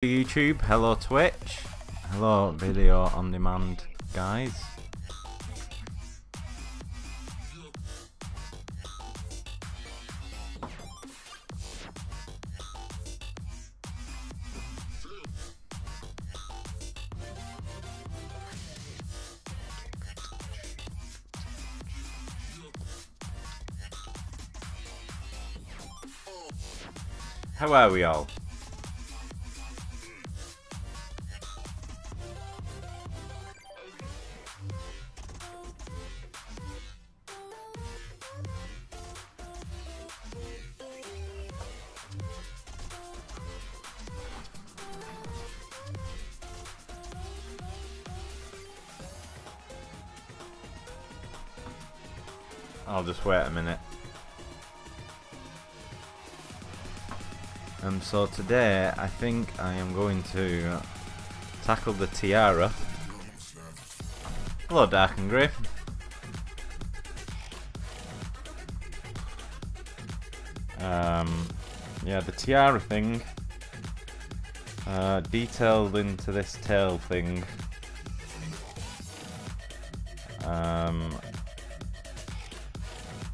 YouTube, hello Twitch, hello video on demand guys. How are we all? I'll just wait a minute. So today I think I am going to tackle the tiara. Hello Dark and Grey. Yeah, the tiara thing, detailed into this tail thing.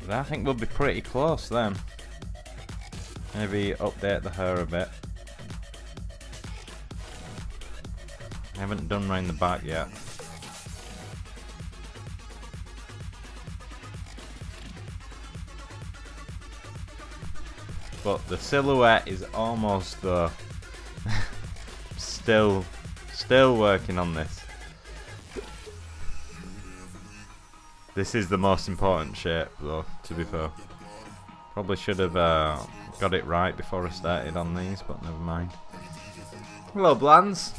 I think we'll be pretty close then. Maybe update the hair a bit. I haven't done round the back yet. But the silhouette is almost though. still working on this. This is the most important shape though, to be fair. Probably should have got it right before I started on these, but never mind. Hello Blands.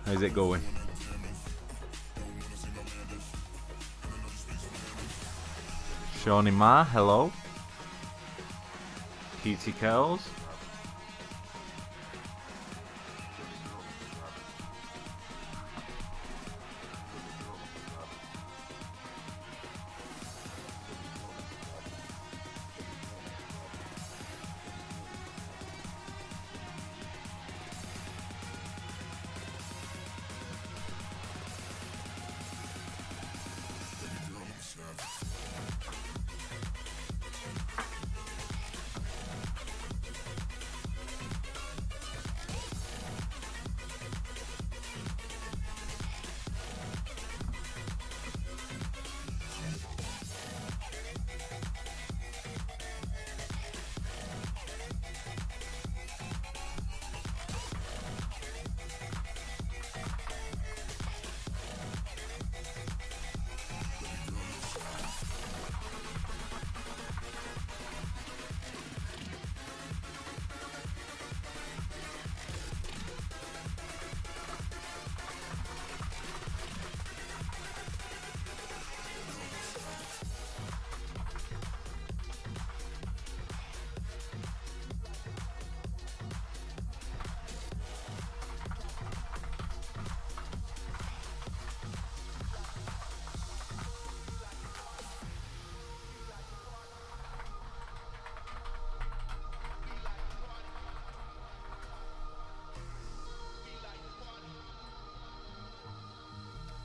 How's it going? Shawnee Ma, hello. Cutesy Curls.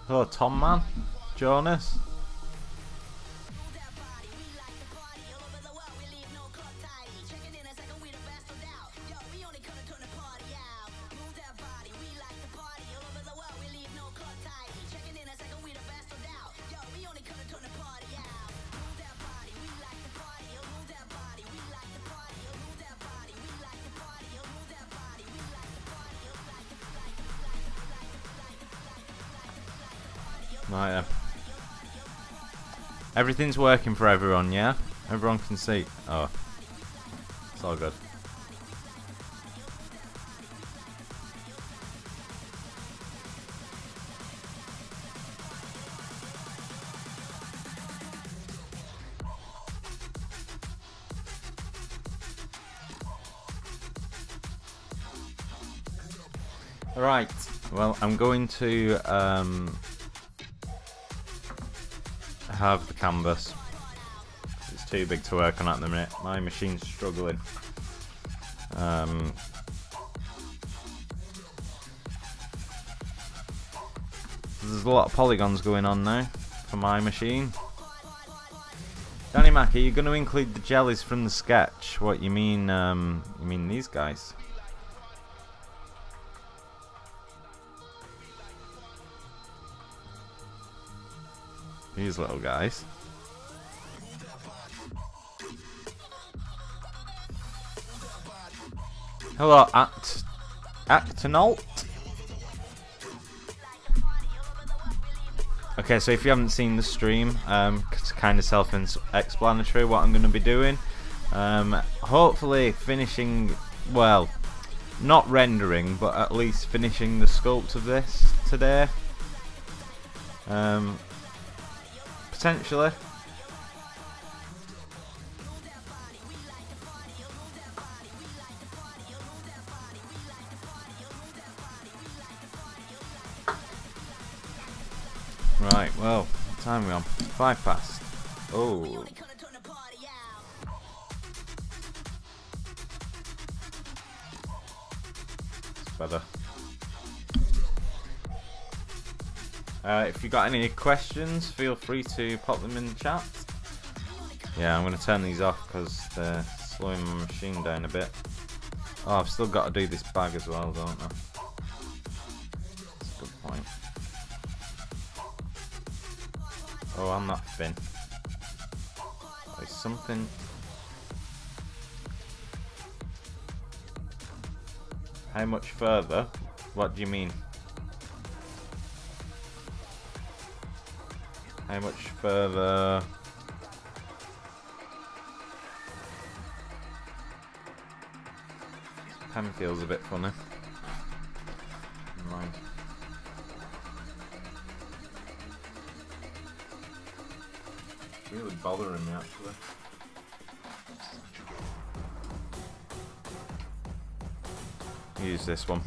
Hello Tom Man, Jonas. Right, yeah. Everything's working for everyone, yeah? Everyone can see. Oh, it's all good. Right, Well, I'm going to have the canvas. It's too big to work on at the minute. My machine's struggling. There's a lot of polygons going on now for my machine. Danny Mac, are you going to include the jellies from the sketch? What you mean? You mean these guys? These little guys. Hello, Actinolt. Okay, so if you haven't seen the stream, it's kind of self-explanatory what I'm going to be doing. Hopefully finishing, well, not rendering, but at least finishing the sculpt of this today. Potentially. Right, well, what time are we on? 5 past. Oh. It's better. If you got any questions, feel free to pop them in the chat. Yeah, I'm going to turn these off because they're slowing my machine down a bit. Oh, I've still got to do this bag as well, don't I? That's a good point. Oh, I'm not thin. There's something. How much further? What do you mean? How much further? This pen feels a bit funny. Never mind. It's really bothering me actually. Use this one.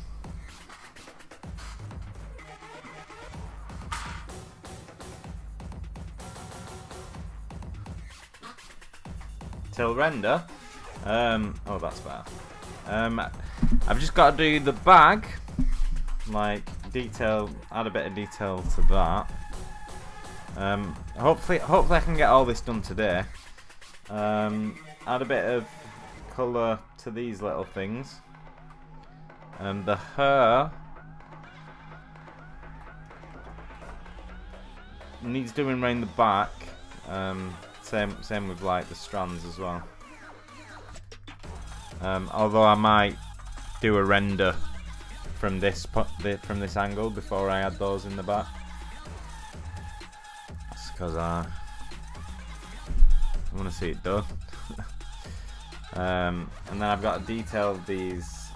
Till render. Oh, that's bad. I've just got to do the bag, like detail, add a bit of detail to that. Hopefully I can get all this done today. Add a bit of colour to these little things. The hair needs doing around the back. Same with like the strands as well. Although I might do a render from this angle before I add those in the back. That's because I want to see it done. And then I've got to detail these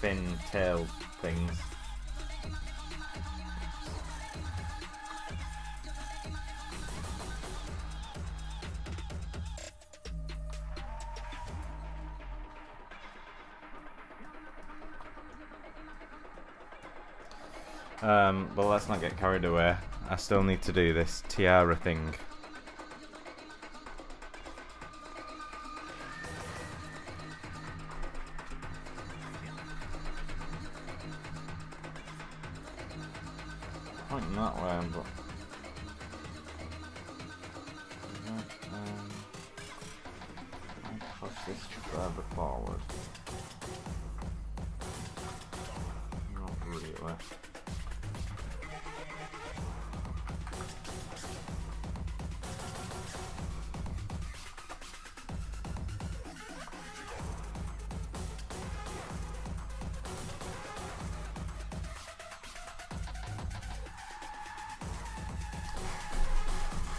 fin tail things. But let's not get carried away. I still need to do this tiara thing. Pointing that way, but I push this further forward. Not really.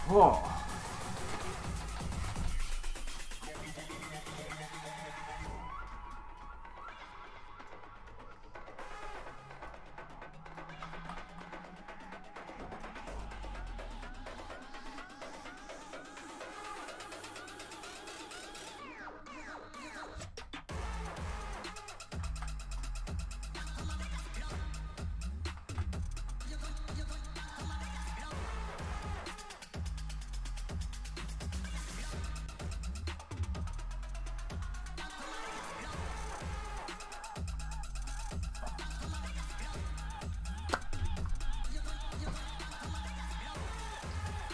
Whoa.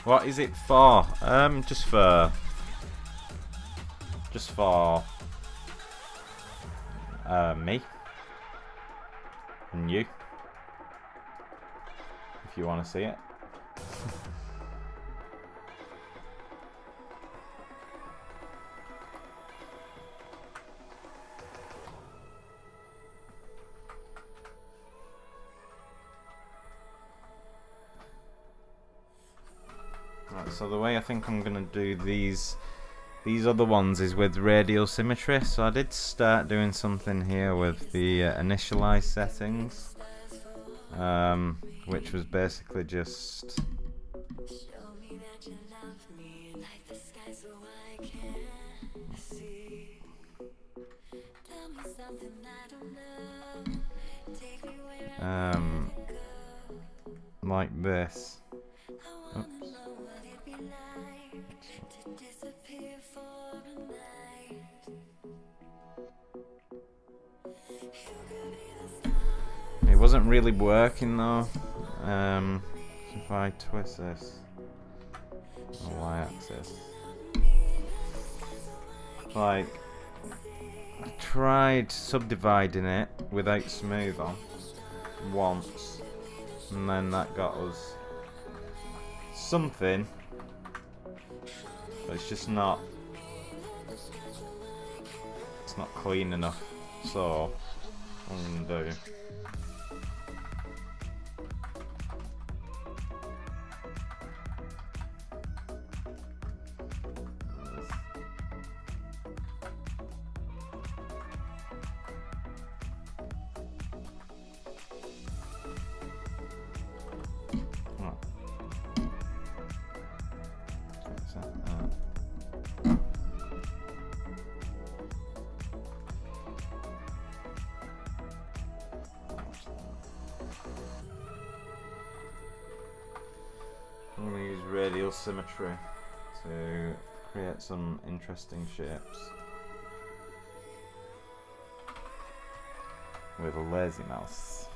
What is it for? Just for me and you, if you want to see it. Right, so the way I think I'm gonna do these other ones is with radial symmetry. So I did start doing something here with the initialized settings, which was basically just like this. Oops. It wasn't really working though. If I twist this on the y-axis, like I tried subdividing it without smooth on once, and then that got us something, but it's just not. It's not clean enough. So I'm gonna do. I'm going to use radial symmetry to create some interesting shapes with a lazy mouse.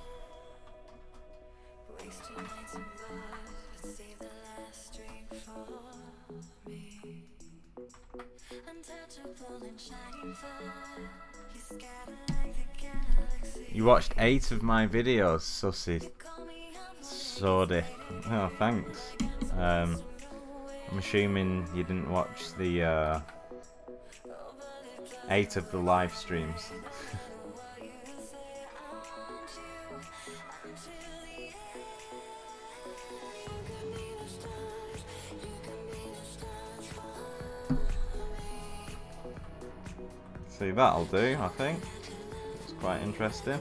You watched 8 of my videos, sussy. Sorry. Oh, thanks. I'm assuming you didn't watch the 8 of the live streams. See, that'll do, I think. It's quite interesting.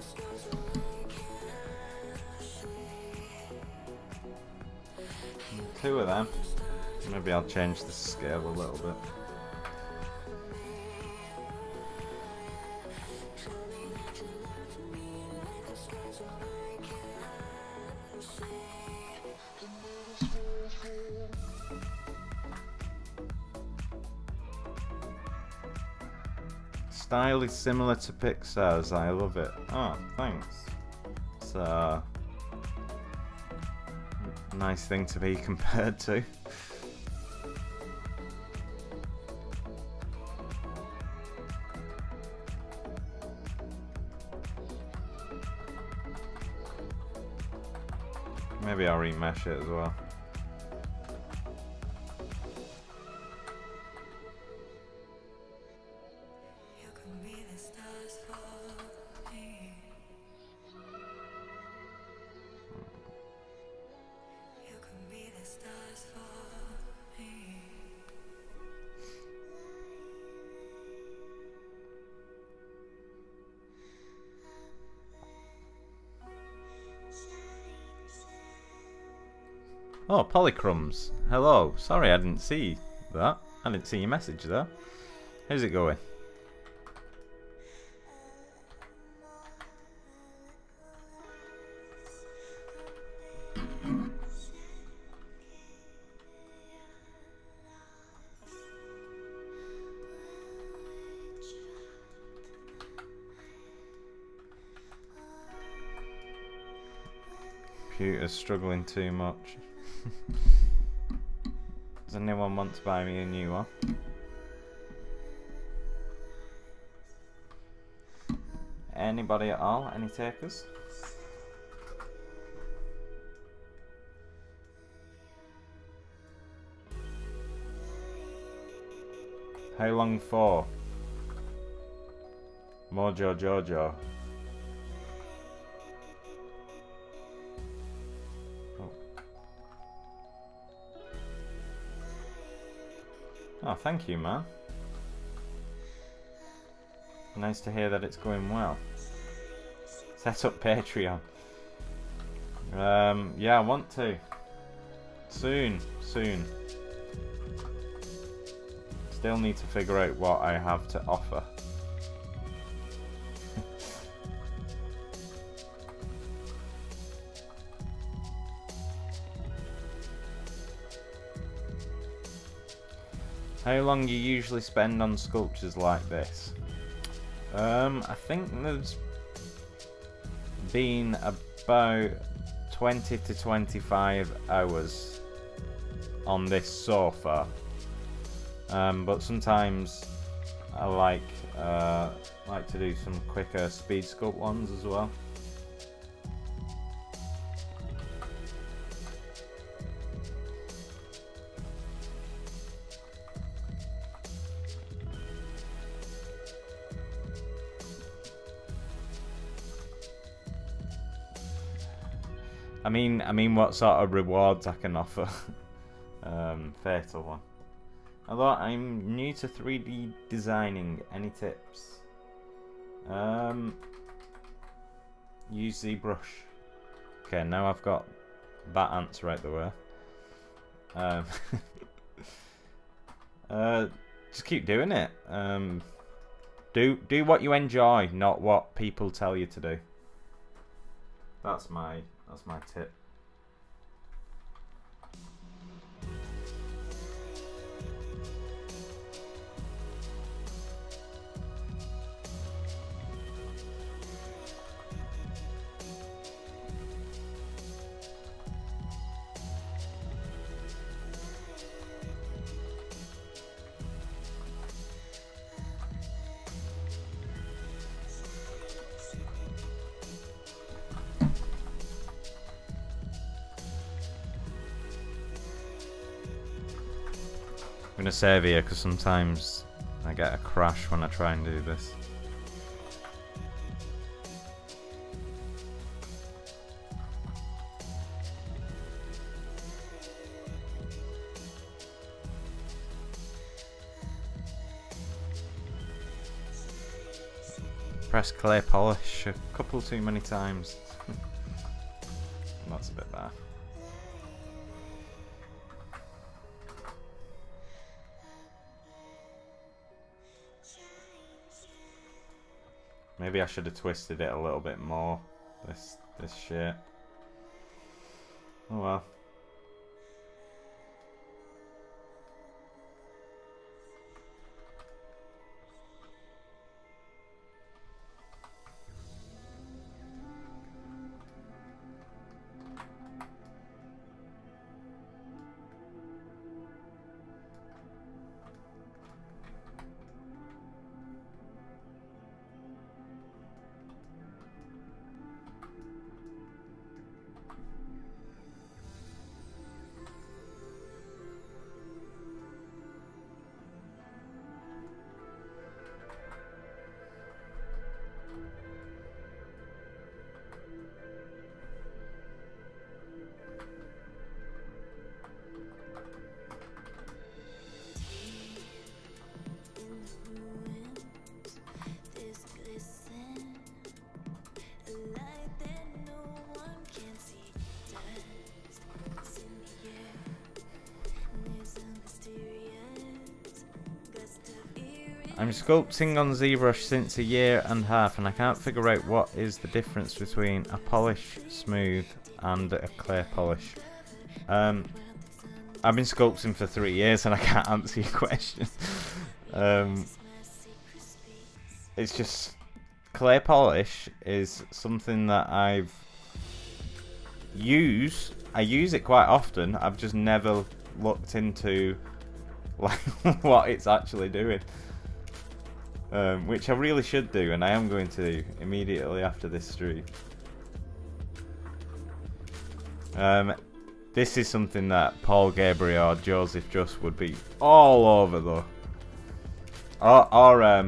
Two of them. Maybe I'll change the scale a little bit. Style is similar to Pixar's. I love it. Oh, thanks. It's a nice thing to be compared to. Maybe I'll remesh it as well. Oh, Polycrumbs. Hello. Sorry, I didn't see that. I didn't see your message there. How's it going? Computer's struggling too much. Does anyone want to buy me a new one? Anybody at all? Any takers? How long for? Mojo Jojo. Oh, thank you, man. Nice to hear that it's going well. Set up Patreon. Yeah, I want to. Soon. Still need to figure out what I have to offer. How long do you usually spend on sculptures like this? I think there's been about 20 to 25 hours on this so far. But sometimes I like to do some quicker speed sculpt ones as well. I mean, what sort of rewards I can offer? Fatal one. Although I'm new to 3D designing, any tips? Use ZBrush. Okay, now I've got that answer out the way. Just keep doing it. Do what you enjoy, not what people tell you to do. That's my tip. I'm gonna save here because sometimes I get a crash when I try and do this. Press clay polish a couple too many times. That's a bit bad. Maybe I should have twisted it a little bit more, this shit. Oh well. I'm sculpting on ZBrush since a year and a half and I can't figure out what is the difference between a polish smooth and a clear polish. I've been sculpting for 3 years and I can't answer your question. It's just clay polish is something that I use it quite often. I've just never looked into like what it's actually doing, which I really should do, and I am going to immediately after this stream. This is something that Paul Gabriel or Joseph Just would be all over though. Or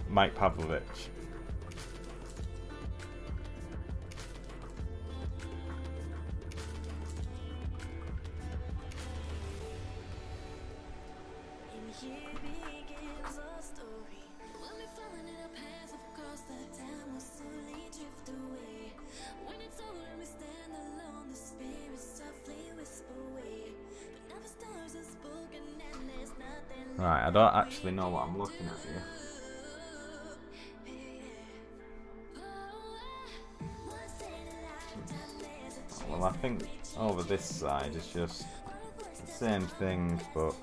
Mike Pavlovich. Right, I don't actually know what I'm looking at here. Well, I think over this side is just the same thing, but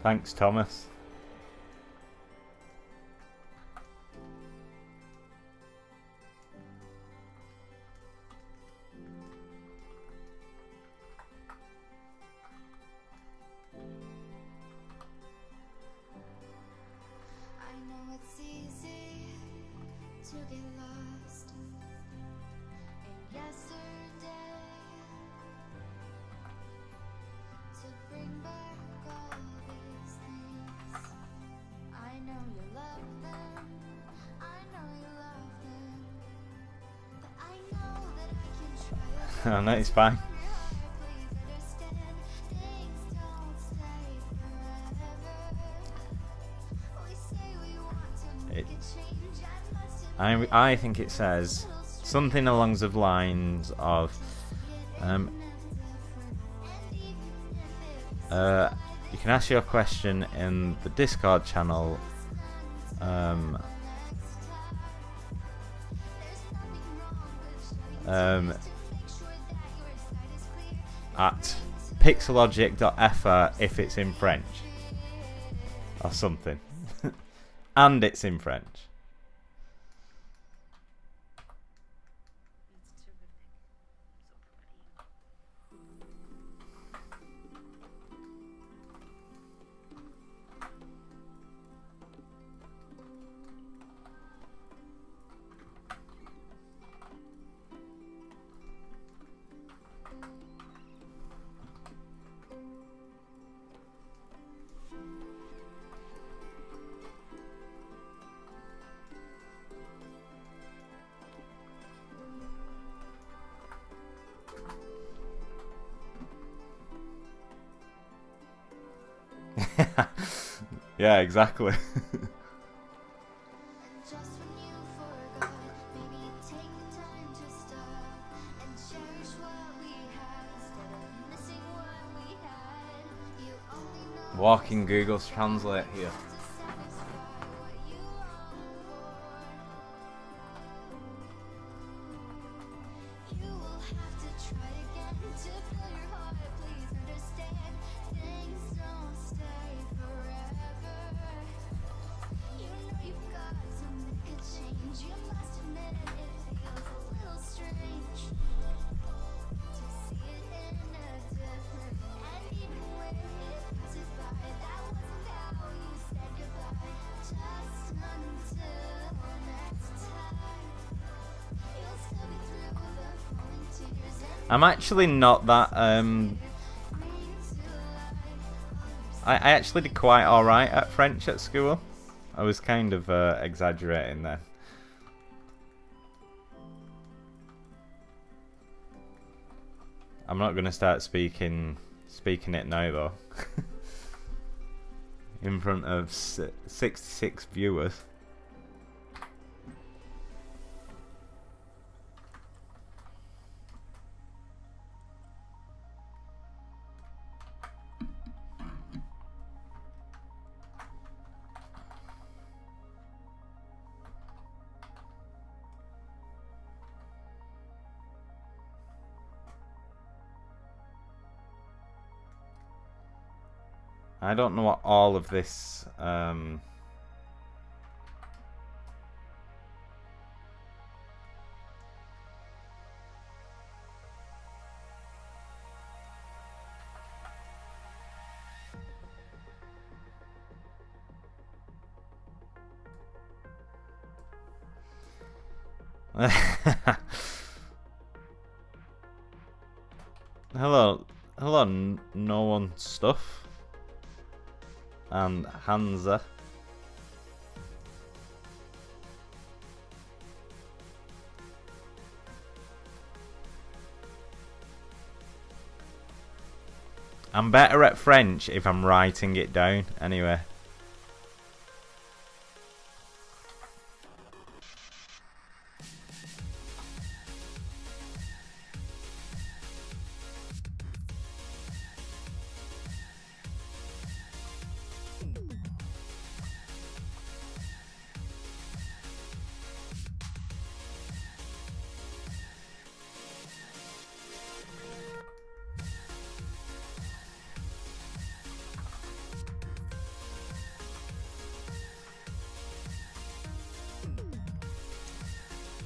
thanks, Thomas. Oh, no, it's fine. I think it says something along the lines of you can ask your question in the Discord channel at pixelogic.fr if it's in French or something. And it's in French. Yeah, exactly. Walking Google Translate here. I'm actually not that, I actually did quite alright at French at school. I was kind of exaggerating there. I'm not going to start speaking it now though. In front of 66 viewers. I don't know what all of this hello, no one stuff. And Hansa. I'm better at French if I'm writing it down, anyway.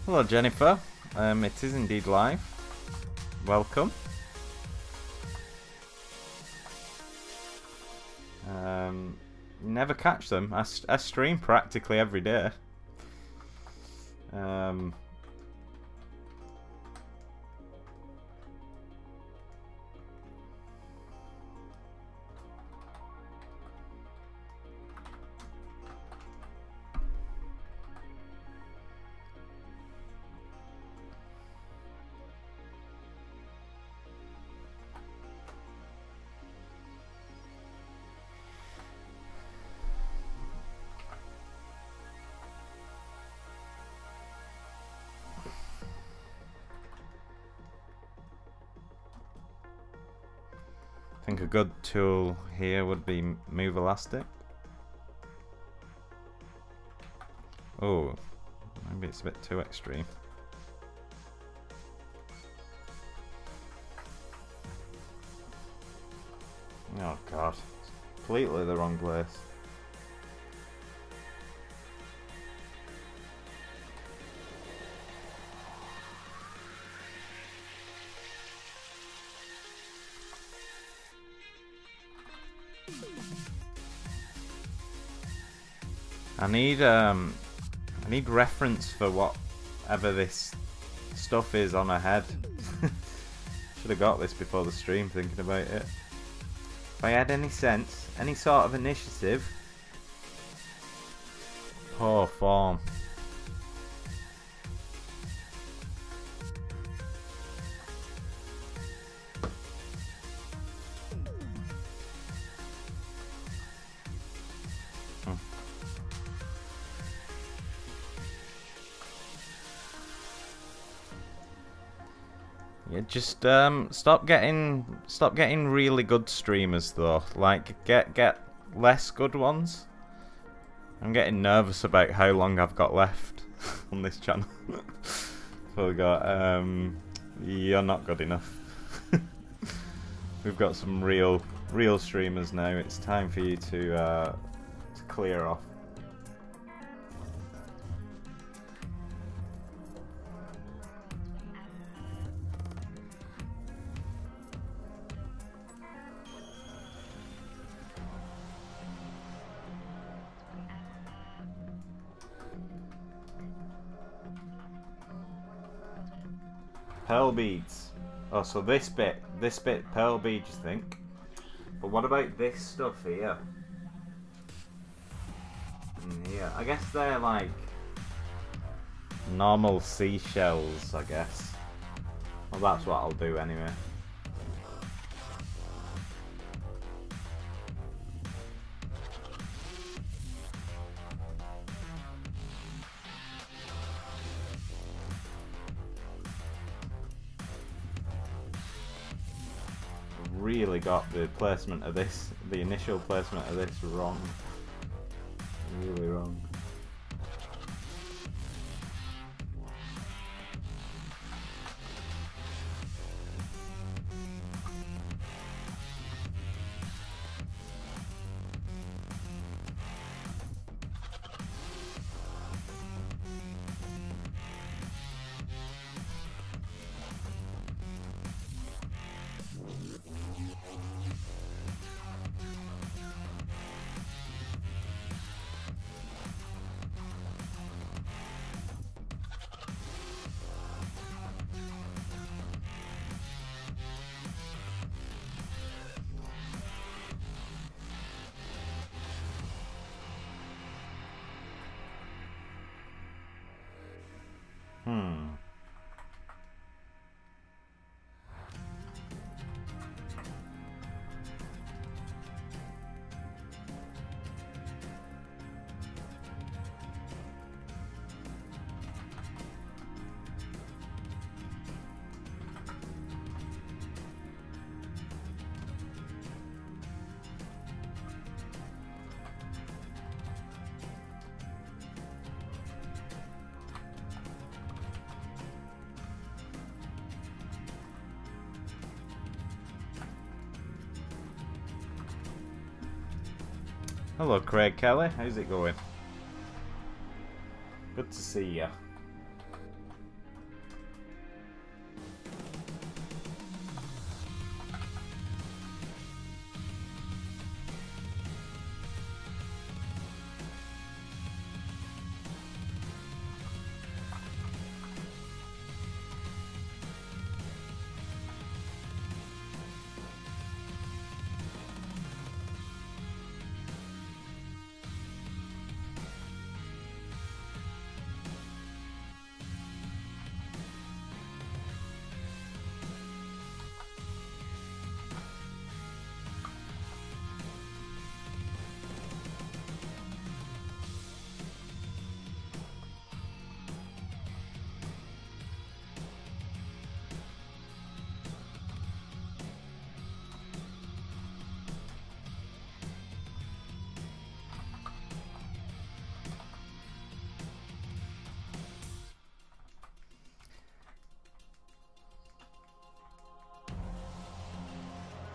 Hello Jennifer, it is indeed live. Welcome. Never catch them. I stream practically every day. I think a good tool here would be move elastic. Oh, maybe it's a bit too extreme. Oh god, it's completely the wrong place. I need reference for whatever this stuff is on her head. Should have got this before the stream, thinking about it. If I had any sense, any sort of initiative. Poor form. Yeah, just stop getting really good streamers though. Like get less good ones. I'm getting nervous about how long I've got left on this channel. So we got, you're not good enough. We've got some real streamers now. It's time for you to clear off. Pearl beads. Oh, so this bit pearl beads, you think? But what about this stuff here? And here, I guess they're like normal seashells, I guess. Well, that's what I'll do anyway. Really got the placement of this, the initial placement of this wrong. Really wrong. Hello Craig Kelly, how's it going? Good to see ya.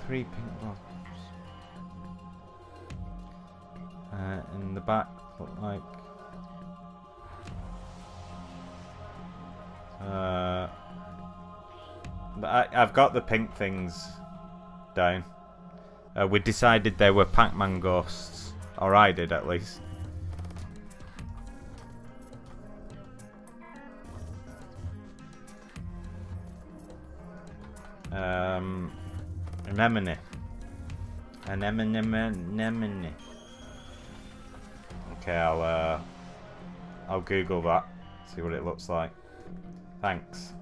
Three pink blocks. In the back, look like. But I've got the pink things down. We decided they were Pac-Man ghosts, or I did at least. Anemone. Anemone. Okay, I'll Google that, see what it looks like. Thanks.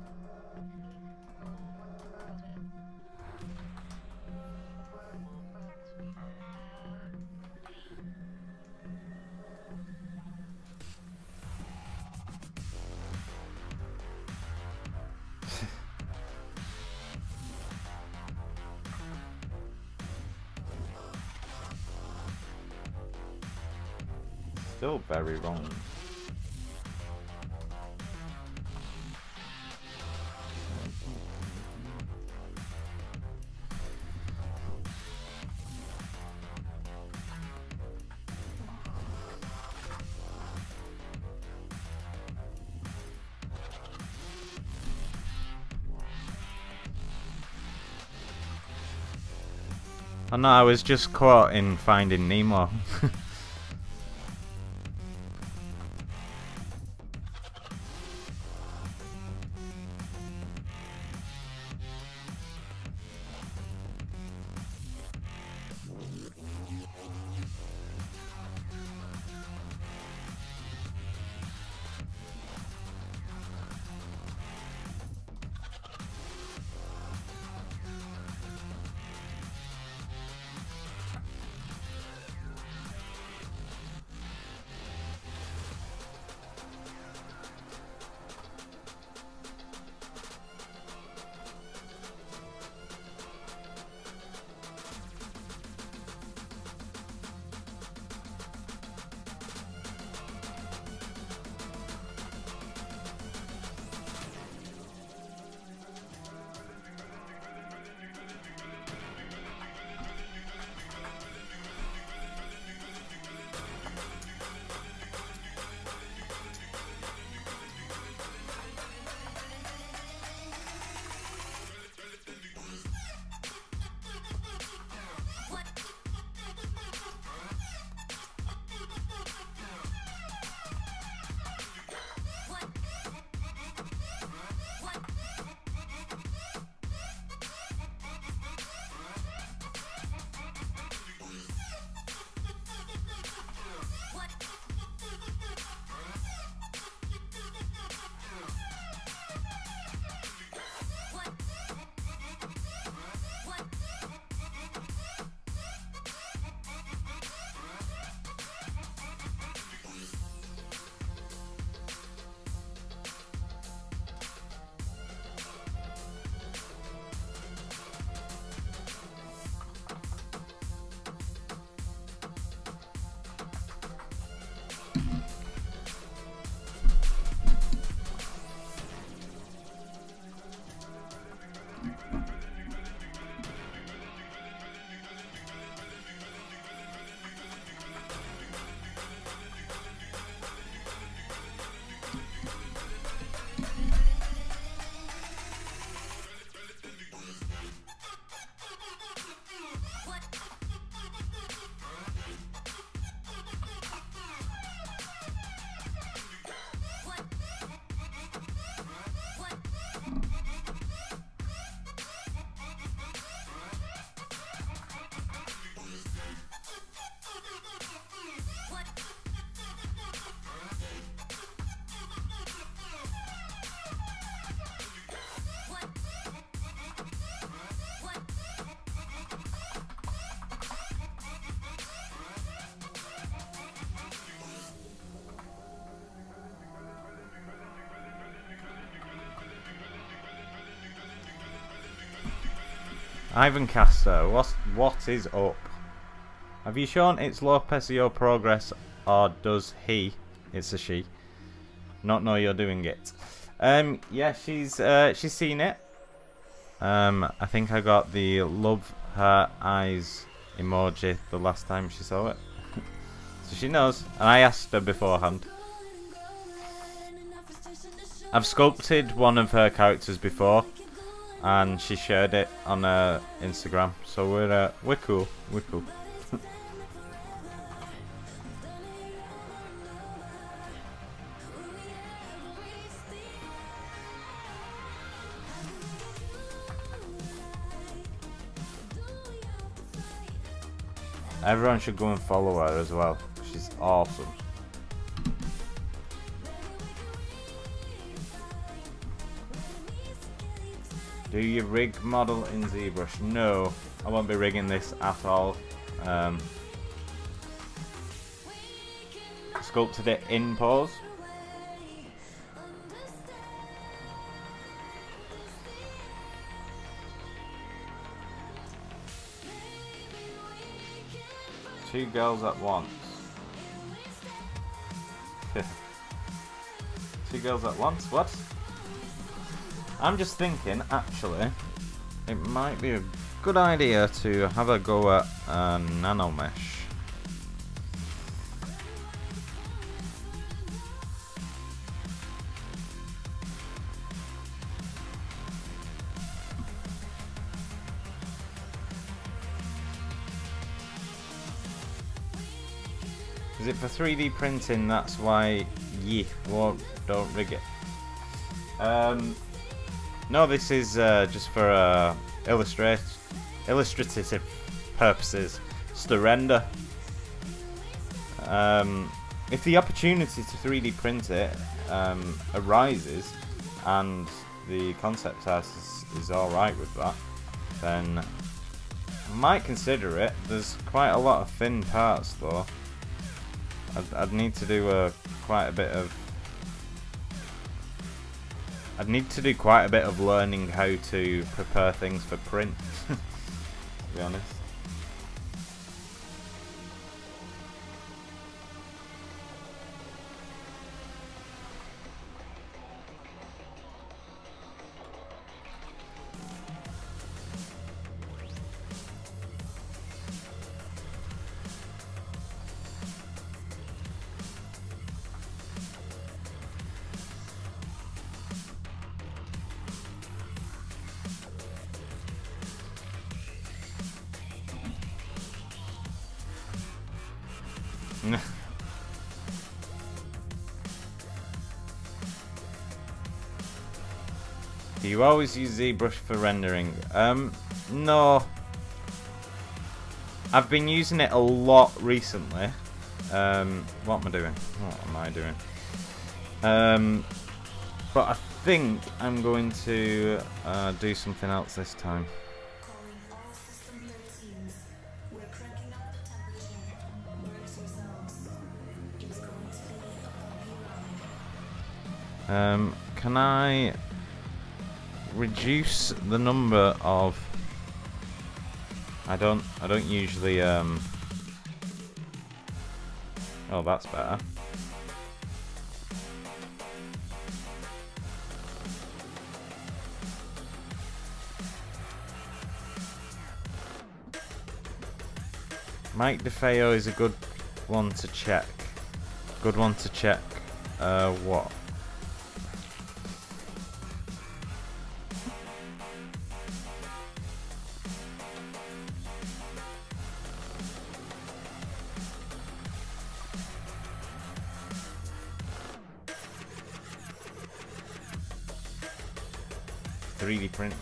Still very wrong. Oh no, I was just caught in Finding Nemo. Ivan Caster, what is up? Have you shown its low PSEO progress, or does he, it's a she, not know you're doing it? Yeah, she's seen it. I think I got the love her eyes emoji the last time she saw it. So she knows, and I asked her beforehand. I've sculpted one of her characters before, and she shared it on her Instagram, so we're cool, we're cool. Everyone should go and follow her as well. She's awesome. Do you rig model in ZBrush? No, I won't be rigging this at all. Sculpted it in pose. Two girls at once. Two girls at once? What? I'm just thinking, actually, it might be a good idea to have a go at nano mesh. Is it for 3D printing? That's why you don't rig it. No, this is just for illustrative purposes. Just to render. If the opportunity to 3D print it arises, and the concept art is alright with that, then I might consider it. There's quite a lot of thin parts though. I'd need to do quite a bit of. I'd need to do quite a bit of learning how to prepare things for print. To be honest. Do you always use ZBrush for rendering? No. I've been using it a lot recently. What am I doing? What am I doing? But I think I'm going to do something else this time. Can I reduce the number of? I don't usually oh, that's better. Mike DeFeo is a good one to check. Good one to check. What? .3D printing.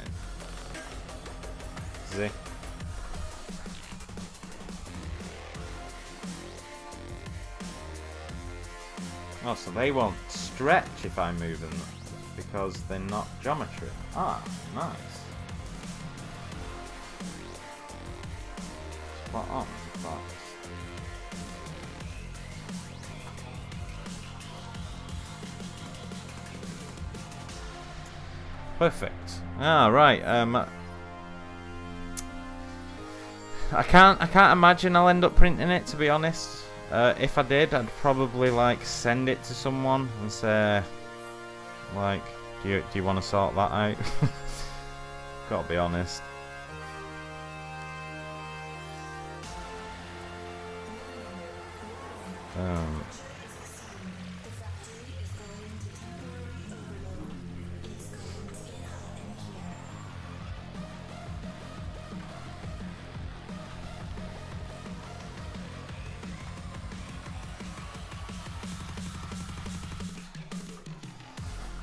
See? Oh, so they won't stretch if I move them because they're not geometry. Ah, nice. Spot on, Fox. Perfect. Ah, right. I can't imagine I'll end up printing it, to be honest. If I did, I'd probably like send it to someone and say, like, do you want to sort that out? Gotta be honest.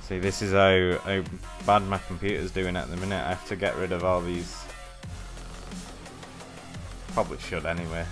See, this is how bad my computer's doing at the minute. I have to get rid of all these. Probably should anyway.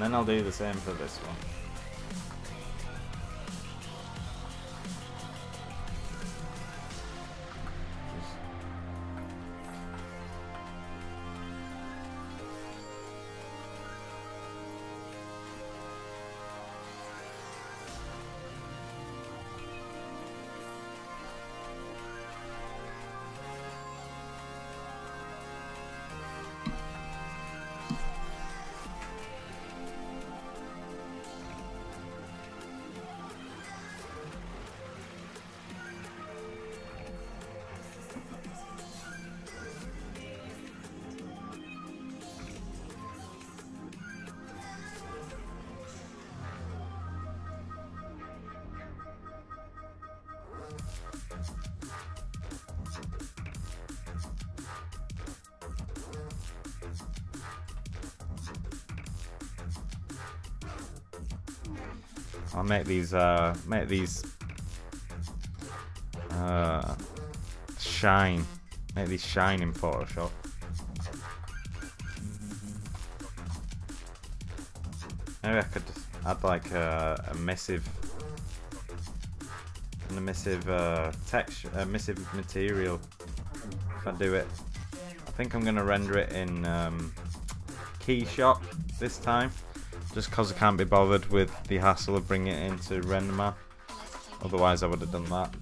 then I'll do the same for this one. I'll make these shine. Make these shine in Photoshop. Maybe I could add like a emissive texture, emissive material. If I do it, I think I'm gonna render it in Keyshot this time. Just because I can't be bothered with the hassle of bringing it into RenderMan. Otherwise I would have done that.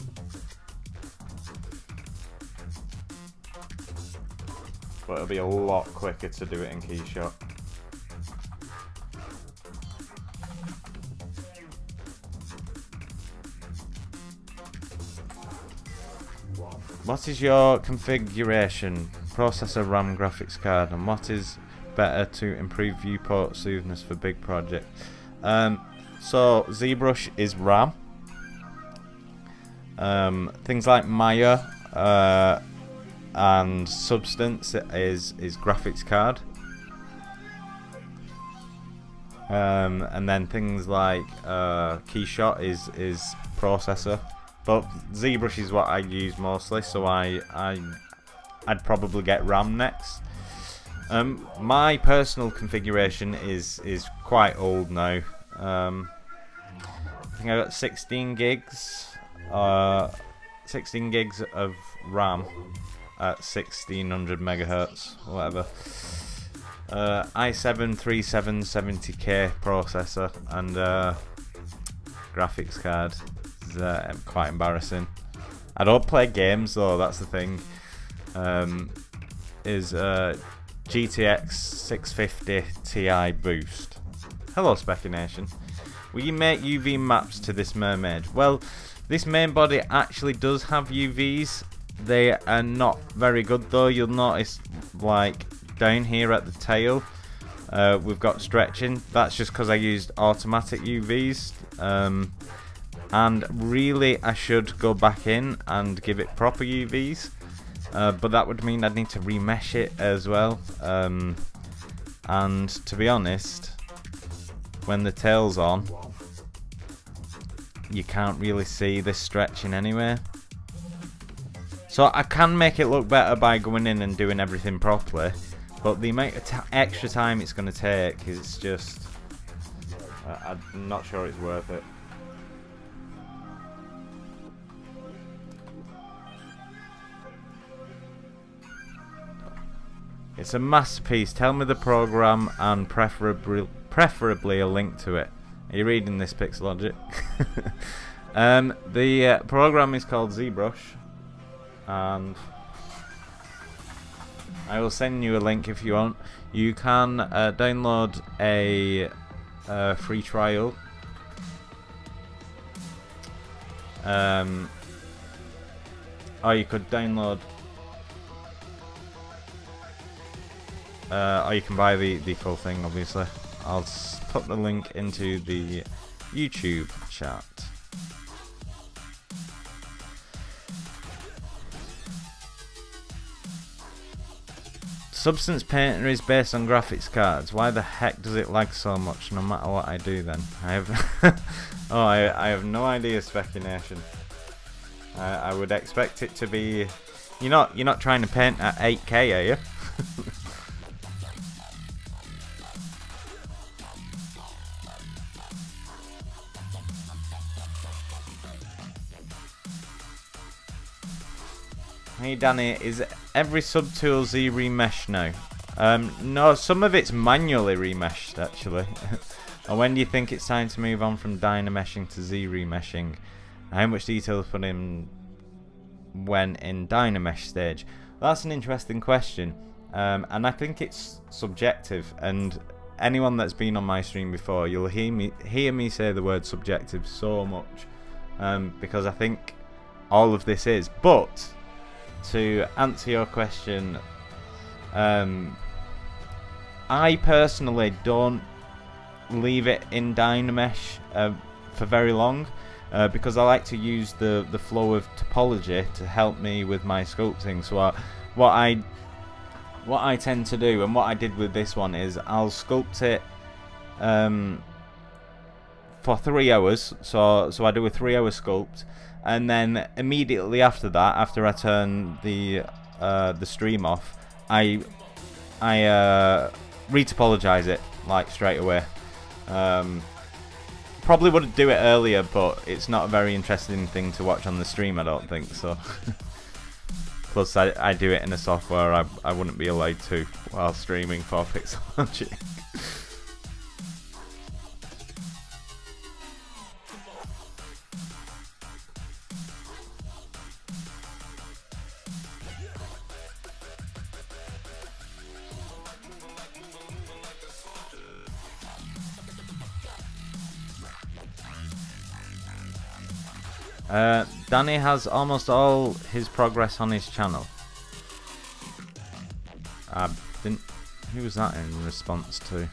But it'll be a lot quicker to do it in Keyshot. What is your configuration? Processor, RAM, graphics card, and what is better to improve viewport smoothness for big projects? So ZBrush is RAM. Things like Maya and Substance is graphics card. And then things like Keyshot is processor. But ZBrush is what I use mostly, so I'd probably get RAM next. My personal configuration is quite old now. I think I got 16 gigs of RAM at 1600 megahertz or whatever. i7 3770K processor and graphics card. It's quite embarrassing. I don't play games though, that's the thing. Is GTX 650 Ti boost. Hello Specination. Will you make UV maps to this mermaid? Well, this main body actually does have UVs. They are not very good though. You'll notice like down here at the tail we've got stretching. That's just because I used automatic UVs. And really I should go back in and give it proper UVs. But that would mean I'd need to remesh it as well. And to be honest, when the tail's on, you can't really see this stretching anyway. So I can make it look better by going in and doing everything properly, but the amount of extra time it's going to take is just... I'm not sure it's worth it. It's a masterpiece. Tell me the program and preferably a link to it. Are you reading this, Pixelogic? The program is called ZBrush, and I will send you a link if you want. You can download a free trial. Or you could download. Or you can buy the full thing, obviously. I'll put the link into the YouTube chat. Substance Painter is based on graphics cards. Why the heck does it lag so much no matter what I do then? I have oh, I have no idea, Specination. I would expect it to be... You're not trying to paint at 8K, are you? Hey Danny, is every subtool Z remesh now? No, some of it's manually remeshed actually. And when do you think it's time to move on from dynameshing to Z remeshing? How much detail is put in when in dynamesh stage? That's an interesting question, and I think it's subjective. And anyone that's been on my stream before, you'll hear me say the word subjective so much, because I think all of this is. But to answer your question, I personally don't leave it in Dynamesh for very long, because I like to use the flow of topology to help me with my sculpting. So what I tend to do, and what I did with this one, is I'll sculpt it for 3 hours. So I do a 3-hour sculpt, and then immediately after that, after I turn the stream off, I retopologize it like straight away. Probably would do it earlier, but it's not a very interesting thing to watch on the stream, I don't think so. Plus I do it in a software I wouldn't be allowed to while streaming for Pixology. Danny has almost all his progress on his channel. Who was that in response to?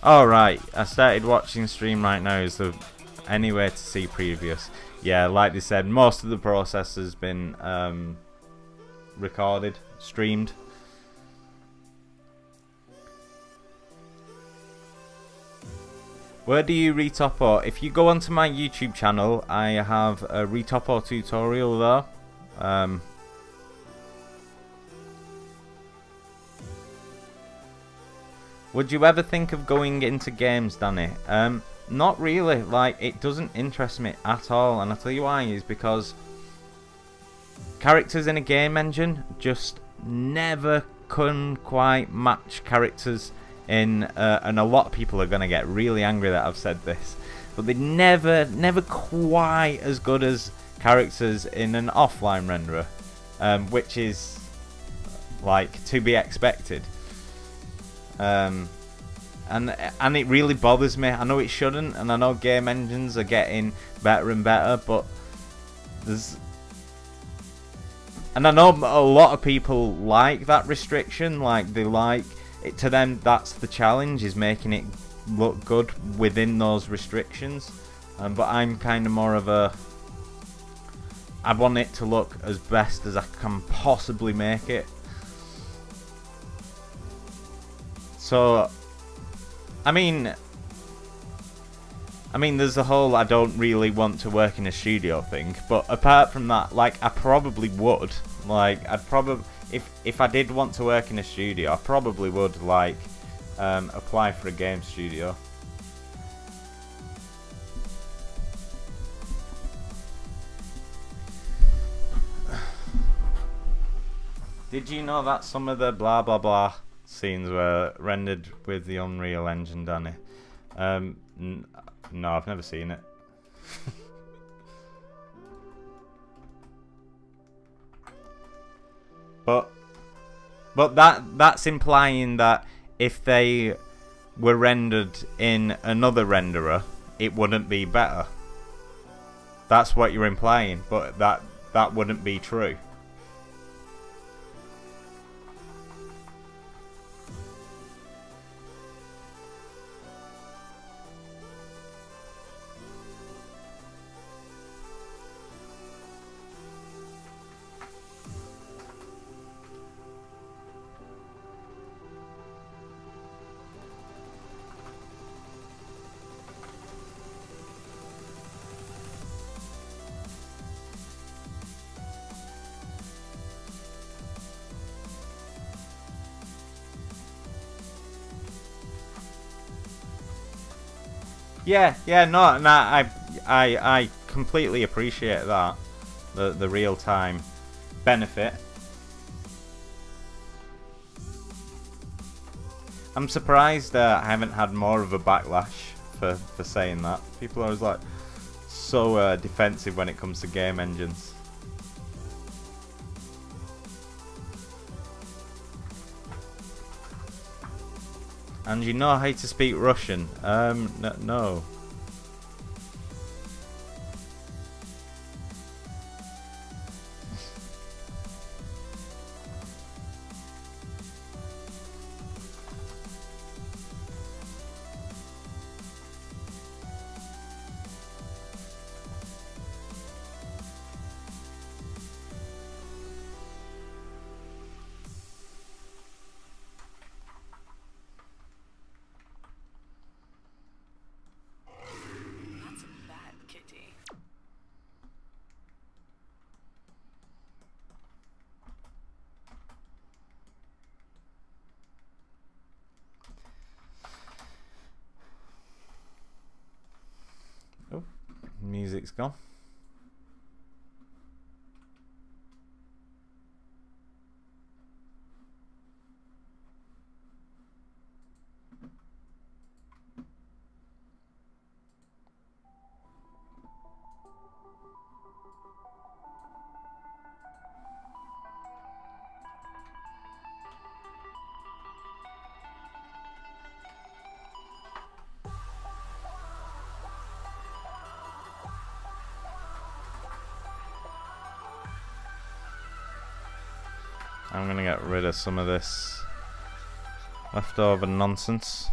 Oh right, I started watching stream right now. Is there any way to see previous? Yeah, like they said, most of the process has been recorded, streamed. Where do you retopo? If you go onto my YouTube channel, I have a retopo tutorial there. Would you ever think of going into games, Danny? Not really. Like, it doesn't interest me at all, and I'll tell you why. Is because characters in a game engine just never can quite match characters in, and a lot of people are going to get really angry that I've said this, but they never quite as good as characters in an offline renderer, which is like to be expected. And it really bothers me. I know it shouldn't, and I know game engines are getting better and better, but and I know a lot of people like that restriction. Like, they like it, to them that's the challenge, is making it look good within those restrictions. But I'm kind of more of a, I want it to look as best as I can possibly make it. So I mean there's the whole I don't really want to work in a studio thing, but apart from that, like, I probably would. Like, I'd probably, if I did want to work in a studio, I probably would, like, apply for a game studio. Did you know that some of the blah blah blah scenes were rendered with the Unreal Engine, Danny? No, I've never seen it. But that's implying that if they were rendered in another renderer, it wouldn't be better. That's what you're implying, but that wouldn't be true. Yeah, yeah, no, no, I completely appreciate that, the real time benefit. I'm surprised I haven't had more of a backlash for saying that. People are always like so defensive when it comes to game engines. And you know how to speak Russian? No. Oh, music's gone. I'm gonna get rid of some of this leftover nonsense.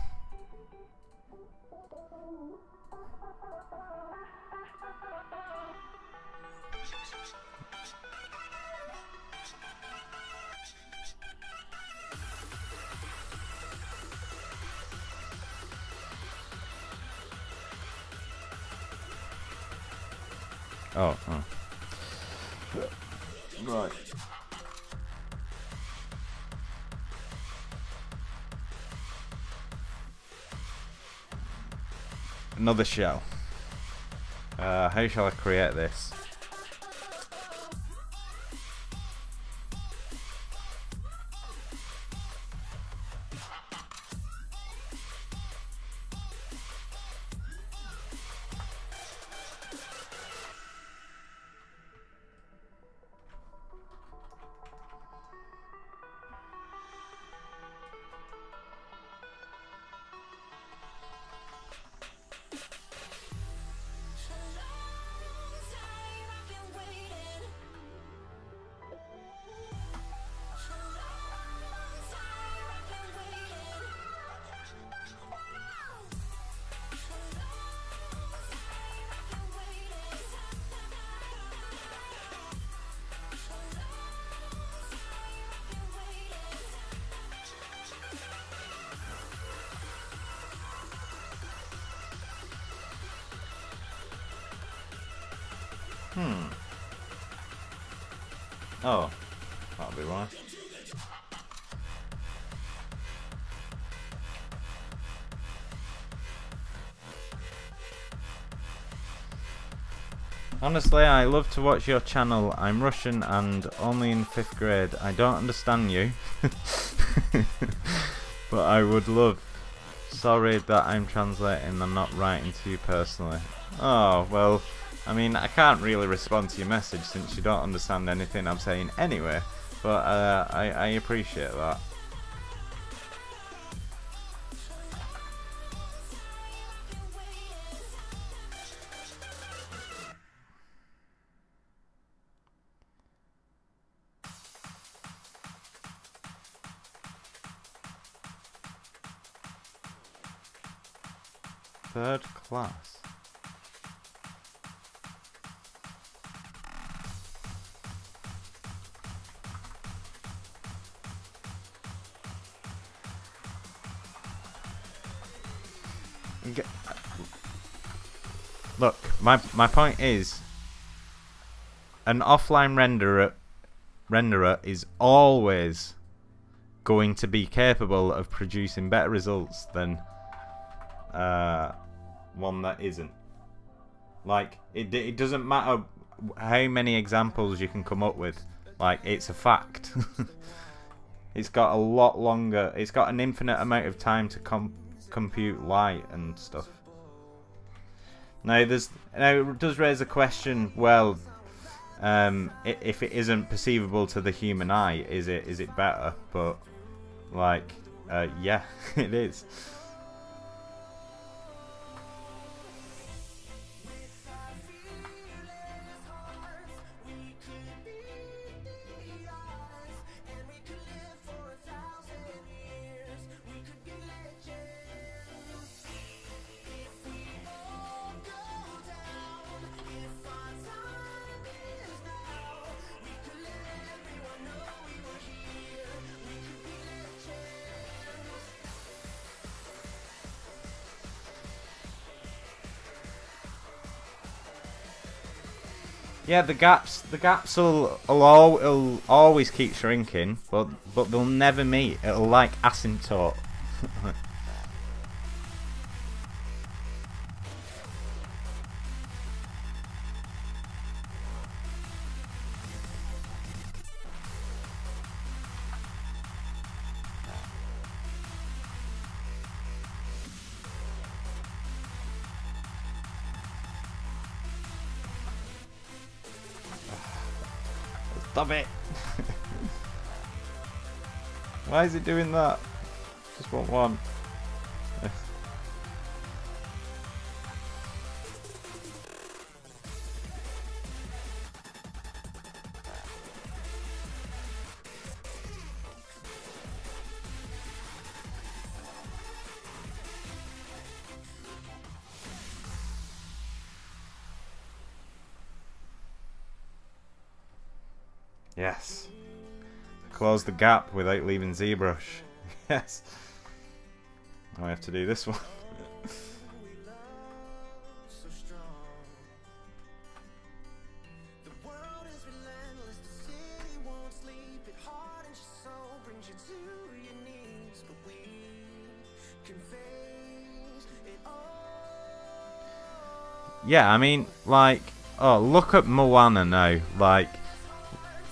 Oh. Right. Another shell. How shall I create this? Oh, that'll be right. Honestly, I love to watch your channel. I'm Russian and only in 5th grade. I don't understand you. But I would love. Sorry that I'm translating and not writing to you personally. Oh, well, I mean, I can't really respond to your message since you don't understand anything I'm saying anyway. But I appreciate that. Third class. Look, my point is, an offline renderer is always going to be capable of producing better results than one that isn't. Like, it doesn't matter how many examples you can come up with. Like, it's a fact. It's got a lot longer. It's got an infinite amount of time to compute light and stuff. Now, it does raise a question. Well, if it isn't perceivable to the human eye, is it better? But like, yeah, it is. Yeah, the gaps will always keep shrinking, but they'll never meet. It'll like asymptote. Stop it! Why is it doing that? Just want one. Yes. Close the gap without leaving ZBrush. Yes. Now I have to do this one. Yeah, I mean, like, oh, look at Moana now.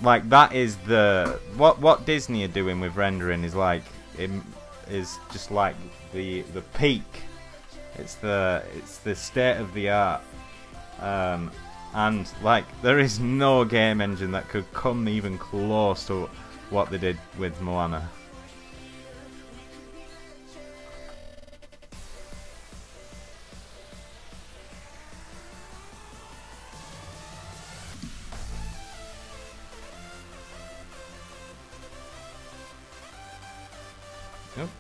Like that is the what Disney are doing with rendering is like is just like the peak. It's the state of the art, and like there is no game engine that could come even close to what they did with Moana. Oops.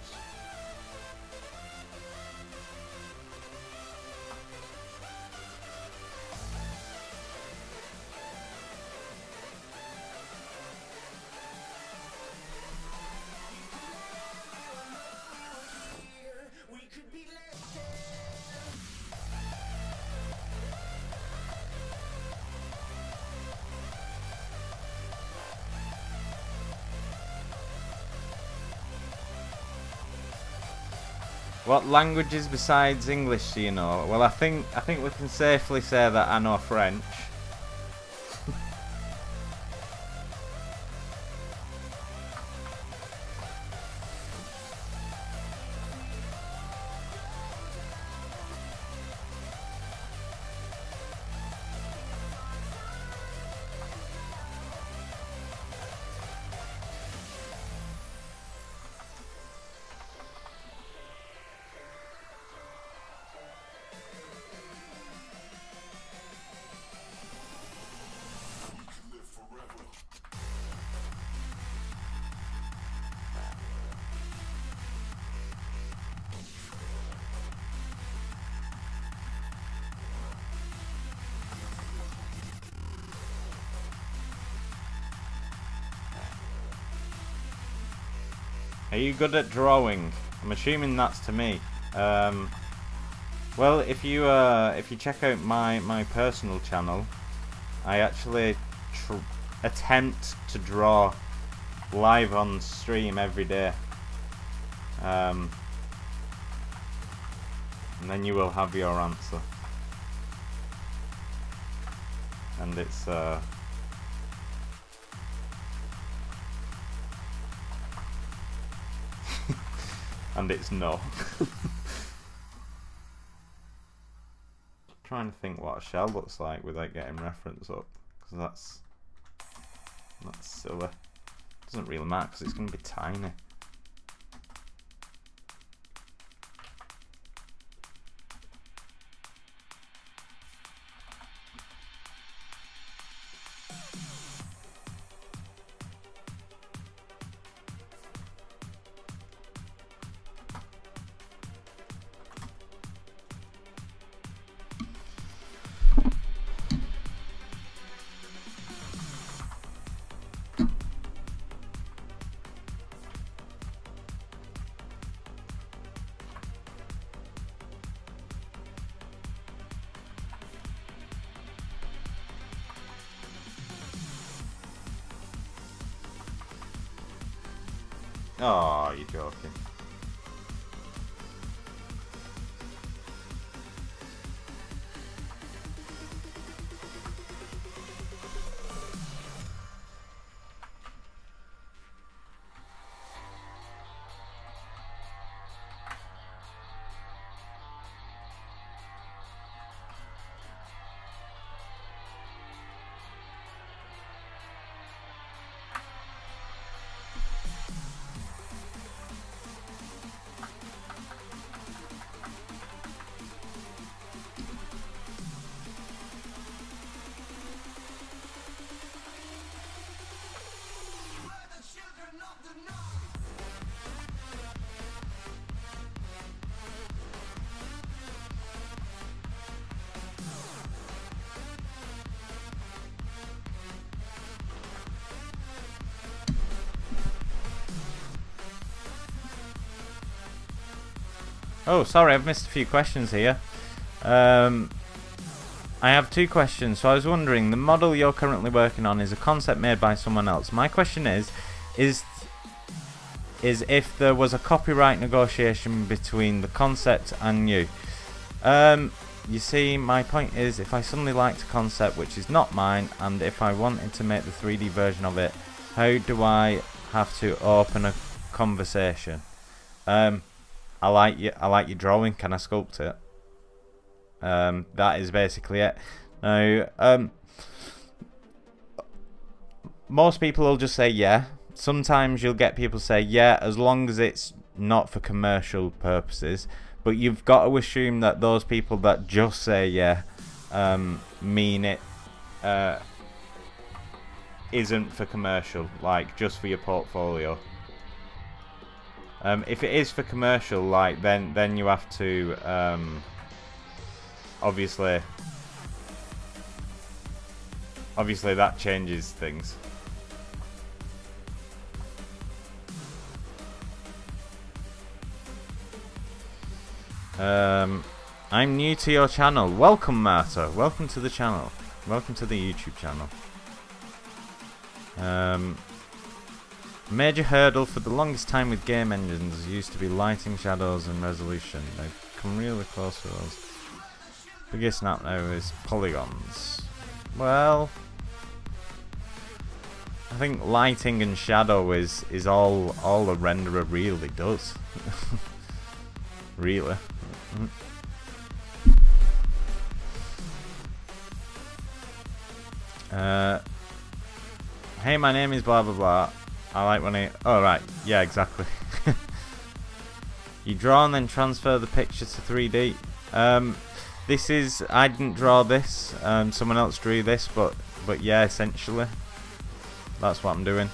What languages besides English do you know? Well, I think we can safely say that I know French. Are you good at drawing? I'm assuming that's to me. Well, if you check out my personal channel, I actually attempt to draw live on stream every day. and then you will have your answer. And it's and it's no. Trying to think what a shell looks like without getting reference up, because that's silly. Doesn't really matter because it's going to be tiny. Oh, you're joking. Oh, sorry, I've missed a few questions here. I have two questions. So I was wondering, the model you're currently working on is a concept made by someone else. My question is if there was a copyright negotiation between the concept and you. You see, my point is, if I suddenly liked a concept which is not mine, and if I wanted to make the 3D version of it, how do I have to open a conversation? I like your drawing. Can I sculpt it? That is basically it. Now, most people will just say yeah. Sometimes you'll get people say yeah, as long as it's not for commercial purposes. But you've got to assume that those people that just say yeah mean it isn't for commercial, like just for your portfolio. If it is for commercial, like then you have to obviously that changes things. I'm new to your channel. Welcome, Marta. Welcome to the channel. Welcome to the YouTube channel. Major hurdle for the longest time with game engines used to be lighting, shadows and resolution. They've come really close to us. Biggest snap now is polygons. Well, I think lighting and shadow is all a renderer really does. Really. Hey, my name is blah blah blah. I like when it... Oh, right. Yeah, exactly. You draw and then transfer the picture to 3D. This is... I didn't draw this. Someone else drew this, but yeah, essentially. That's what I'm doing.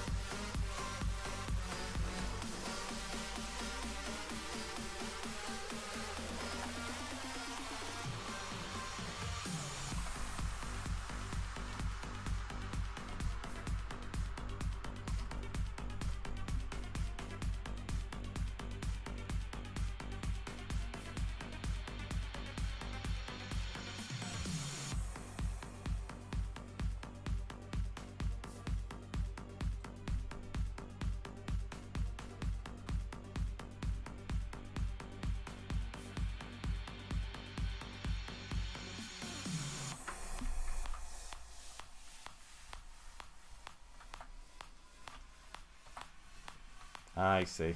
I see.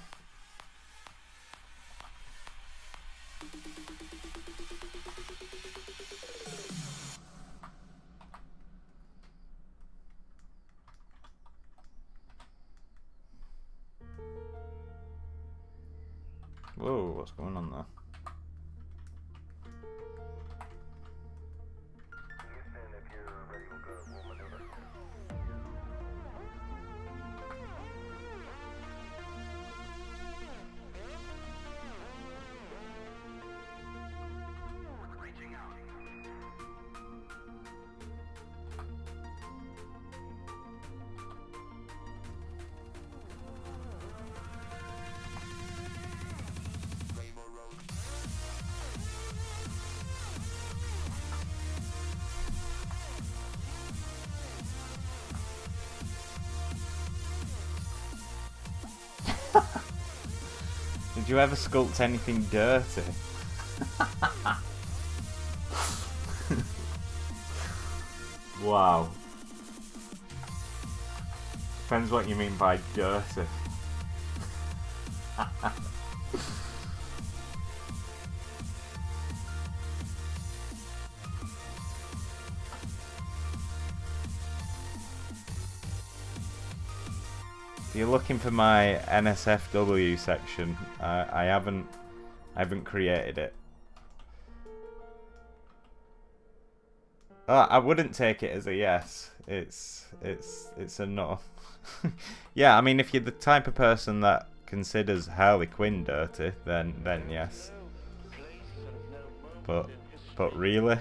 Whoa, what's going on there? Did you ever sculpt anything dirty? Wow. Depends what you mean by dirty. If you're looking for my NSFW section, I haven't created it. I wouldn't take it as a yes. It's a no. Yeah, I mean, if you're the type of person that considers Harley Quinn dirty, then yes. But really.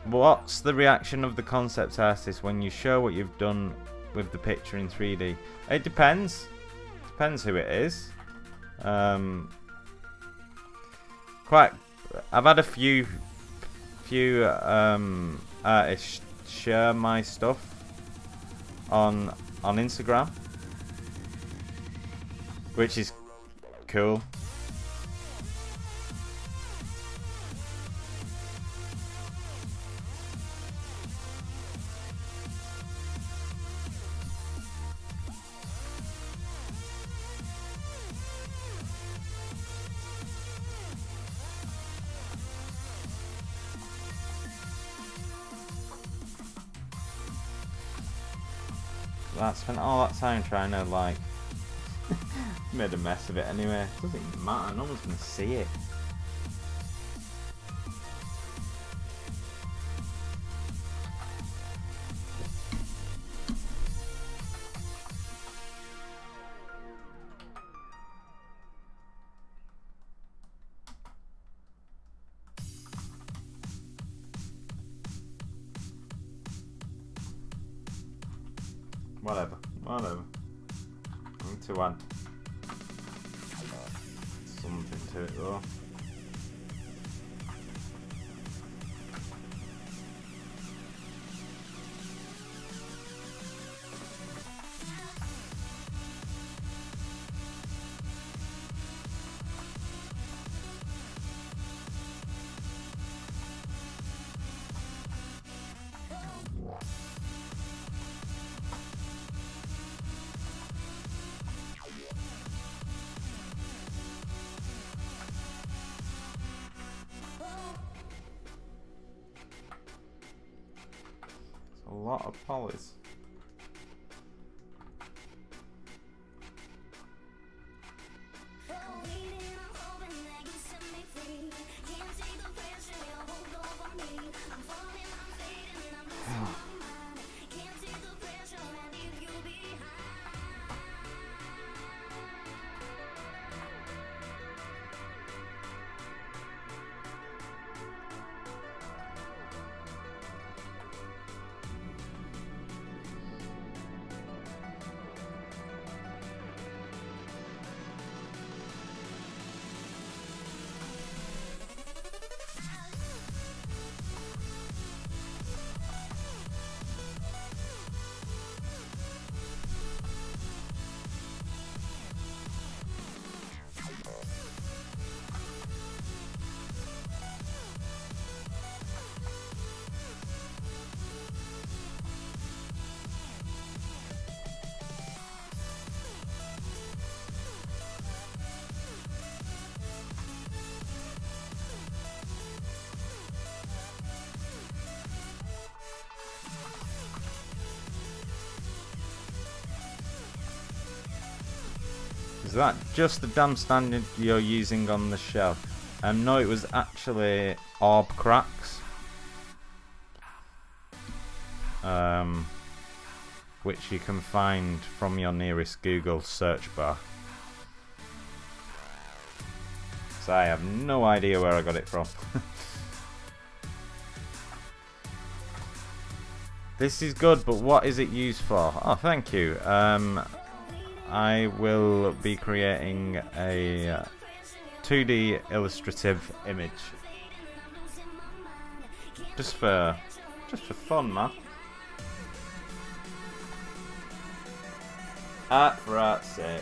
What's the reaction of the concept artist when you show what you've done with the picture in 3D? It depends. Depends who it is. I've had a few artists share my stuff on Instagram, which is cool. I spent all that time trying to, like, made a mess of it anyway. It doesn't matter, no one's gonna see it. Whatever. I need to add something to it though. A lot of polys. Is that just the damn standard you're using on the shell? No, it was actually orb cracks. Which you can find from your nearest Google search bar. So I have no idea where I got it from. This is good, but what is it used for? Oh, thank you. I will be creating a 2D illustrative image. Just for fun, man. Art for art's sake.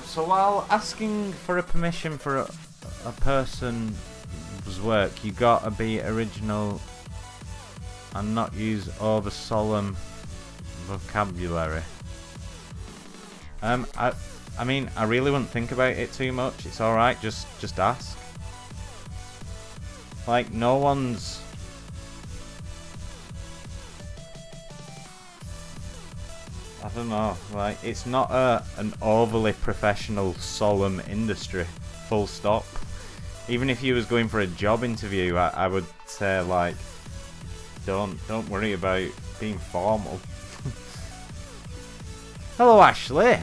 So while asking for a permission for a person's work, you gotta be original and not use over solemn vocabulary. I mean, I really wouldn't think about it too much. It's alright, just ask. Like, no one's... I don't know, like, it's not an overly professional, solemn industry, full stop. Even if you was going for a job interview, I would say, like, don't worry about being formal. Hello, Ashley!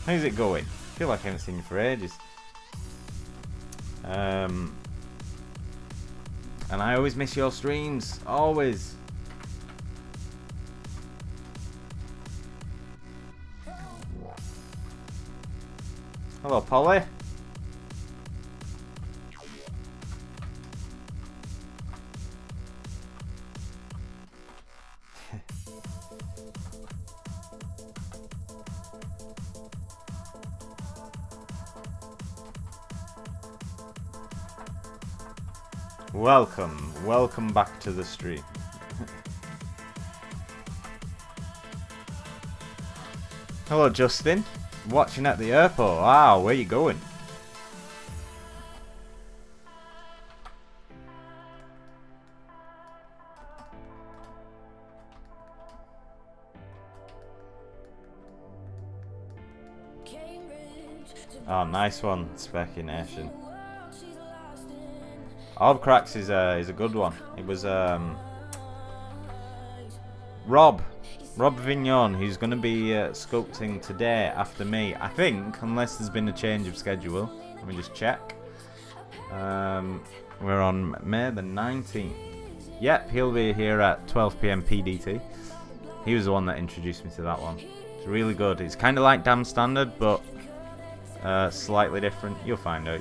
How's it going? I feel like I haven't seen you for ages. And I always miss your streams, always. Hello, Polly. Welcome back to the stream. Hello, Justin. Watching at the airport. Wow, where you going? Oh, nice one, Speculation. Orb Cracks is a good one. It was Rob Vignon, who's going to be sculpting today after me, I think, unless there's been a change of schedule. Let me just check. We're on May the 19th. Yep, he'll be here at 12 PM PDT. He was the one that introduced me to that one. It's really good. It's kind of like Damn Standard, but slightly different. You'll find out.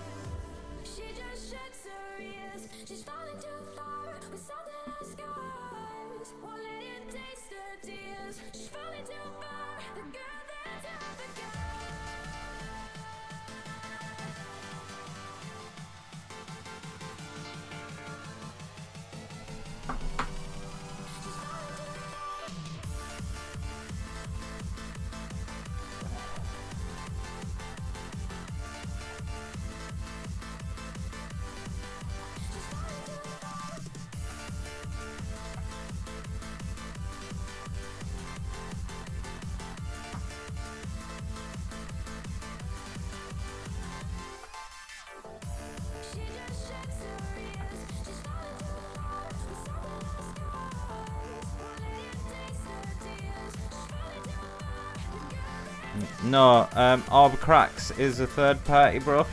No, Orb Cracks is a third-party brush,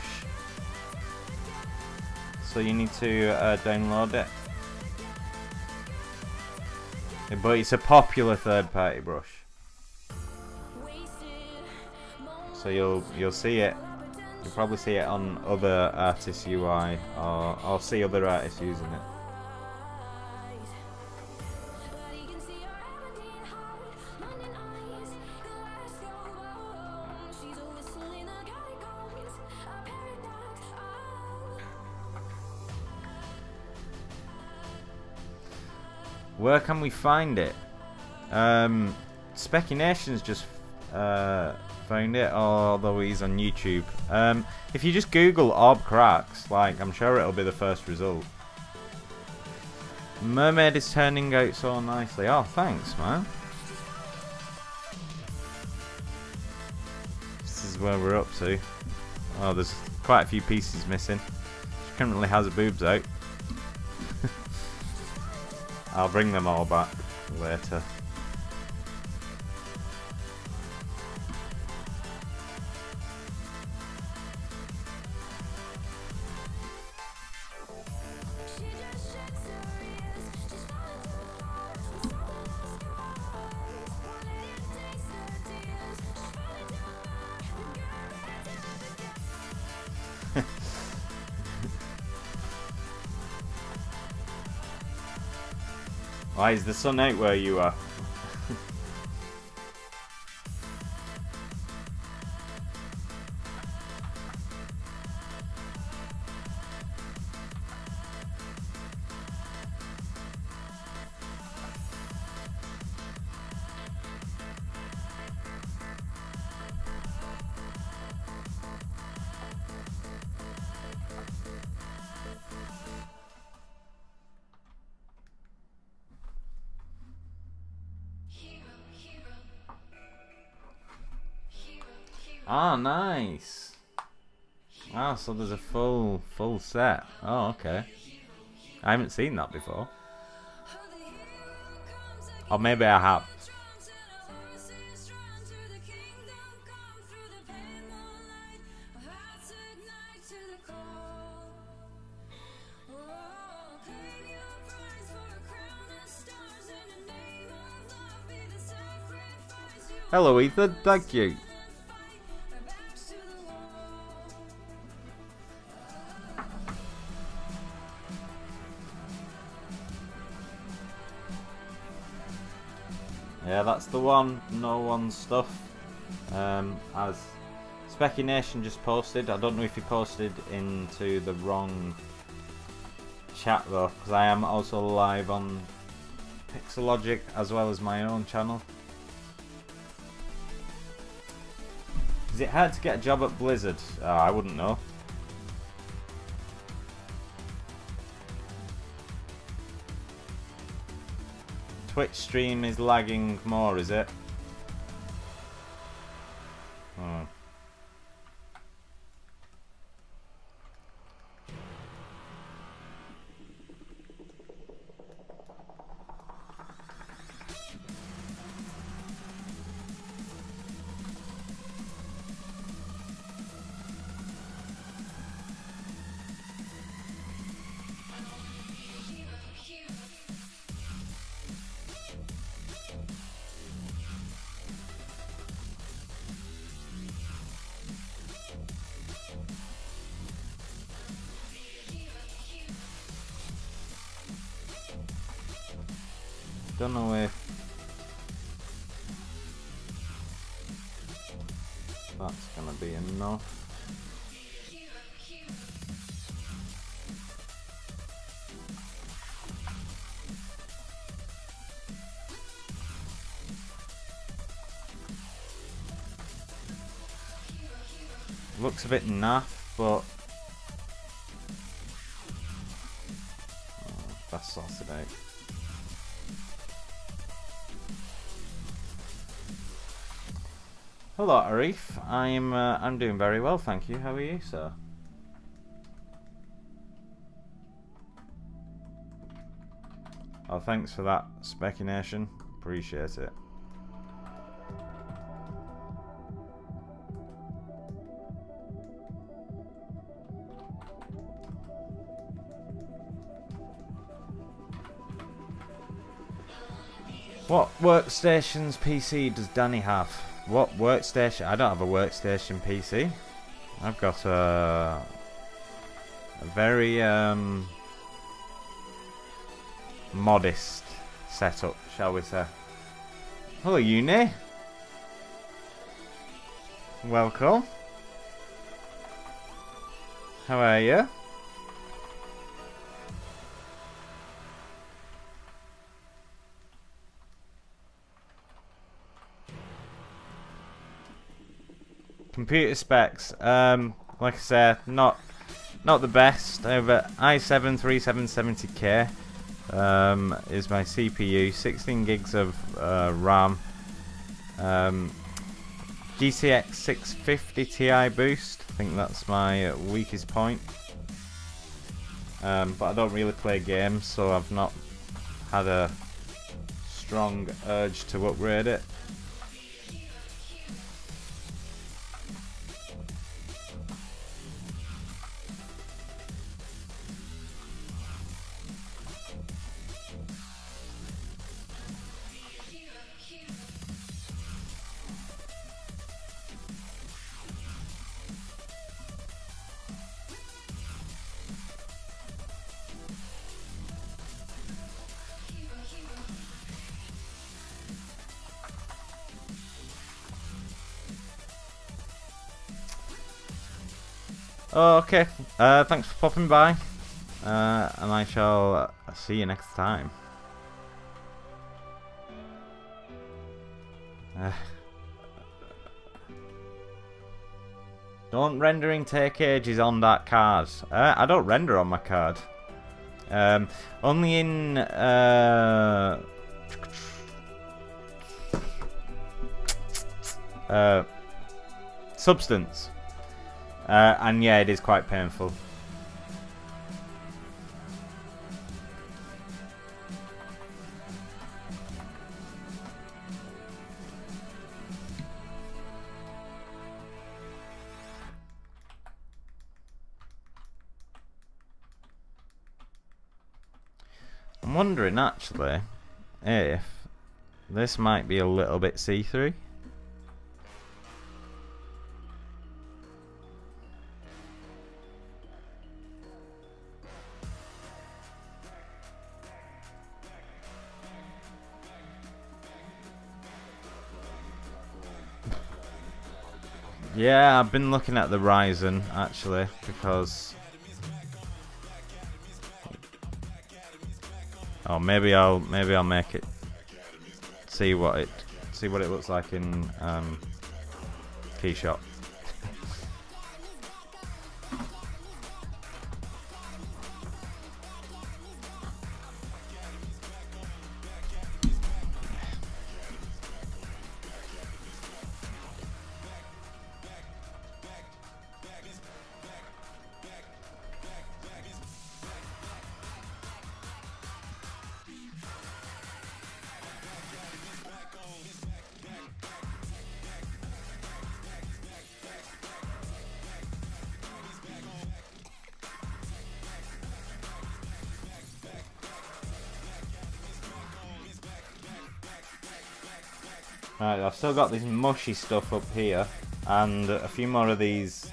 so you need to download it. But it's a popular third-party brush, so you'll see it. You'll probably see it on other artists' UI, or I'll see other artists using it. Where can we find it? Specunation's just found it, although he's on YouTube. If you just Google Orb Cracks, like, I'm sure it'll be the first result. Mermaid is turning out so nicely. Oh, thanks, man. where we're up to. Oh, there's quite a few pieces missing. She currently has her boobs out. I'll bring them all back later. Why is the sun out where you are? Ah, nice. Ah, so there's a full set. Oh, okay. I haven't seen that before. Or maybe I have. Hello, Ethan. Thank you. Yeah, that's the one. No one stuff. As Specky Nation just posted. I don't know if he posted into the wrong chat though, because I am also live on Pixelogic as well as my own channel. Is it hard to get a job at Blizzard? I wouldn't know. Twitch stream is lagging more, is it? Oh. Don't know if that's gonna be enough. Looks a bit naff, but that's sorted out. Hello, Arif. I'm doing very well, thank you. How are you, sir? Oh, thanks for that, Specky Nation. Appreciate it. What workstation's PC does Danny have? What workstation? I don't have a workstation PC. I've got a very modest setup, shall we say. Hello, Uni. Welcome. How are you? Computer specs, like I said, not the best. I have an i7 3770K is my CPU, 16 gigs of RAM, GCX 650 Ti boost. I think that's my weakest point. But I don't really play games, so I've not had a strong urge to upgrade it. Oh, okay. Thanks for popping by, and I shall see you next time. Don't rendering take ages on that card. I don't render on my card. Only in Substance. And yeah, it is quite painful. I'm wondering actually if this might be a little bit see-through. Yeah, I've been looking at the Ryzen actually, because maybe I'll make it see what it looks like in Keyshot. Right, I've still got this mushy stuff up here, and a few more of these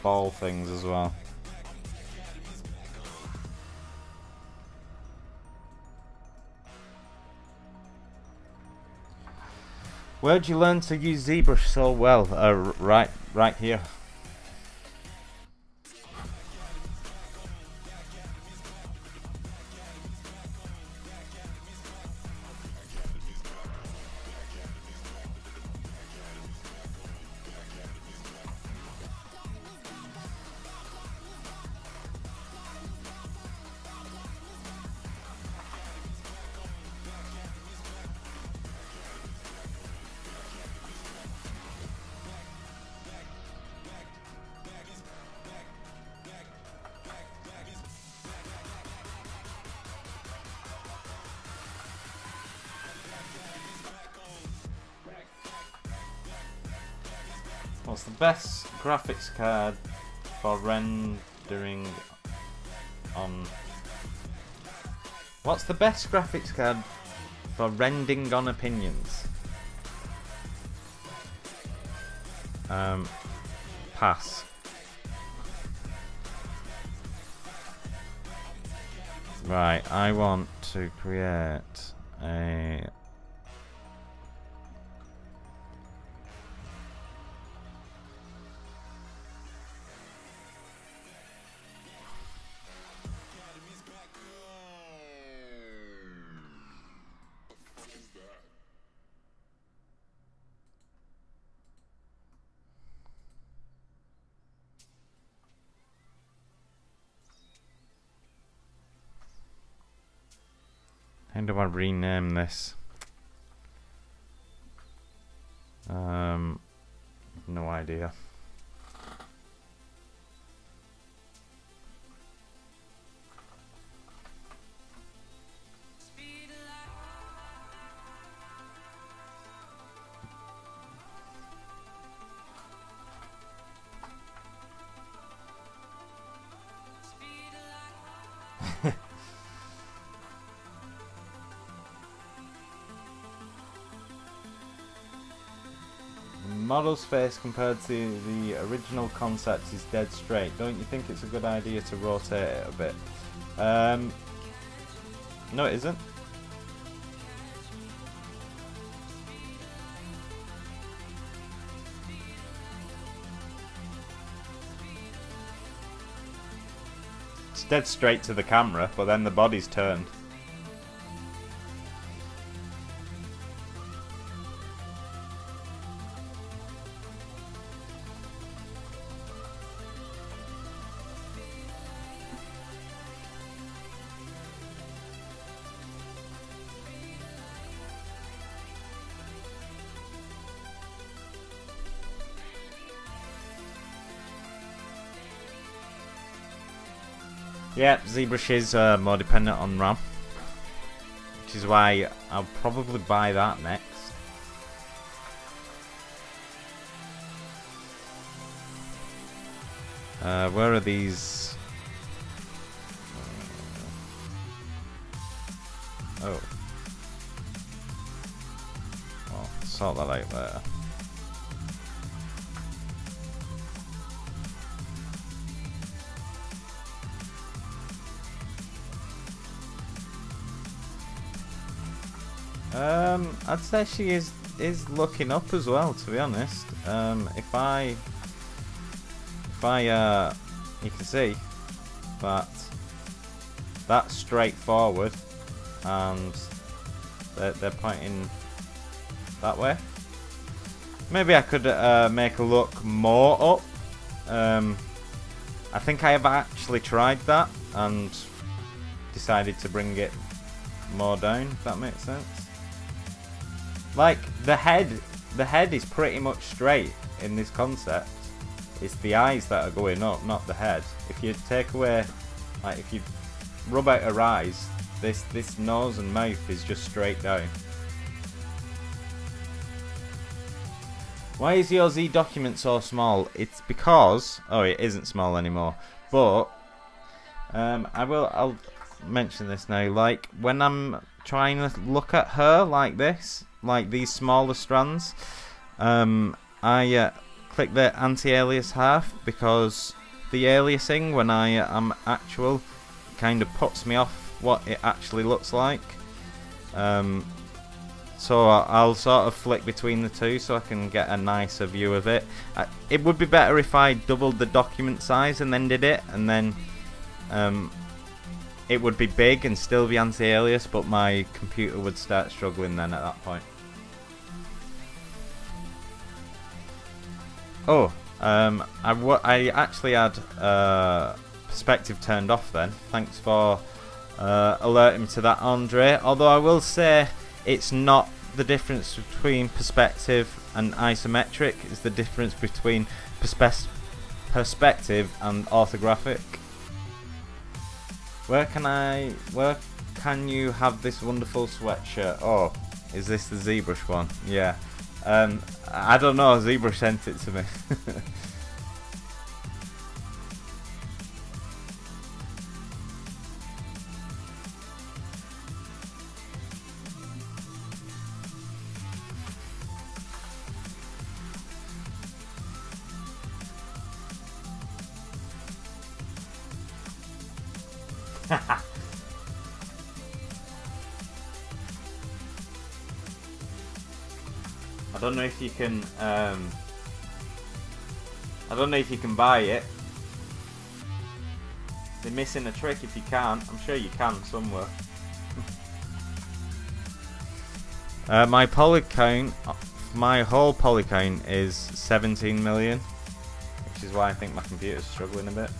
ball things as well. Where'd you learn to use ZBrush so well? Right here. What's the best graphics card for rendering on... What's the best graphics card for rendering on opinions? Pass. Right, I want to create a... How do I rename this? No idea. Model's face compared to the original concept is dead straight. Don't you think it's a good idea to rotate it a bit? No, it isn't. It's dead straight to the camera, but then the body's turned. Yeah, ZBrush is more dependent on RAM, which is why I'll probably buy that next. Where are these? Oh. Well, sort that out later. I'd say she is looking up as well, to be honest. If I you can see that that's straightforward, and they're pointing that way. Maybe I could make a look more up. I think I have actually tried that and decided to bring it more down, if that makes sense. Like the head is pretty much straight in this concept. It's the eyes that are going up, not the head. If you take away, like if you rub out her eyes, this nose and mouth is just straight down. Why is your Z document so small? It's because, oh, it isn't small anymore. But I'll mention this now. Like when I'm trying to look at her like this, like these smaller strands, I click the anti-alias half, because the aliasing when I am actual kind of puts me off what it actually looks like. So I'll sort of flick between the two so I can get a nicer view of it. It would be better if I doubled the document size and then did it, and then it would be big and still be anti-alias, but my computer would start struggling then at that point. Oh, I actually had perspective turned off then. Thanks for alerting me to that, Andre. Although I will say it's not the difference between perspective and isometric. It's the difference between perspective and orthographic. Where can you have this wonderful sweatshirt? Oh, is this the ZBrush one? Yeah. I don't know, ZBrush sent it to me. I don't know if you can. I don't know if you can buy it. They're missing a trick if you can't. I'm sure you can somewhere. My poly count, my whole poly count is 17 million, which is why I think my computer's struggling a bit.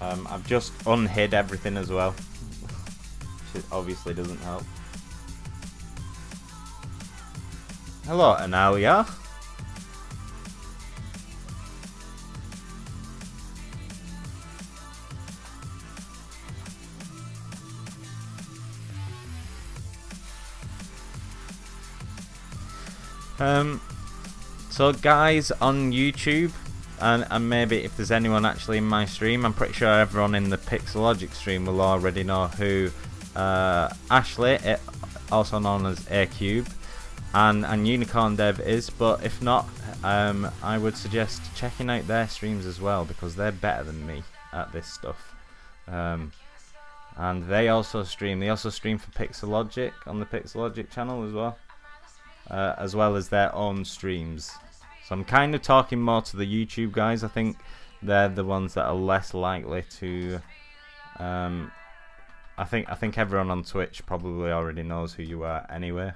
I've just unhid everything as well, which obviously doesn't help. Hello, Analia. So guys on YouTube, and maybe if there's anyone actually in my stream, I'm pretty sure everyone in the Pixelogic stream will already know who Ashley, also known as A Cube, and Unicorn Dev is, but if not, I would suggest checking out their streams as well, because they're better than me at this stuff. And they also stream for Pixelogic on the Pixelogic channel as well as their own streams. So I'm kind of talking more to the YouTube guys. I think they're the ones that are less likely to. I think everyone on Twitch probably already knows who you are anyway.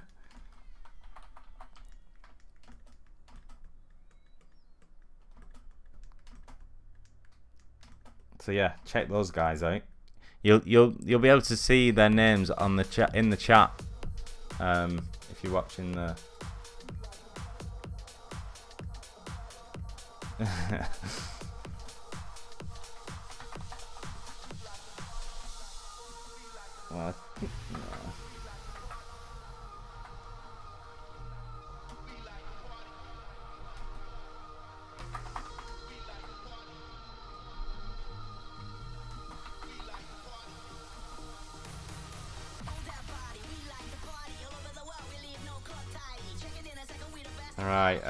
So yeah, check those guys out. You'll be able to see their names on the chat in the chat if you're watching the. Well, no. All right.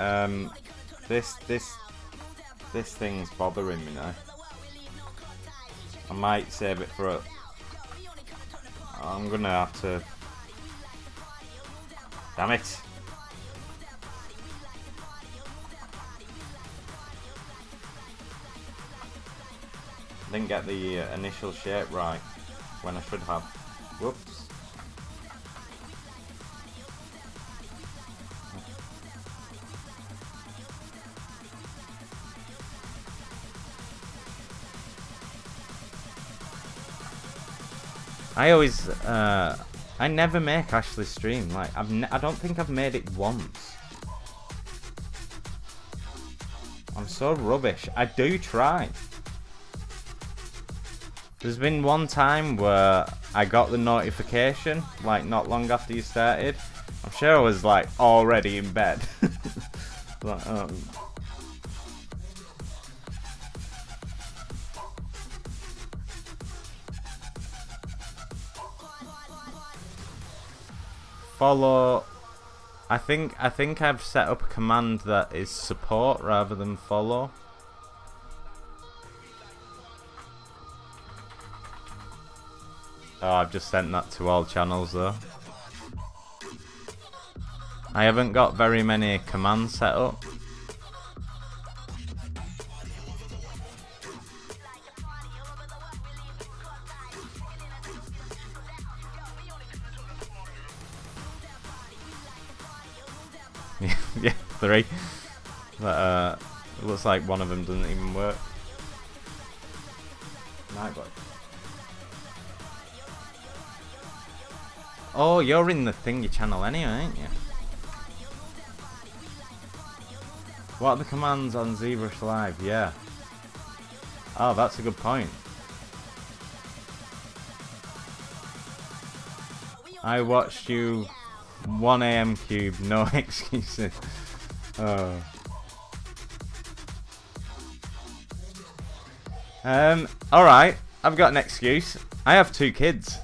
This thing's bothering me now. I might save it for a. I'm gonna have to. Damn it! Didn't get the initial shape right when I should have. Whoops. I always, I never make Ashley's stream. Like, I don't think I've made it once. I'm so rubbish. I do try. There's been one time where I got the notification, like, not long after you started. I'm sure I was, like, already in bed. Like, follow. I think I've set up a command that is support rather than follow. Oh, I've just sent that to all channels though. I haven't got very many commands set up. Yeah, 3. But it looks like one of them doesn't even work. Nightbot. Oh, you're in the thingy channel anyway, ain't you? What are the commands on ZBrush Live? Yeah. Oh, that's a good point. I watched you 1 AM cube, no excuses. Oh. Alright, I've got an excuse. I have 2 kids.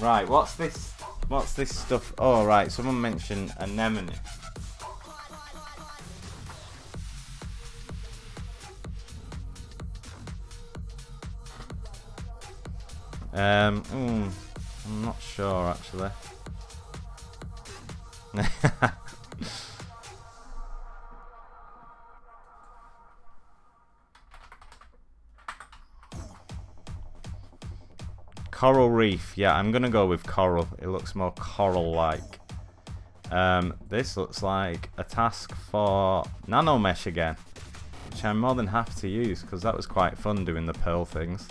Right, what's this? What's this stuff? Oh, right, someone mentioned anemone. I'm not sure actually. Coral reef. Yeah, I'm gonna go with coral. It looks more coral-like. This looks like a task for nano mesh again, which I'm more than happy to use because that was quite fun doing the pearl things.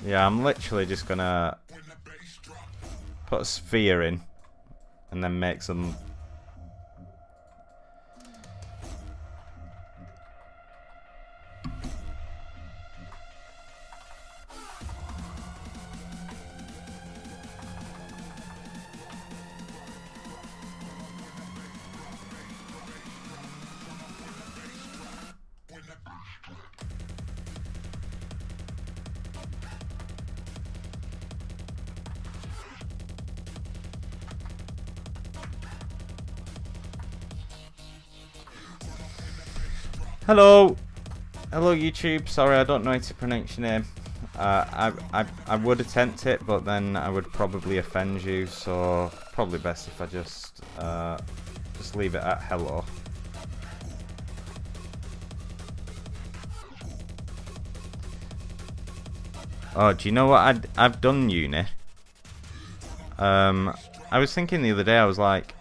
Yeah, I'm literally just gonna put a sphere in and then make some. Hello! Hello YouTube, sorry I don't know how to pronounce your name. I would attempt it, but then I would probably offend you, so probably best if I just leave it at hello. Oh, do you know what I've done, uni? I was thinking the other day, I was like,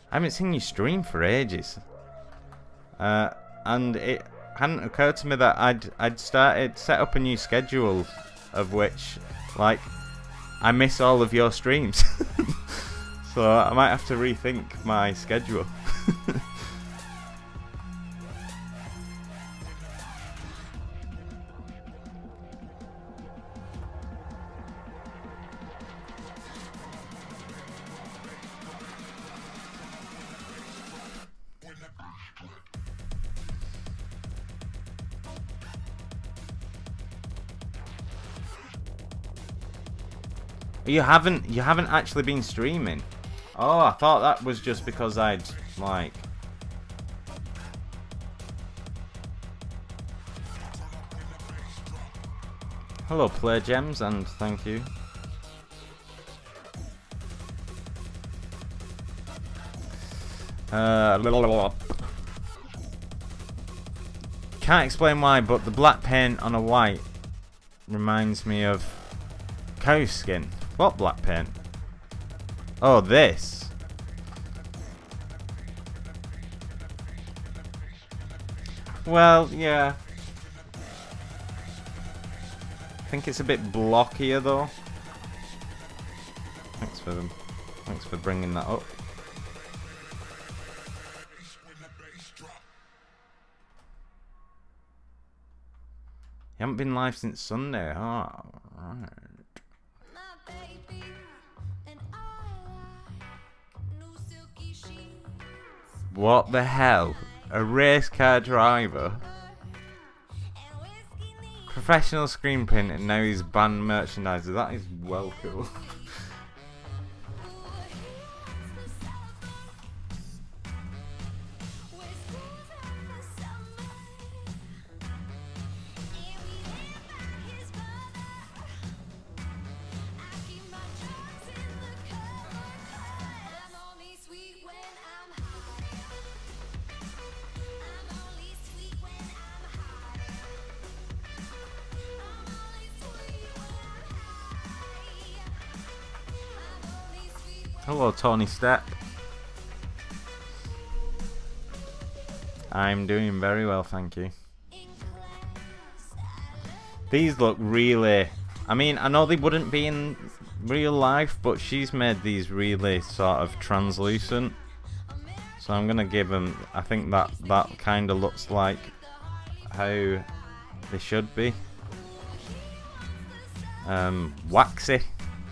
I haven't seen you stream for ages. And it hadn't occurred to me that I'd set up a new schedule, of which, like, I miss all of your streams. So I might have to rethink my schedule. You haven't actually been streaming? Oh, I thought that was just because I'd like. Hello, Play Gems, and thank you. Can't explain why, but the black paint on a white reminds me of cow skin. What black paint? Oh, this. Well, yeah. I think it's a bit blockier though. Thanks for bringing that up. You haven't been live since Sunday. Oh, right. What the hell? A race car driver? Professional screen print and now he's banned merchandiser. That is well cool. Hello, Tony Step. I'm doing very well, thank you. These look really... I mean, I know they wouldn't be in real life, but she's made these really sort of translucent. So I'm going to give them... I think that kind of looks like how they should be. Waxy,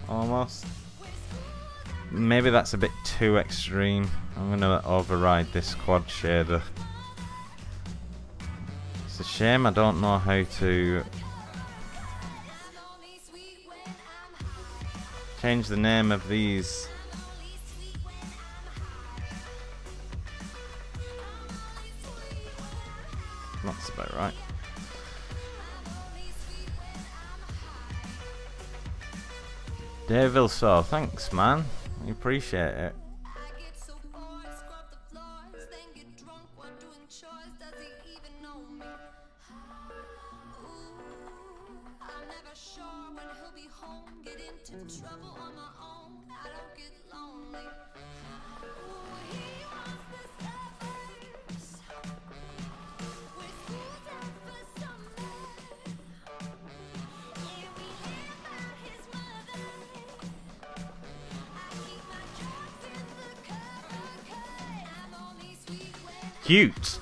almost. Maybe that's a bit too extreme. I'm gonna override this quad shader. It's a shame I don't know how to change the name of these. That's about right. Devil Saw, thanks man. I appreciate it. Cute.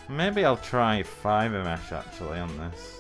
Maybe I'll try fiber mesh actually on this.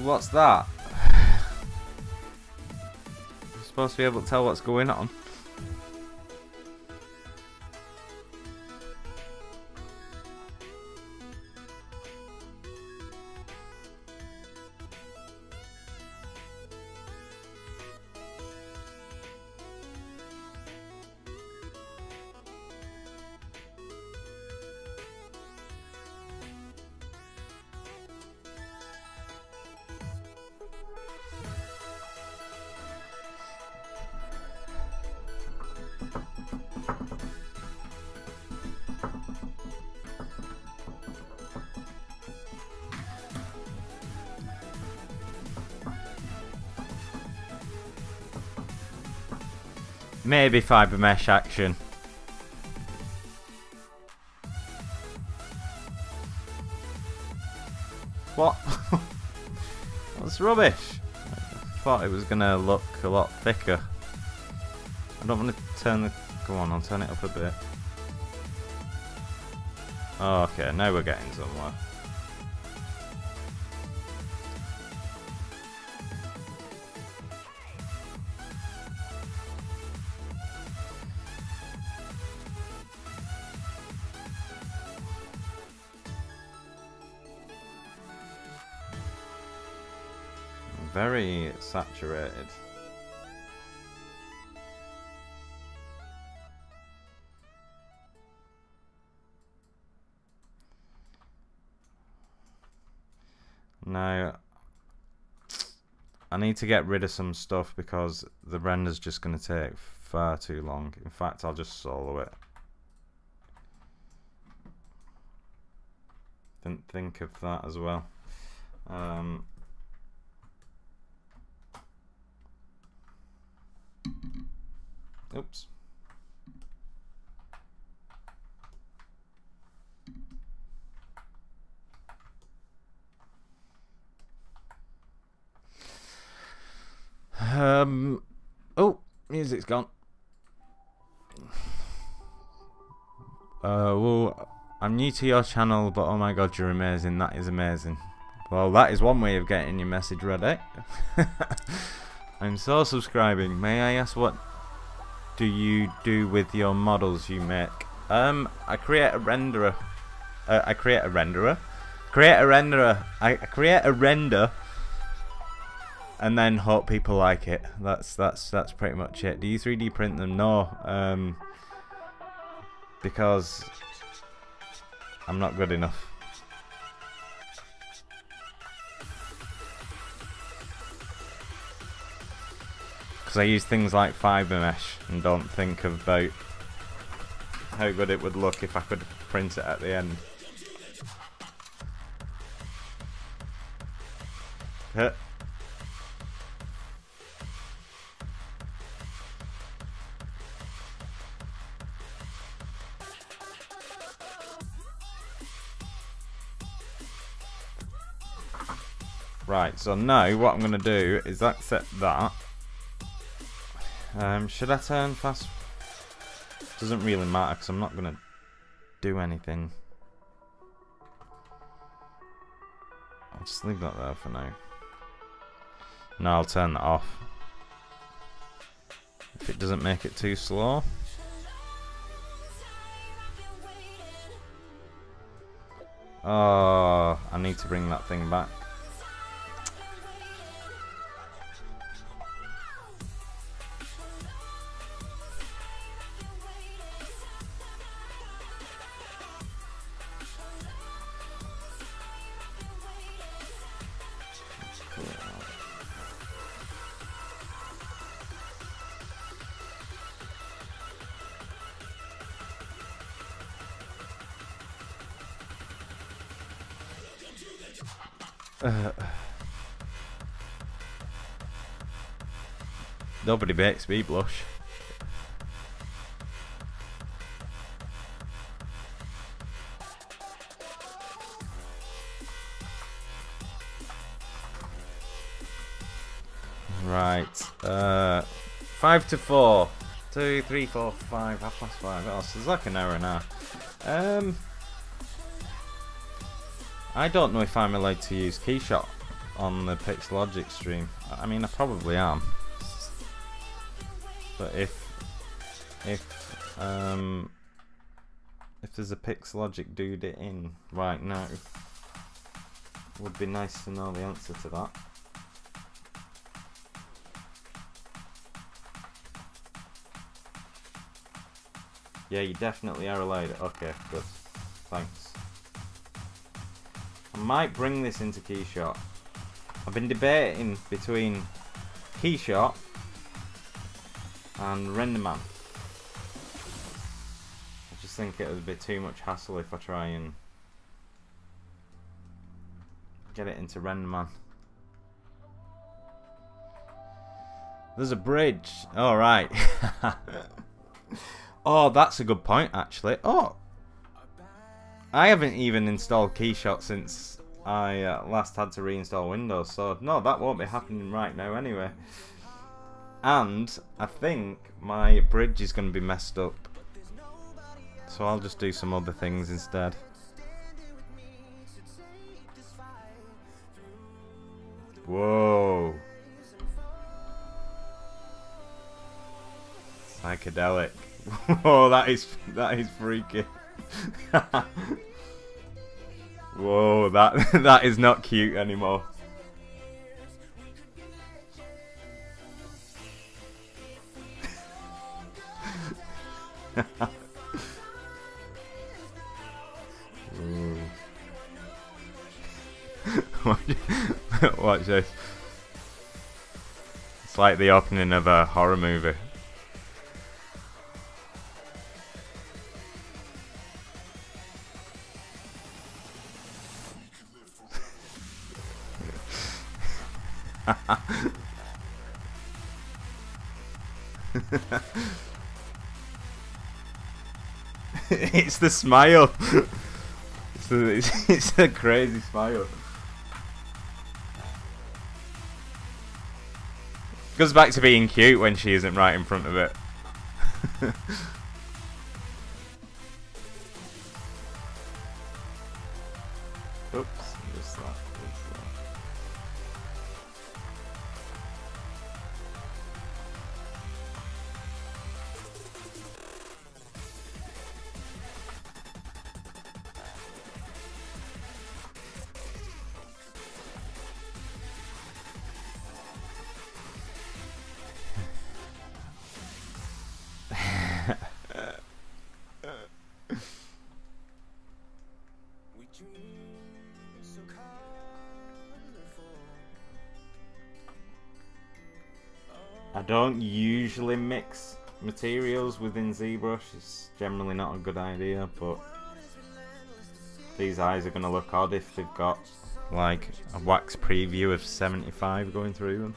What's that? You're supposed to be able to tell what's going on. Maybe fiber mesh action. What? That's rubbish. I thought it was gonna look a lot thicker. I don't want to turn the... Go on, I'll turn it up a bit. Oh, okay, now we're getting somewhere. Very saturated. Now, I need to get rid of some stuff because the render's just going to take far too long. In fact, I'll just solo it. Didn't think of that as well. Oops. Oh, music's gone. Well, I'm new to your channel, but oh my god, you're amazing. That is amazing. Well, that is one way of getting your message ready. I'm so subscribing. May I ask what do you do with your models you make? I create a renderer. I create a renderer. I create a render, and then hope people like it. That's pretty much it. Do you 3D print them? No. Because I'm not good enough. Because I use things like fiber mesh and don't think about how good it would look if I could print it at the end. Right, so now what I'm going to do is accept that. Should I turn fast? Doesn't really matter because I'm not going to do anything. I'll just leave that there for now. No, I'll turn that off. If it doesn't make it too slow. Oh, I need to bring that thing back. Nobody makes me blush. Right. 5 to 4. 2, 3, 4, 5. 5:30. Oh, so it's like an hour and a half. I don't know if I'm allowed to use Keyshot on the Pixelogic stream. I mean, I probably am. But if there's a Pixelogic dude in right now, would be nice to know the answer to that. Yeah, you definitely are allowed. Okay, good. Thanks. I might bring this into Keyshot. I've been debating between Keyshot and RenderMan. I just think it would be too much hassle if I try and get it into RenderMan. There's a bridge. All right. Oh, that's a good point, actually. Oh, I haven't even installed Keyshot since I last had to reinstall Windows, so no, that won't be happening right now anyway. And I think my bridge is going to be messed up, so I'll just do some other things instead. Whoa. Psychedelic. Whoa, that is freaky. Whoa, that is not cute anymore. Watch this. It's like the opening of a horror movie. It's the smile. It's a crazy smile. Goes back to being cute when she isn't right in front of it. Oops, just that. I don't usually mix materials within ZBrush. It's generally not a good idea, but these eyes are going to look odd if they've got like a wax preview of 75 going through them.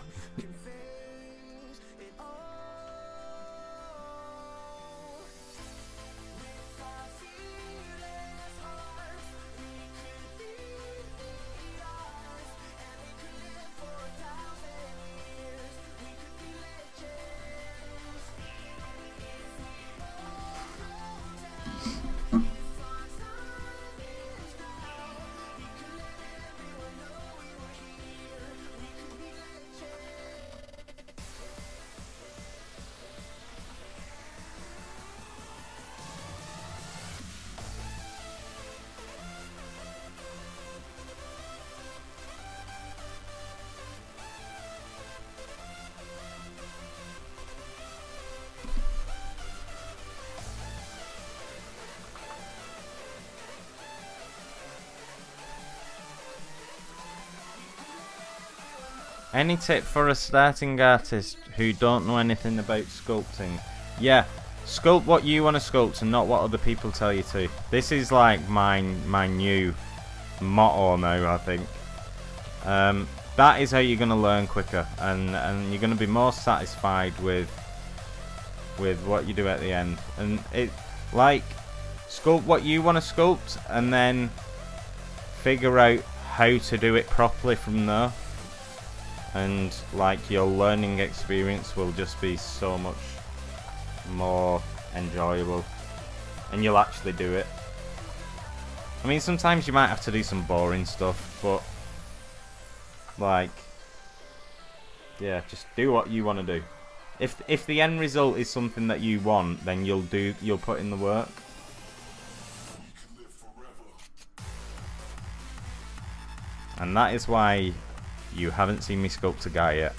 Any tip for a starting artist who don't know anything about sculpting? Yeah, sculpt what you want to sculpt and not what other people tell you to. This is like my new motto now, I think. That is how you're going to learn quicker, and you're going to be more satisfied with what you do at the end. And it, like, sculpt what you want to sculpt and then figure out how to do it properly from there. And like, your learning experience will just be so much more enjoyable, and you'll actually do it. I mean, sometimes you might have to do some boring stuff, but like, yeah, just do what you want to do. If the end result is something that you want, then you'll put in the work. And that is why you haven't seen me sculpt a guy yet.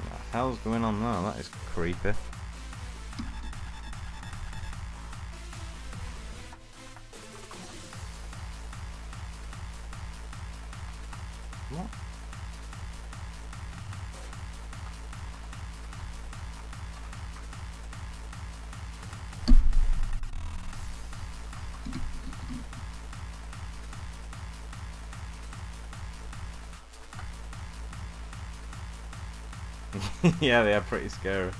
What the hell's going on there? That is creepy. What? Yeah, they are pretty scary.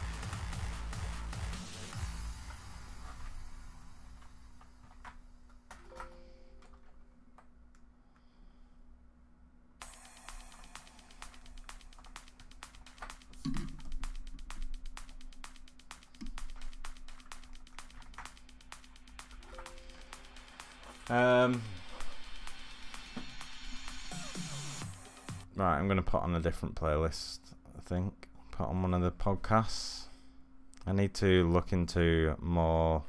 Right, I'm going to put on a different playlist, I think. Put on one of the podcasts. I need to look into more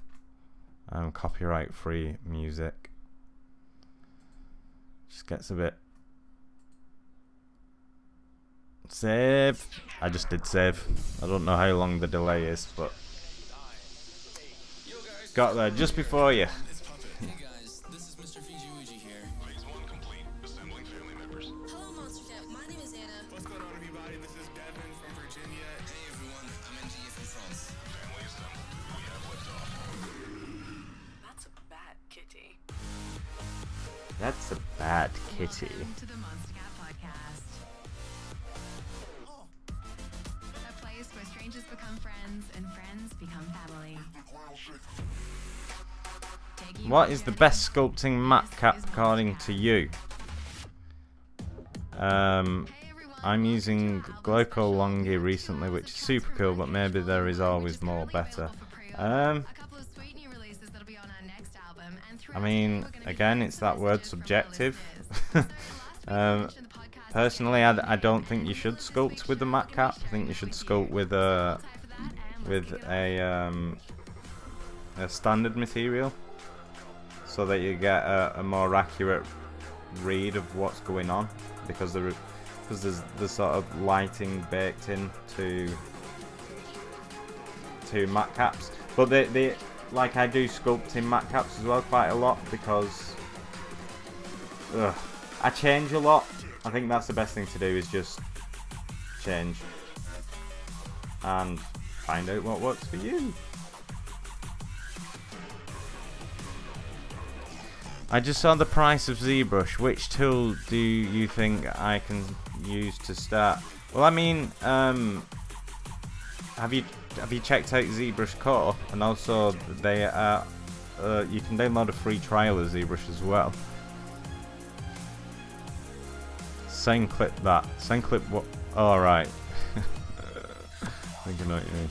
copyright-free music. Just gets a bit... Save! I just did save. I don't know how long the delay is, but... Got there just before you. That's a bad kitty. Welcome to the Monster Cat Podcast. A place where strangers become friends and friends become family. What is the best sculpting matte cap according to you? I'm using Gloco Longi recently, which is super cool, but maybe there is always more better. I mean, again, it's that word subjective. Personally, I don't think you should sculpt with the matte cap. I think you should sculpt with a standard material, so that you get a more accurate read of what's going on, because there's sort of lighting baked in to matte caps. But like I do sculpting matte caps as well quite a lot because I change a lot. I think that's the best thing to do, is just change and find out what works for you. I just saw the price of ZBrush. Which tool do you think I can use to start? Well, I mean, have you checked out ZBrush Core? And also, they are you can download a free trial of ZBrush as well. Same clip that. Same clip what? All right. I think I know what you mean.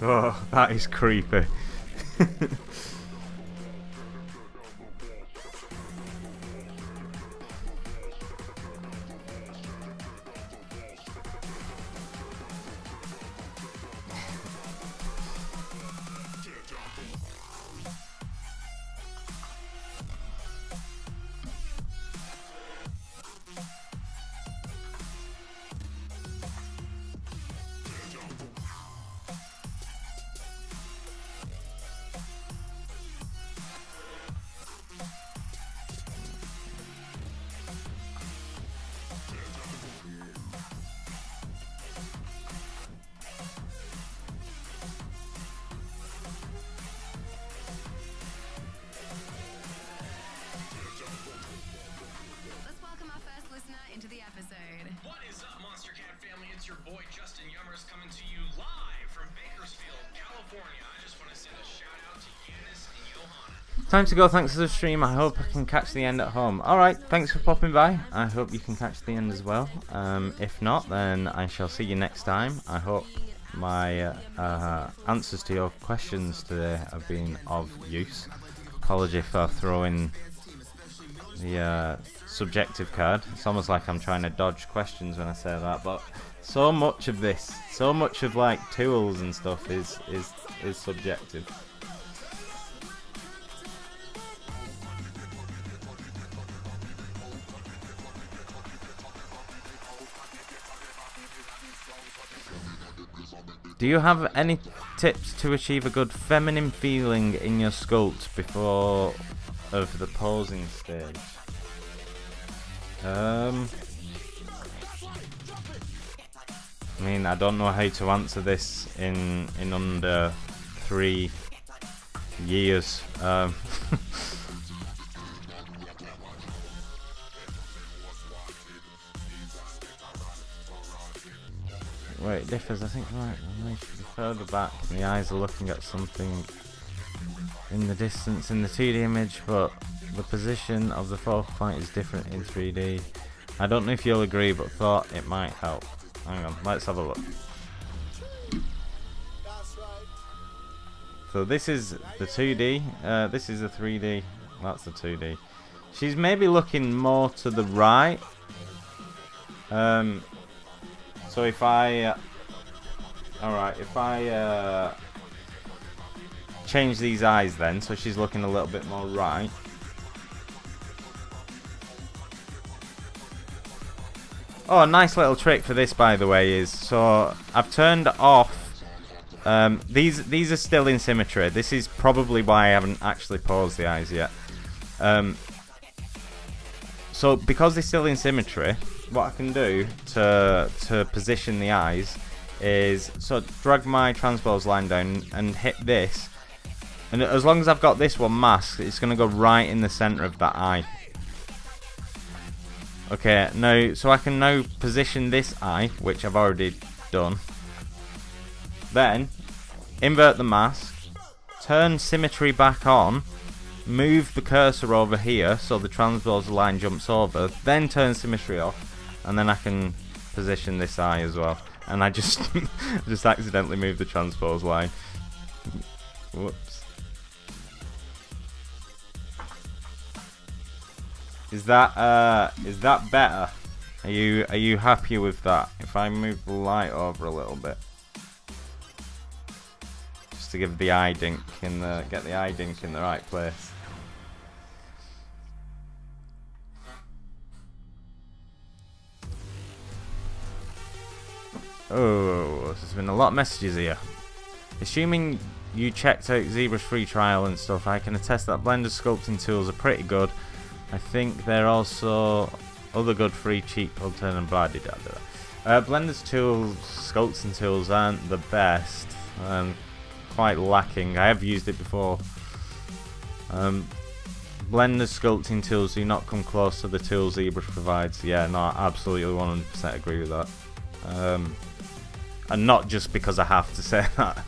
Oh, that is creepy. Time to go, thanks for the stream. I hope I can catch the end at home. Alright, thanks for popping by. I hope you can catch the end as well. If not, then I shall see you next time. I hope my answers to your questions today have been of use. Apology for throwing the subjective card. It's almost like I'm trying to dodge questions when I say that, but so much of this, so much of like tools and stuff is subjective. Do you have any tips to achieve a good feminine feeling in your sculpt before of the posing stage? I mean, I don't know how to answer this in under 3 years. Where it differs, I think, right, further back, the eyes are looking at something in the distance in the 2D image, but the position of the focal point is different in 3D. I don't know if you'll agree, but thought it might help. Hang on, let's have a look. So this is the 2D, this is the 3D, that's the 2D. She's maybe looking more to the right. So if I, alright, if I change these eyes then, so she's looking a little bit more right. Oh, a nice little trick for this, by the way, is, so I've turned off, these are still in symmetry. This is probably why I haven't actually paused the eyes yet. So because they're still in symmetry, what I can do to position the eyes is so drag my transpose line down and hit this, and as long as I've got this one masked, it's going to go right in the center of that eye. Okay, now so I can now position this eye, which I've already done. Then invert the mask, turn symmetry back on, move the cursor over here so the transpose line jumps over, then turn symmetry off, and then I can position this eye as well. And I just just accidentally moved the transpose line. Whoops. Is that better? Are you happy with that? If I move the light over a little bit, just to give the eye dink in the get the eye dink in the right place. Oh, there's been a lot of messages here. Assuming you checked out ZBrush free trial and stuff, I can attest that Blender's sculpting tools are pretty good. I think they're also other good free cheap alternative. Blender's tools, sculpting tools aren't the best. Quite lacking. I have used it before. Blender's sculpting tools do not come close to the tools ZBrush provides. Yeah, no, I absolutely 100% agree with that. And not just because I have to say that.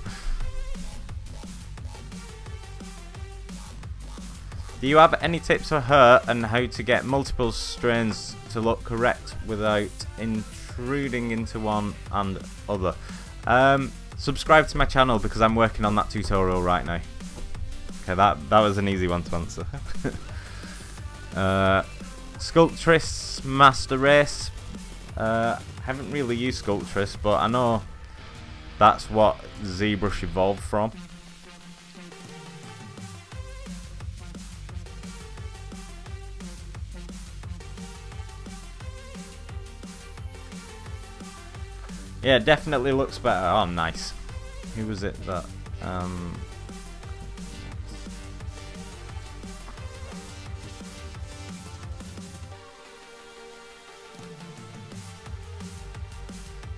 Do you have any tips for her on how to get multiple strains to look correct without intruding into one and other? Subscribe to my channel because I'm working on that tutorial right now. Okay, that was an easy one to answer. Sculptress Master Race. Haven't really used Sculptress, but I know that's what ZBrush evolved from. Yeah, definitely looks better. Oh, nice. Who was it that...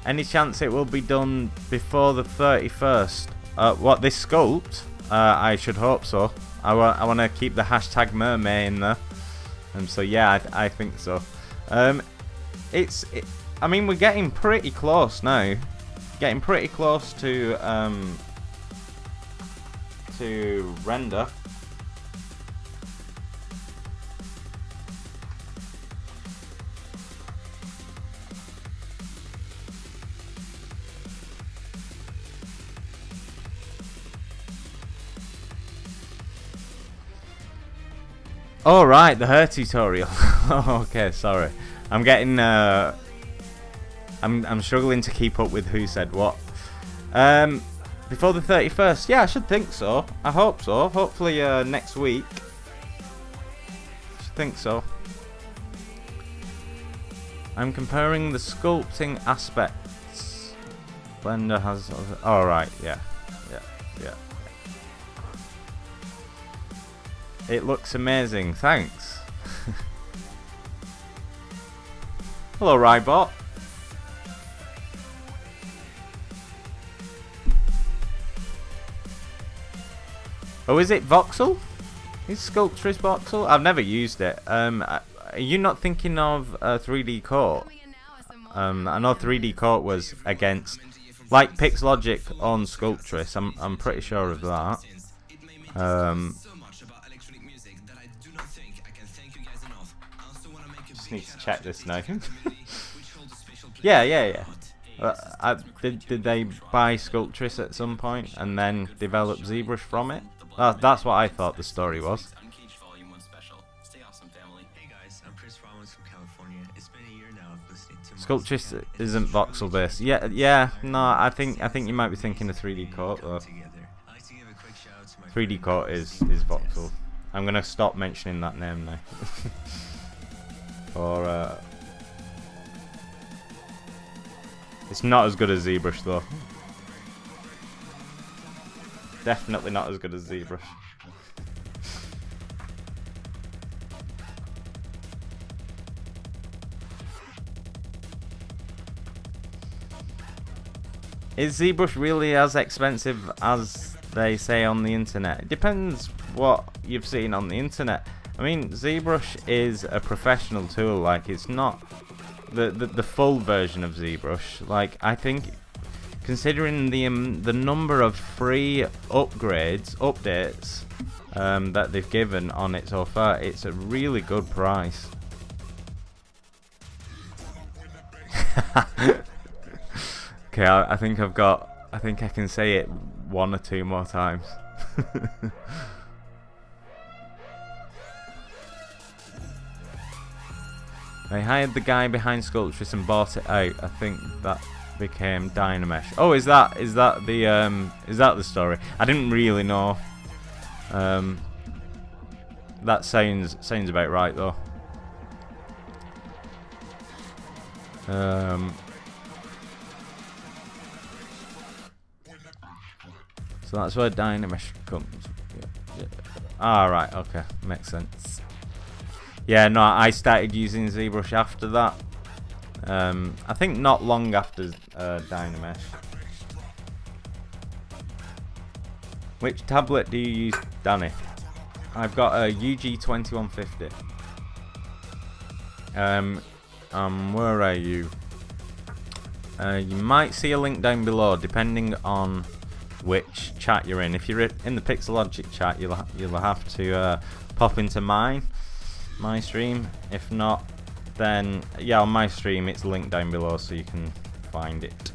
Any chance it will be done before the 31st? What, this sculpt? I should hope so. I want to keep the hashtag mermay in there. So yeah, I think so. I mean, we're getting pretty close now. Getting pretty close to render. Oh right, the hair tutorial. Okay, sorry. I'm getting I'm struggling to keep up with who said what. Before the 31st, yeah, I should think so. I hope so. Hopefully next week. I should think so. I'm comparing the sculpting aspects. Blender has. Oh right, yeah. It looks amazing, thanks. Hello, Rybot. Oh, is it voxel? Is Sculptress voxel? I've never used it. Are you not thinking of 3D Coat? I know 3D Coat was against, like Pixlogic on Sculptress. I'm pretty sure of that. Just need to check this now. Yeah. Did they buy Sculptress at some point and then develop ZBrush from it? That's what I thought the story was. Sculptress isn't voxel based. Yeah. No, I think you might be thinking of 3D Coat though. 3D Coat is voxel. I'm gonna stop mentioning that name now. Or it's not as good as ZBrush though. Definitely not as good as ZBrush. Is ZBrush really as expensive as they say on the internet? It depends what you've seen on the internet. I mean, ZBrush is a professional tool. Like, it's not the full version of ZBrush. Like, I think, considering the number of free updates that they've given on it so far, it's a really good price. Okay, I think I think I can say it 1 or 2 more times. They hired the guy behind Sculptress and bought it out. I think that became Dynamesh. Oh, is that the story? I didn't really know. That sounds about right though. So that's where Dynamesh comes. Yeah. Ah, right, okay, makes sense. Yeah, no, I started using ZBrush after that. I think not long after Dynamesh. Which tablet do you use, Danny? I've got a UG2150. Where are you? You might see a link down below, depending on which chat you're in. If you're in the Pixelogic chat, you'll have to pop into my stream. If not, then yeah, on my stream it's linked down below, so you can find it.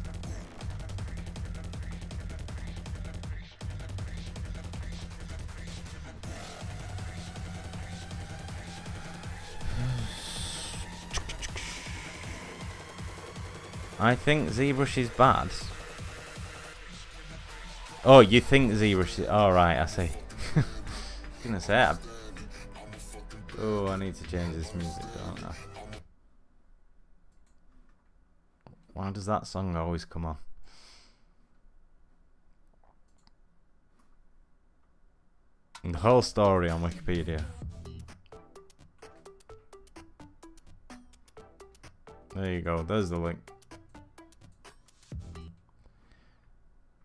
I think ZBrush is bad. Oh, you think ZBrush is... Oh, right, I see. I was gonna say... Oh, I need to change this music, don't I? Why does that song always come on? And the whole story on Wikipedia. There you go, there's the link.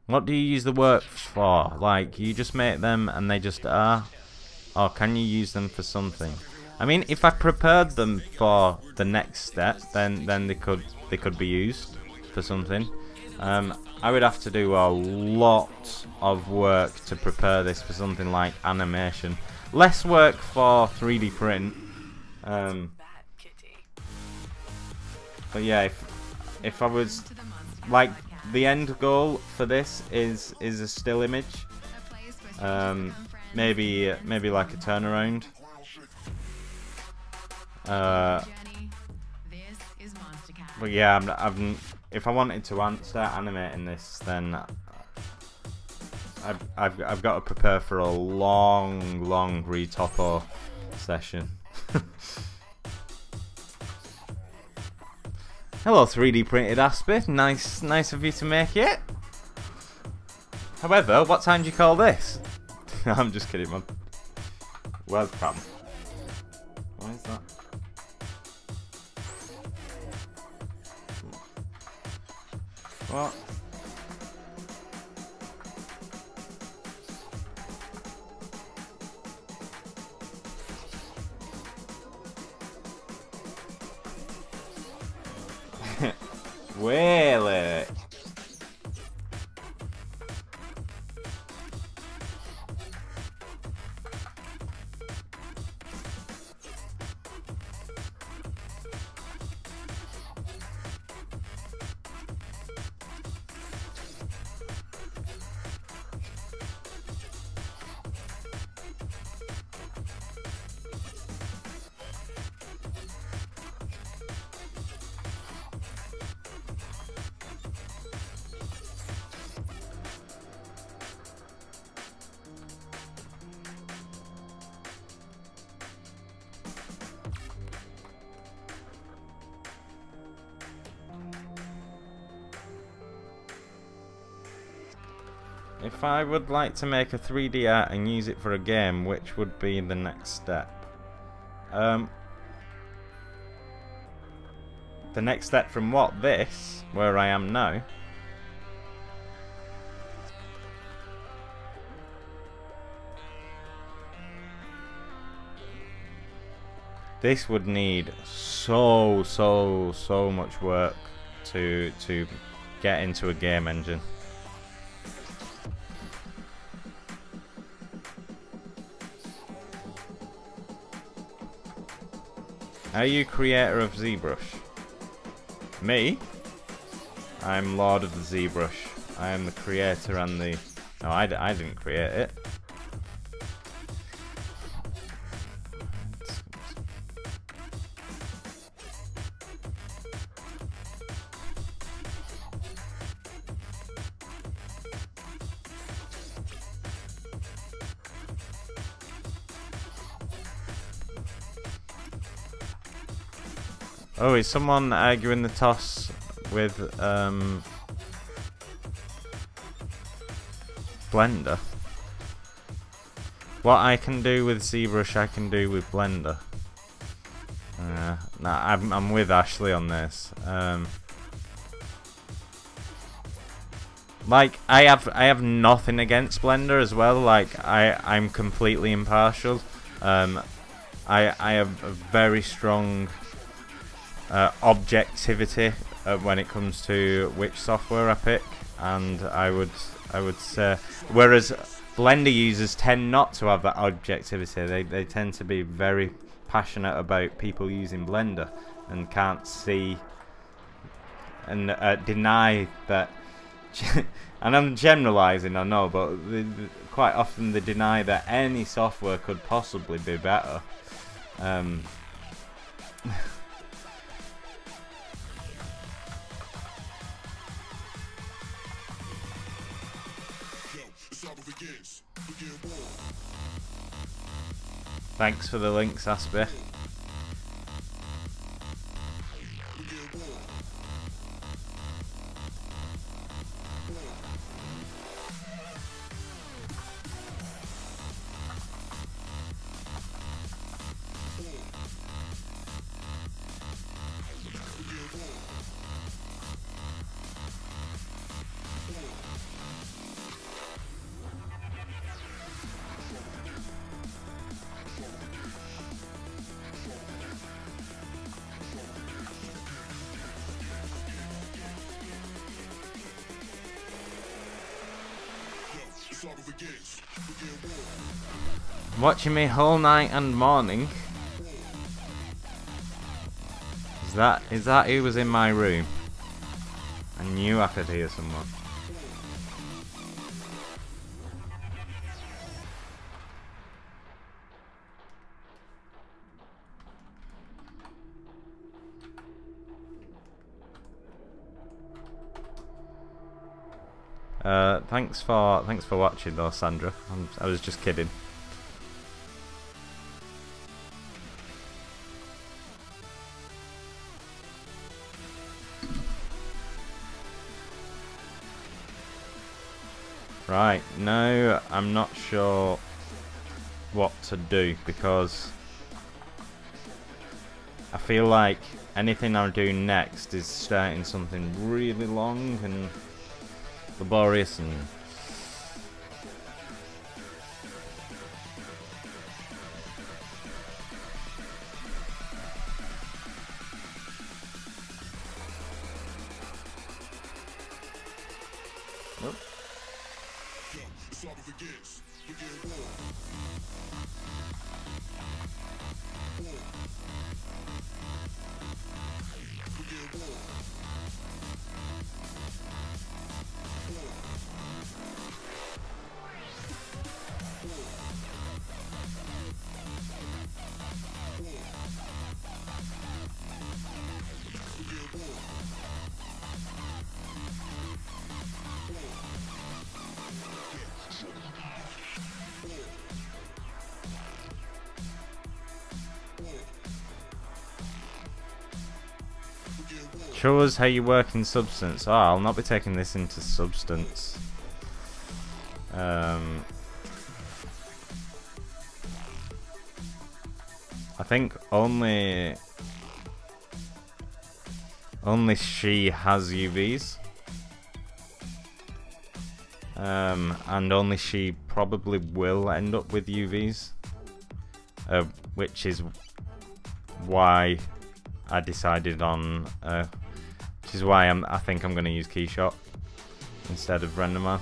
What do you use the works for? Like, you just make them and they just are? Or can you use them for something? I mean, if I prepared them for the next step, then they could be used for something. I would have to do a lot of work to prepare this for something like animation. Less work for 3D print. But yeah, if I was like, the end goal for this is a still image. Maybe like a turnaround. But yeah, if I wanted to start animating this, then I've got to prepare for a long retopo session. Hello, 3D printed Aspie. Nice of you to make it. However, what time do you call this? I'm just kidding, man. Welcome. Why is that? What? Really? If I would like to make a 3D art and use it for a game, which would be the next step? The next step from what? This? Where I am now? This would need so much work to get into a game engine. Are you creator of ZBrush? Me? I'm Lord of the ZBrush. I am the creator and the... No, I didn't create it. Oh, is someone arguing the toss with Blender? What I can do with ZBrush, I can do with Blender. Nah, I'm with Ashley on this. Like I have nothing against Blender as well. Like I'm completely impartial. I have a very strong objectivity when it comes to which software I pick, and I would say, whereas Blender users tend not to have that objectivity. They tend to be very passionate about people using Blender and can't see and deny that. And I'm generalizing, I know, but quite often they deny that any software could possibly be better. Thanks for the links, Aspie. Watching me whole night and morning. Is that who was in my room? I knew I could hear someone. Thanks for watching though, Sandra. I was just kidding. Right, now I'm not sure what to do because I feel like anything I'll do next is starting something really long and laborious and show us how you work in Substance. Oh, I'll not be taking this into Substance. I think only she has UVs. And only she probably will end up with UVs. Which is why I decided on, which is why I think I'm going to use Keyshot instead of RenderMan.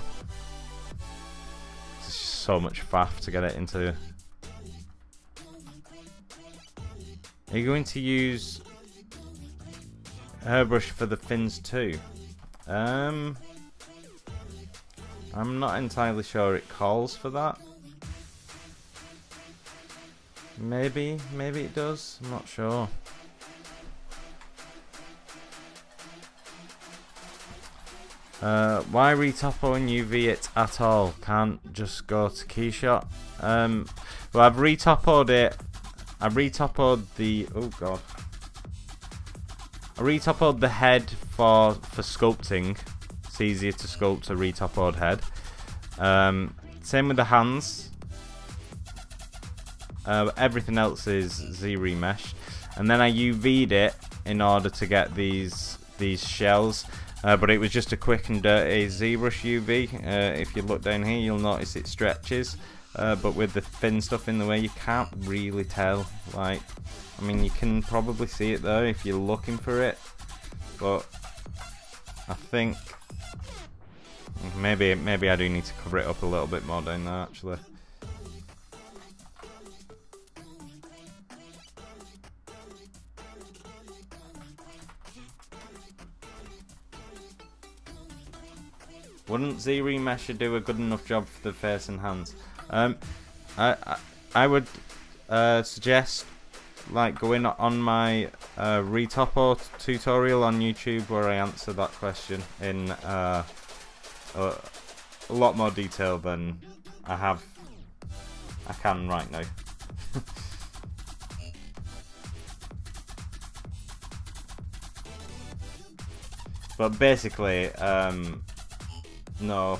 It's just so much faff to get it into. Are you going to use airbrush for the fins too? I'm not entirely sure it calls for that. Maybe it does. I'm not sure. Why retopo and UV it at all? Can't just go to Keyshot. Well, I've retopoed it. I retopoed the I retopoed the head for sculpting. It's easier to sculpt a retopoed head. Same with the hands. Everything else is Z-remesh, and then I UV'd it in order to get these shells. But it was just a quick and dirty ZBrush UV. If you look down here, you'll notice it stretches. But with the thin stuff in the way, you can't really tell. Like, I mean, you can probably see it though if you're looking for it. But I think maybe I do need to cover it up a little bit more down there actually. Wouldn't Z-remesh do a good enough job for the face and hands? I would suggest like going on my retopo tutorial on YouTube where I answer that question in a lot more detail than I can right now. But basically, no.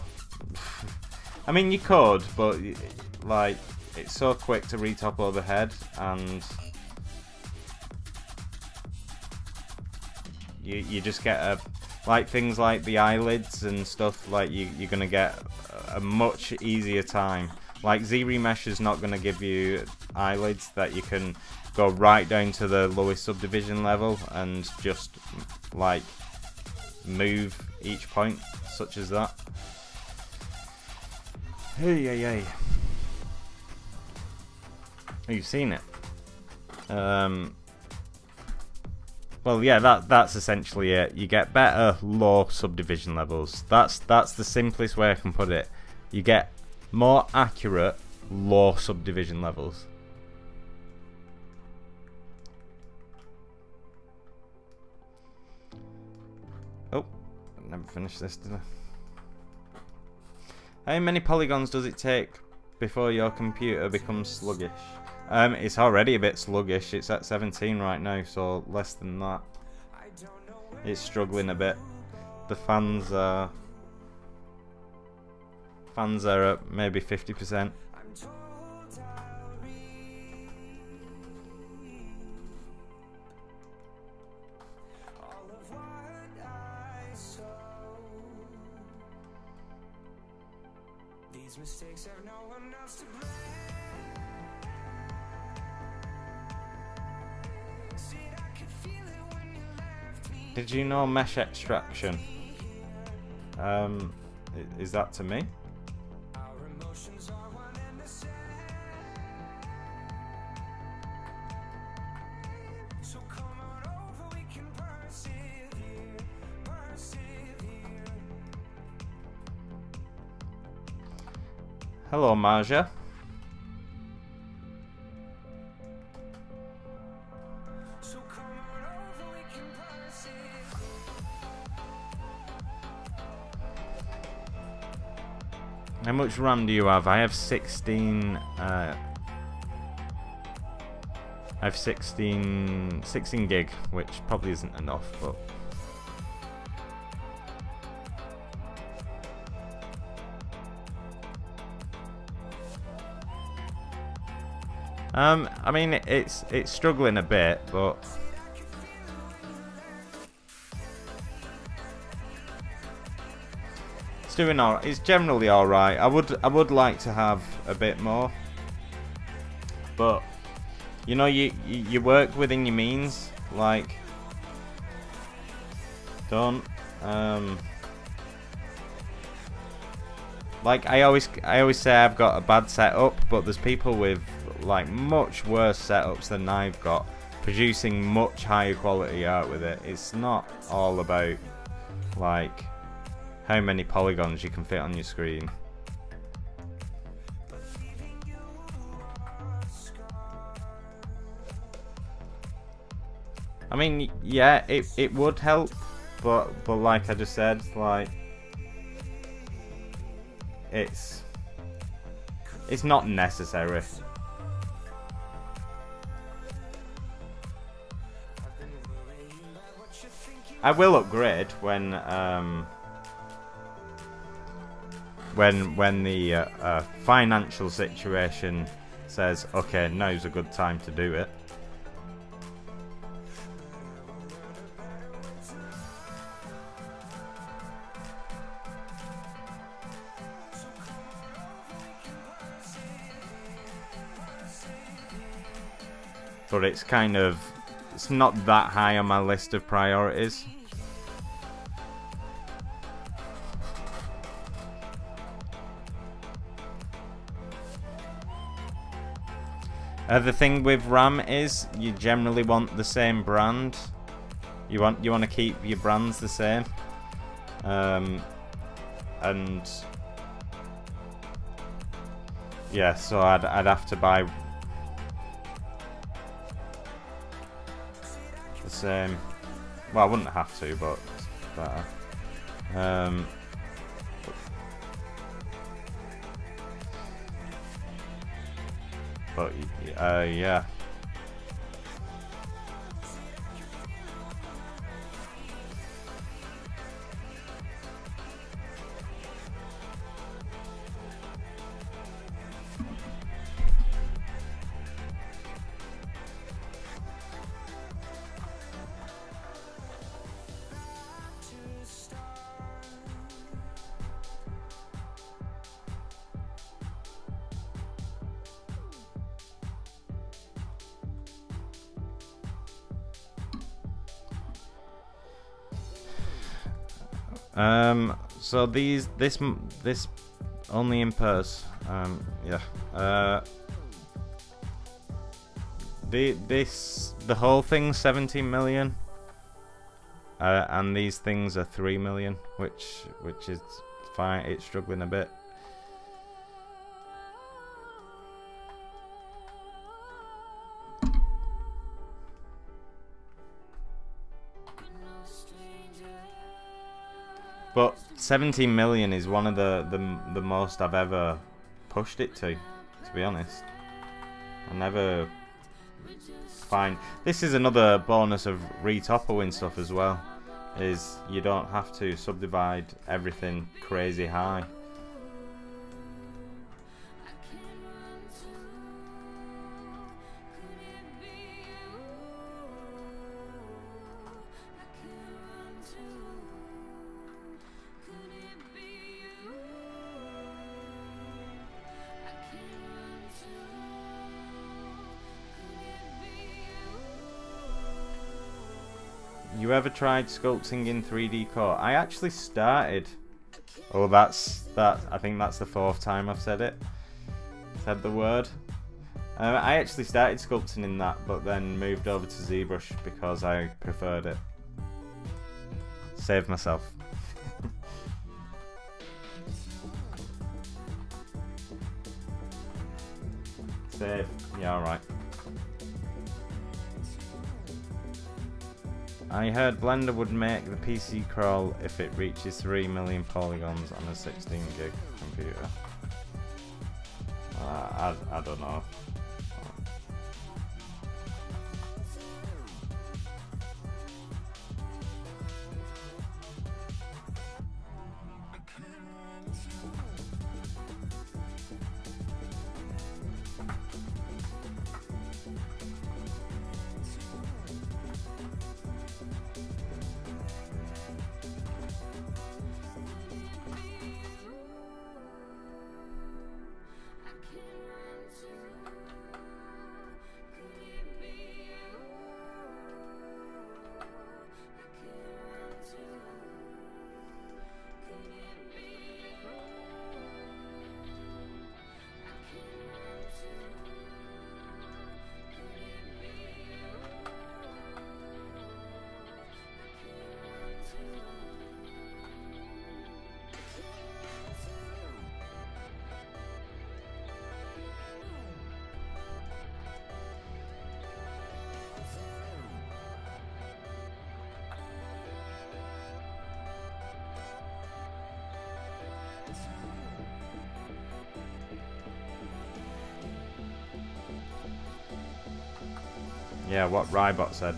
I mean, you could, but like, it's so quick to retopo the head, and you just get like things like the eyelids and stuff. Like you're gonna get a much easier time. Like Z-remesh is not gonna give you eyelids that you can go right down to the lowest subdivision level and just like move each point, such as that. Hey. You've seen it. Well, yeah, that's essentially it. You get better low subdivision levels. That's the simplest way I can put it. You get more accurate low subdivision levels. Oh, I never finished this, did I? How many polygons does it take before your computer becomes sluggish? It's already a bit sluggish. It's at 17 right now, so less than that. It's struggling a bit. The fans are at maybe 50%. Mistakes have no one else to blame. Did you know mesh extraction? Is that to me? Hello, Marja. How much RAM do you have? I have 16. I have 16 gig, which probably isn't enough, but. I mean, it's struggling a bit, but it's doing all. It's generally all right. I would like to have a bit more, but You know, you work within your means. Like, don't like I always say I've got a bad setup, but there's people with like much worse setups than I've got, producing much higher quality art with it. It's not all about like how many polygons you can fit on your screen. I mean, yeah, it would help, but like I just said, like it's not necessary. I will upgrade when the financial situation says, okay, now's a good time to do it. But it's kind of, it's not that high on my list of priorities. The thing with RAM is you generally want the same brand. You want to keep your brands the same. And yeah, so I'd have to buy the same. Well, I wouldn't have to, but it's better. But yeah. So this only in pairs. Yeah. The whole thing's 17 million. And these things are 3 million, which is fine. It's struggling a bit. But 17 million is one of the most I've ever pushed it to be honest. I never find... This is another bonus of retopoing stuff as well, is you don't have to subdivide everything crazy high. You ever tried sculpting in 3D Core? I actually started. Oh, I think that's the 4th time I've said it. Said the word. I actually started sculpting in that, but then moved over to ZBrush because I preferred it. Saved myself. Save. Yeah, alright. I heard Blender would make the PC crawl if it reaches 3 million polygons on a 16 gig computer. I don't know. Yeah, what Rybot said.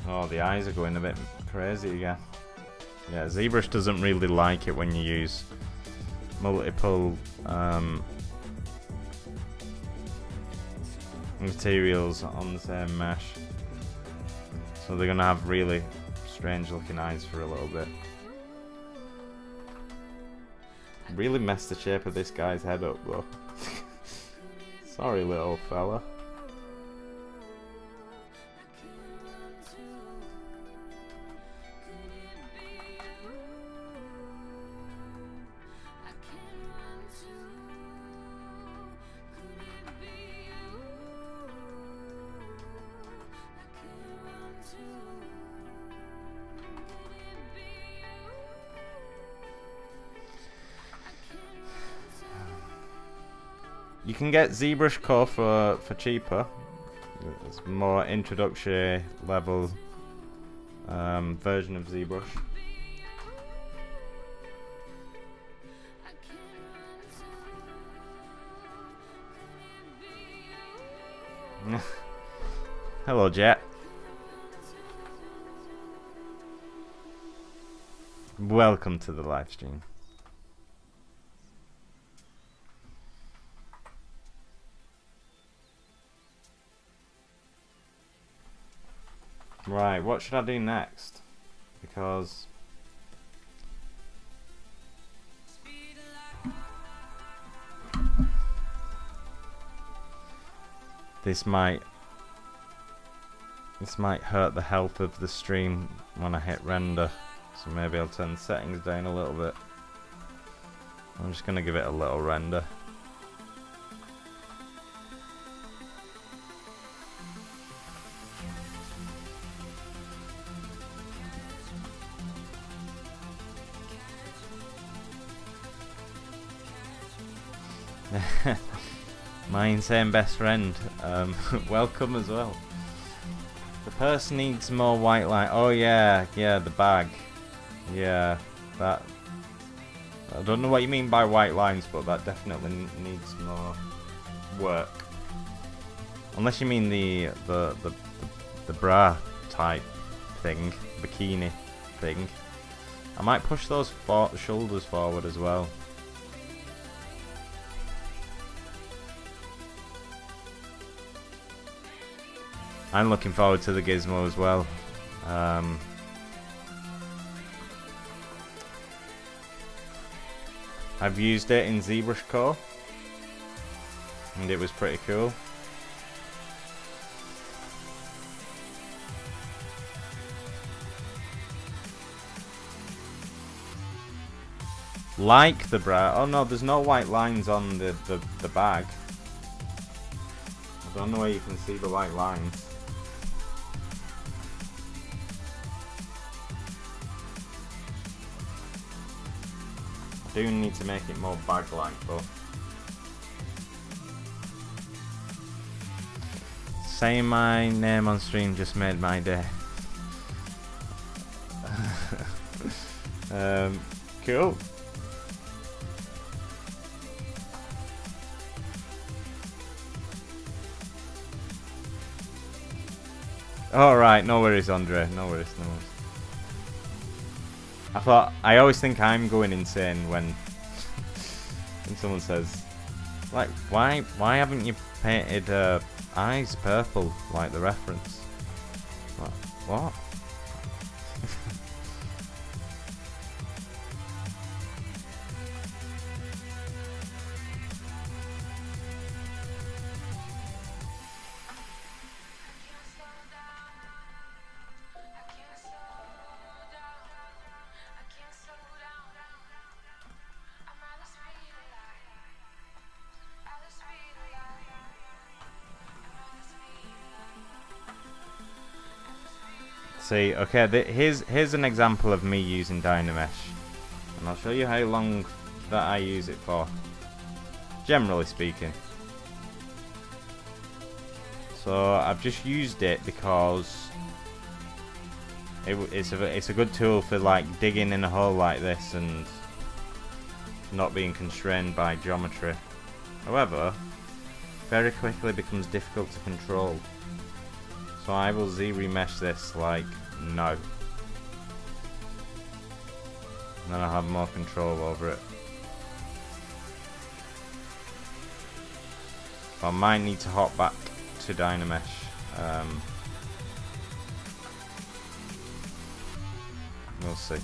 Oh, the eyes are going a bit crazy again. Yeah, ZBrush doesn't really like it when you use multiple materials on the same mesh. So they're gonna have really strange looking eyes for a little bit. Really messed the shape of this guy's head up though. Sorry, little fella. You can get ZBrush Core for cheaper. It's a more introductory level version of ZBrush. Hello, Jet. Welcome to the live stream. Right, what should I do next? Because this might hurt the health of the stream when I hit render. So maybe I'll turn the settings down a little bit. I'm just gonna give it a little render. My insane best friend, welcome as well. The purse needs more white line. Oh yeah, the bag. Yeah, that. I don't know what you mean by white lines, but that definitely needs more work. Unless you mean the bra type thing, bikini thing. I might push those shoulders forward as well. I'm looking forward to the gizmo as well. I've used it in ZBrush Core and it was pretty cool. Like the bra. Oh no, there's no white lines on the bag. I don't know where you can see the white lines. I do need to make it more bag-like though. Saying my name on stream just made my day. Cool. Alright, no worries, Andre. No worries, no worries. I always think I'm going insane when someone says, like, why haven't you painted eyes purple like the reference? What? See, okay, here's an example of me using Dynamesh, and I'll show you how long that I use it for, generally speaking. So I've just used it because it's a good tool for like digging in a hole like this and not being constrained by geometry. However, very quickly becomes difficult to control. So I will Z-remesh this like no. And then I'll have more control over it. I might need to hop back to Dynamesh. We'll see.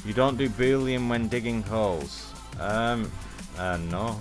You don't do Boolean when digging holes? No.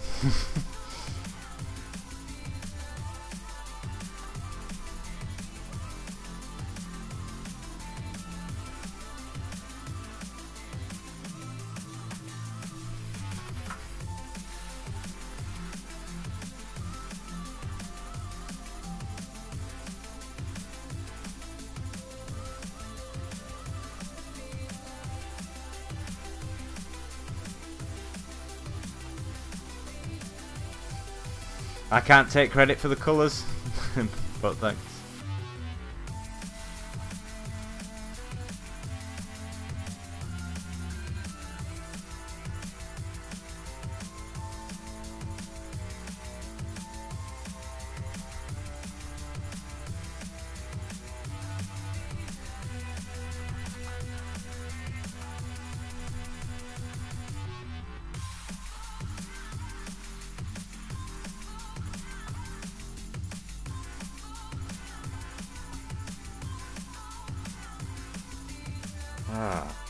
I can't take credit for the colours, but thanks.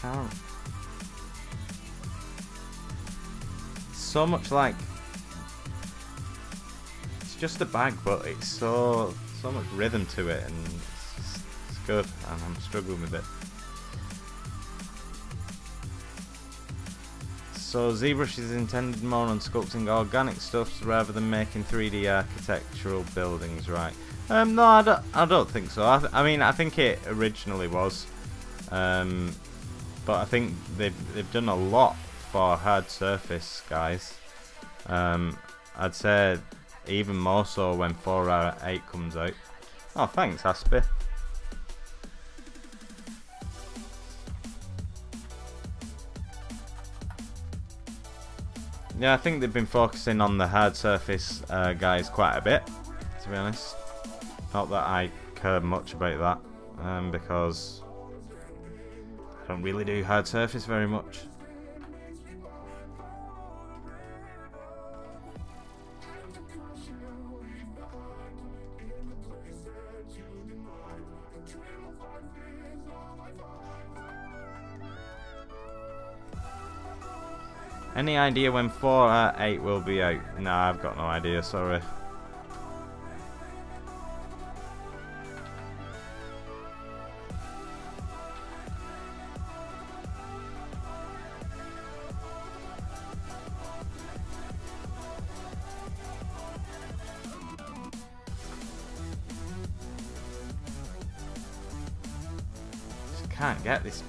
Can't. So much like it's just a bag, but it's so much rhythm to it, and it's good. And I'm struggling with it. So ZBrush is intended more on sculpting organic stuff rather than making 3D architectural buildings, right? No, I don't think so. I mean, I think it originally was. But I think they've done a lot for hard surface guys. I'd say even more so when 4 out of 8 comes out. Oh, thanks, Aspie. Yeah, I think they've been focusing on the hard surface guys quite a bit, to be honest. Not that I care much about that, because I don't really do hard surface very much. Any idea when 4 out of 8 will be out? Nah, I've got no idea, sorry. Can't get this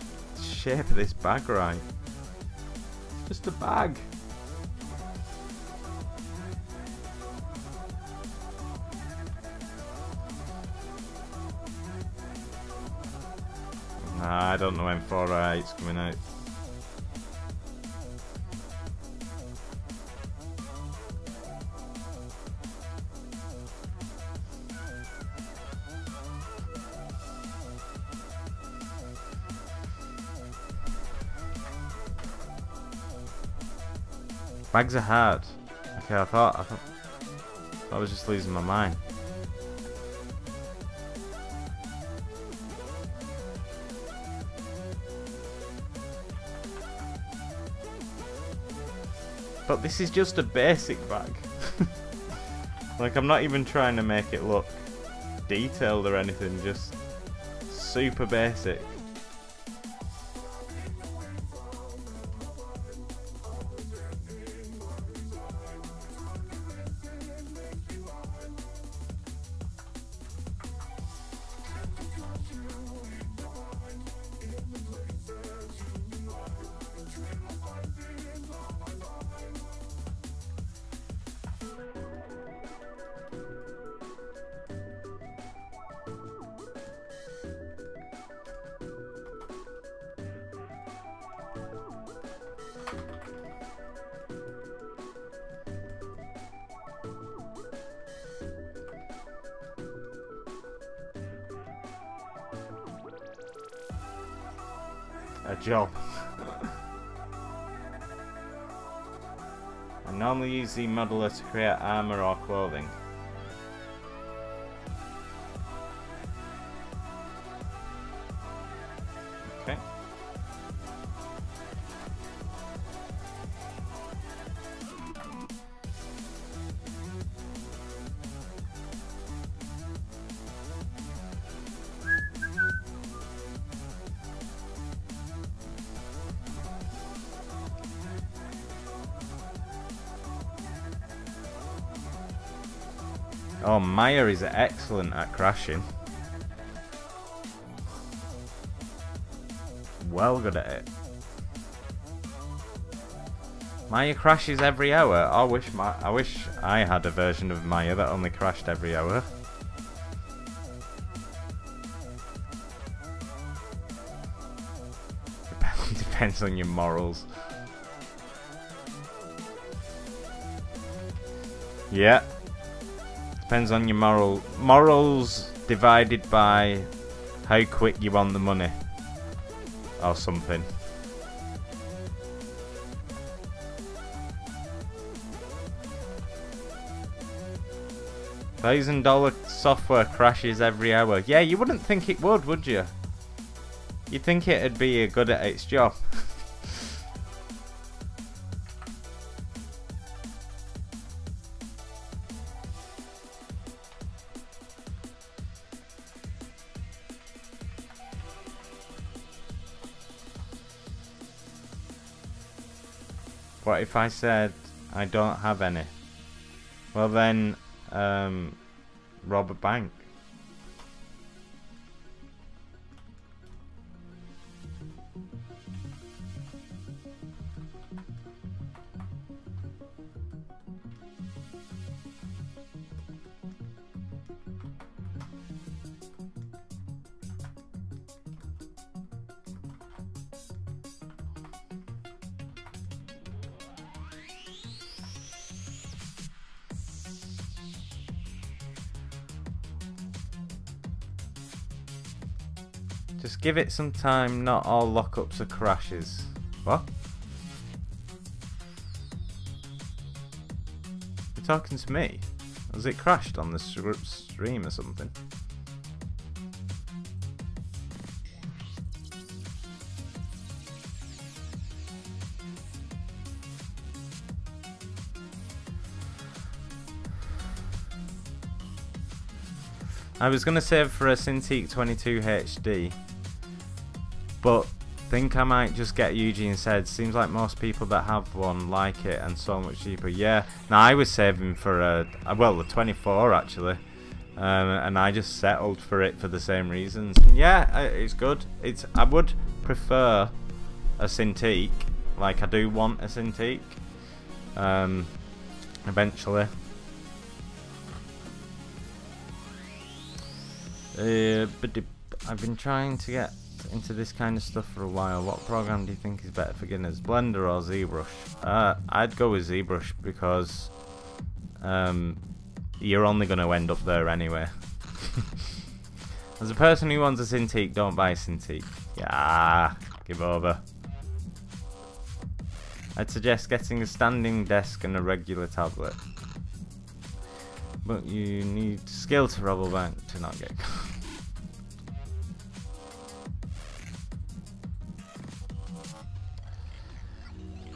shape of this bag right. It's just a bag. Nah, I don't know when 4 or 8's coming out. Bags are hard. Okay, I thought I was just losing my mind. But this is just a basic bag. Like, I'm not even trying to make it look detailed or anything, just super basic. a job. I normally use the modeler to create armor or clothing. Okay. Oh, Maya is excellent at crashing. Well good at it. Maya crashes every hour. I wish I had a version of Maya that only crashed every hour. Depends on your morals. Yeah. Depends on your morals divided by how quick you want the money. Or something. $1,000 software crashes every hour. Yeah, you wouldn't think it would you? You'd think it'd be good at its job. What if I said I don't have any? Well then, rob a bank. Just give it some time, not all lockups are crashes. What? You're talking to me? Has it crashed on the stream or something? I was gonna save for a Cintiq 22 HD, but think I might just get Eugene said. Seems like most people that have one like it and so much cheaper. Yeah. Now I was saving for the 24 actually, and I just settled for it for the same reasons. Yeah, it's good. I would prefer a Cintiq. Like I do want a Cintiq. Eventually. But I've been trying to get into this kind of stuff for a while. What program do you think is better for beginners, Blender or ZBrush? I'd go with ZBrush because you're only going to end up there anyway. As a person who wants a Cintiq, don't buy a Cintiq. Yeah, give over. I'd suggest getting a standing desk and a regular tablet. But you need skill to rob a bank to not get caught.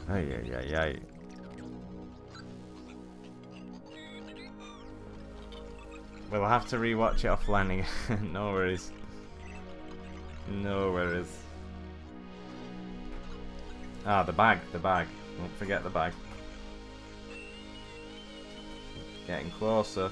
Ay. We'll have to rewatch it offline again. No worries. No worries. Ah, the bag. Don't forget the bag. Getting closer.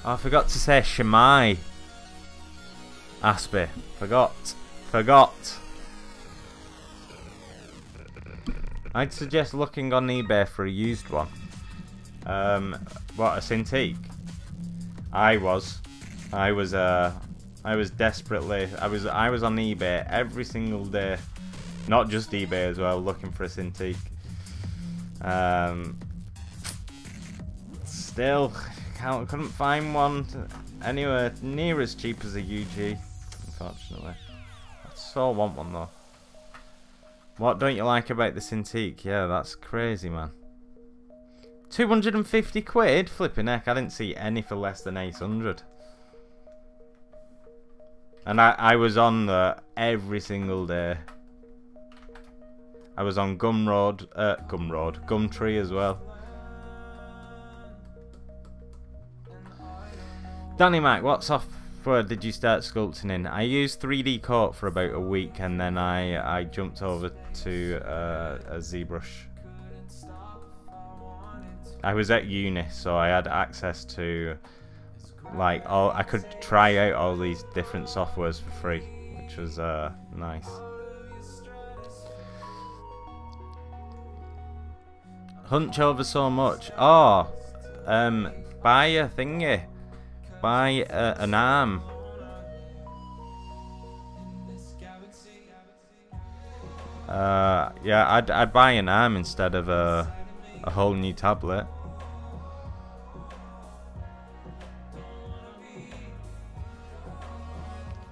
Oh, I forgot to say Shemai. Aspie. Forgot. I'd suggest looking on eBay for a used one. What, a Cintiq? I was desperately. I was on eBay every single day, not just eBay as well, looking for a Cintiq. Still, couldn't find one anywhere near as cheap as a UG, unfortunately. I so want one though. What don't you like about the Cintiq? Yeah, that's crazy, man. 250 quid? Flipping heck, I didn't see any for less than 800. And I was on there every single day. I was on Gumtree as well. Danny Mac, what software did you start sculpting in? I used 3D Coat for about a week, and then I jumped over to a ZBrush. I was at uni, so I had access to like I could try out all these different softwares for free, which was nice. Hunch over so much. Oh, buy a thingy. Buy an arm. Yeah, I'd buy an arm instead of a whole new tablet.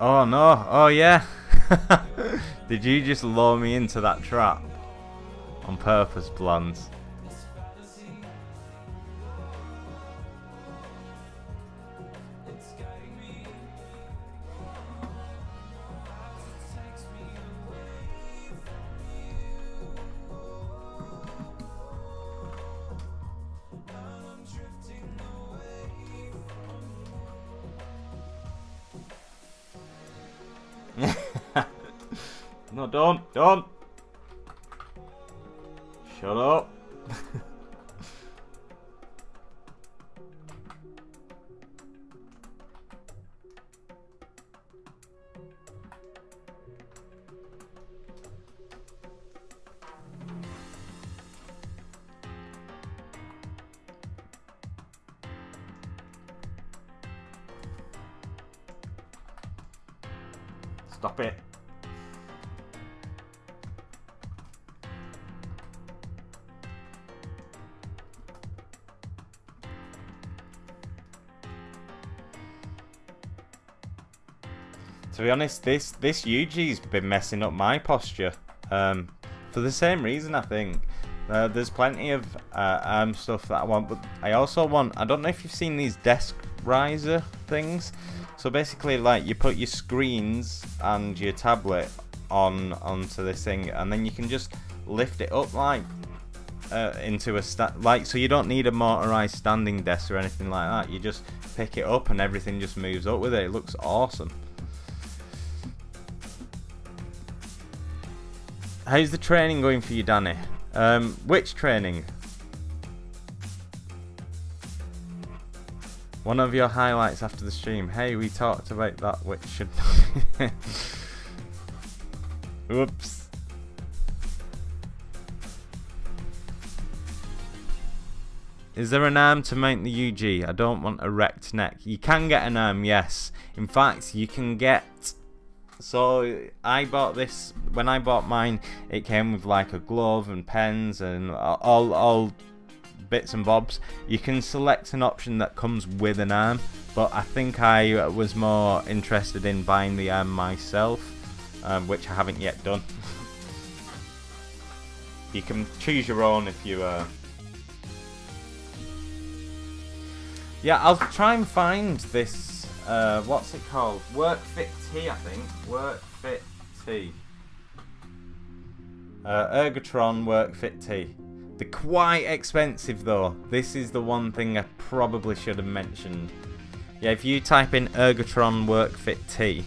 Oh no! Oh yeah! Did you just lure me into that trap on purpose, Blondes? No, don't! Shut up! Stop it! To be honest, this Yuji's been messing up my posture. For the same reason, I think. There's plenty of arm stuff that I want, but I also want. I don't know if you've seen these desk riser things. So basically, like, you put your screens and your tablet onto this thing, and then you can just lift it up like into a so you don't need a motorized standing desk or anything like that. You just pick it up and everything just moves up with it. It looks awesome. How's the training going for you, Danny? Which training? One of your highlights after the stream. Hey, we talked about that, which should... Oops. Is there an arm to mount the UG? I don't want a wrecked neck. You can get an arm, yes. In fact, you can get... So I bought this, when I bought mine, it came with like a glove and pens and all bits and bobs. You can select an option that comes with an arm, but I think I was more interested in buying the arm myself, which I haven't yet done. You can choose your own if you... Yeah, I'll try and find this... what's it called? Workfit T, I think. Workfit T. Ergotron Workfit T. They're quite expensive though. This is the one thing I probably should have mentioned. Yeah, if you type in Ergotron Workfit T,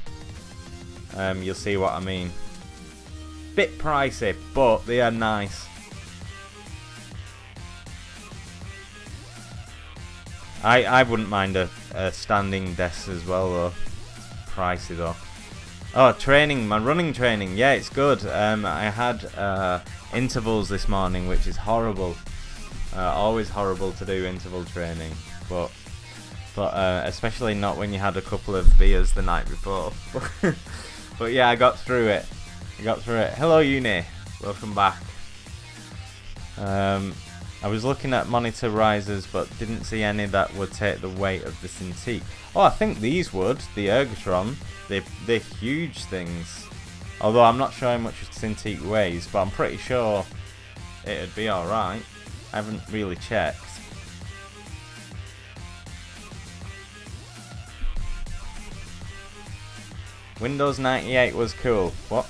you'll see what I mean. Bit pricey, but they are nice. I wouldn't mind a standing desk as well though. Pricey though. Oh, training, my running training. Yeah, it's good. I had intervals this morning, which is horrible. Always horrible to do interval training, but especially not when you had a couple of beers the night before. But yeah, I got through it. Hello, Uni. Welcome back. I was looking at monitor risers, but didn't see any that would take the weight of the Cintiq. Oh, I think these would. The Ergotron. They're huge things. Although I'm not sure how much a Cintiq weighs, but I'm pretty sure it'd be alright. I haven't really checked. Windows 98 was cool. What?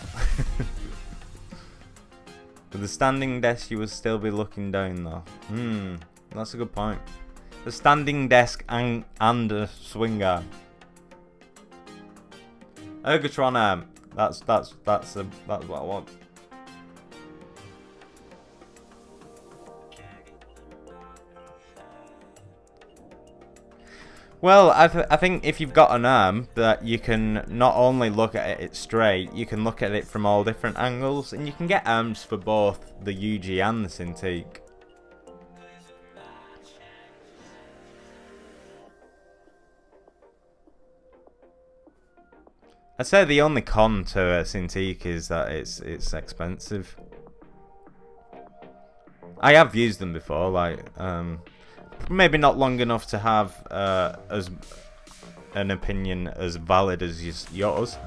With the standing desk, you would still be looking down though. That's a good point. The standing desk and a swing arm. Ergotron arm. That's what I want. Well, I think if you've got an arm that you can not only look at it straight, you can look at it from all different angles, and you can get arms for both the UG and the Cintiq. I'd say the only con to a Cintiq is that it's expensive. I have used them before, like maybe not long enough to have as an opinion as valid as yours.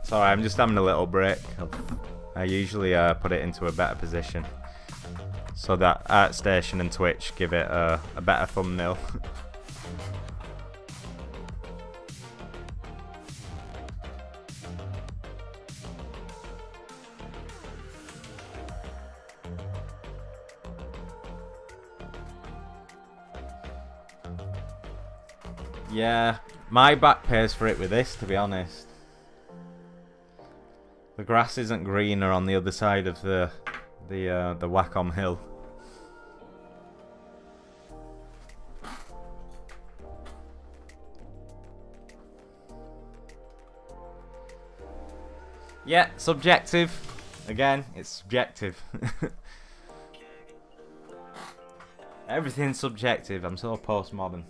Sorry, I'm just having a little break. I usually put it into a better position so that ArtStation and Twitch give it a better thumbnail. Yeah, my back pays for it with this, to be honest. The grass isn't greener on the other side of the Wacom Hill. Yeah, subjective. Again, it's subjective. Everything's subjective. I'm so postmodern.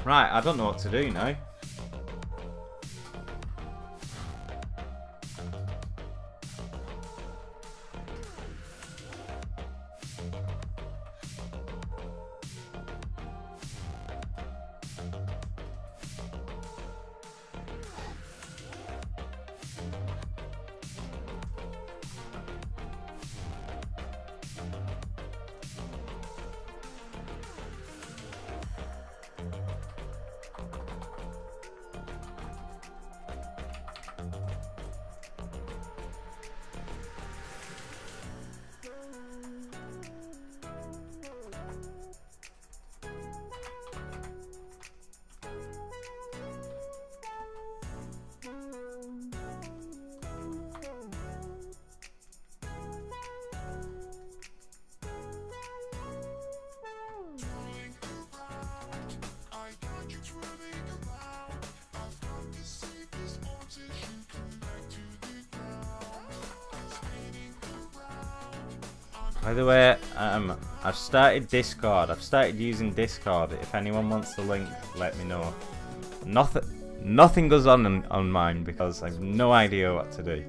Right, I don't know what to do now. By the way, I've started Discord. I've started using Discord. If anyone wants the link, let me know. Nothing goes on mine because I have no idea what to do.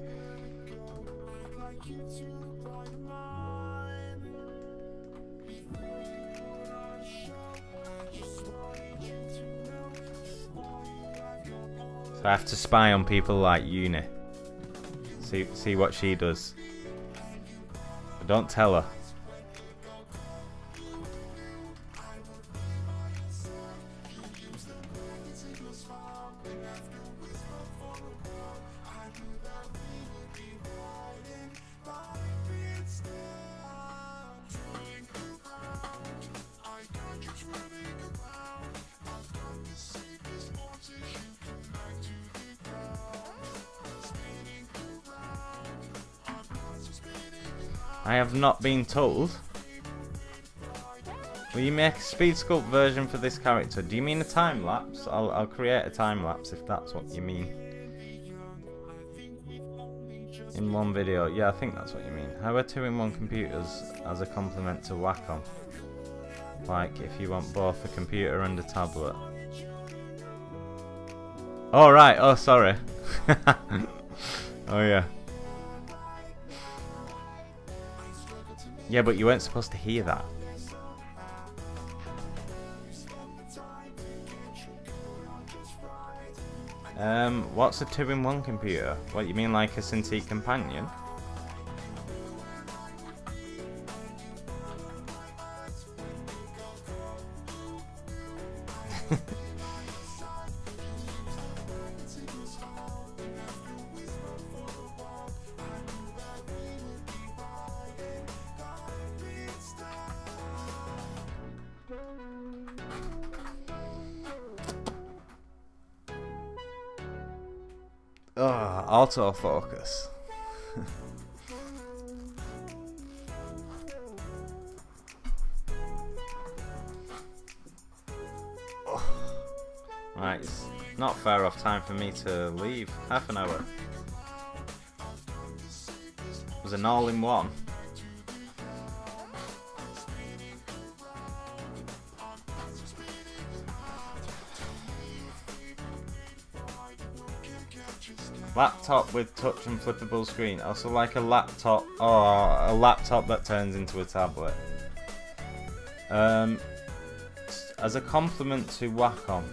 So I have to spy on people like Uni. See what she does. Don't tell her. I have not been told. Will you make a speed sculpt version for this character? Do you mean a time lapse? I'll create a time lapse if that's what you mean. In one video. Yeah, I think that's what you mean. How are 2-in-1 computers as a complement to Wacom? Like if you want both a computer and a tablet. Oh right, oh sorry. Oh yeah. Yeah, but you weren't supposed to hear that. What's a 2-in-1 computer? What, you mean like a Cintiq companion? Autofocus. Right, it's not far off time for me to leave. Half an hour. It was an all-in-one. Laptop with touch and flippable screen. Also like a laptop, or a laptop that turns into a tablet. As a complement to Wacom.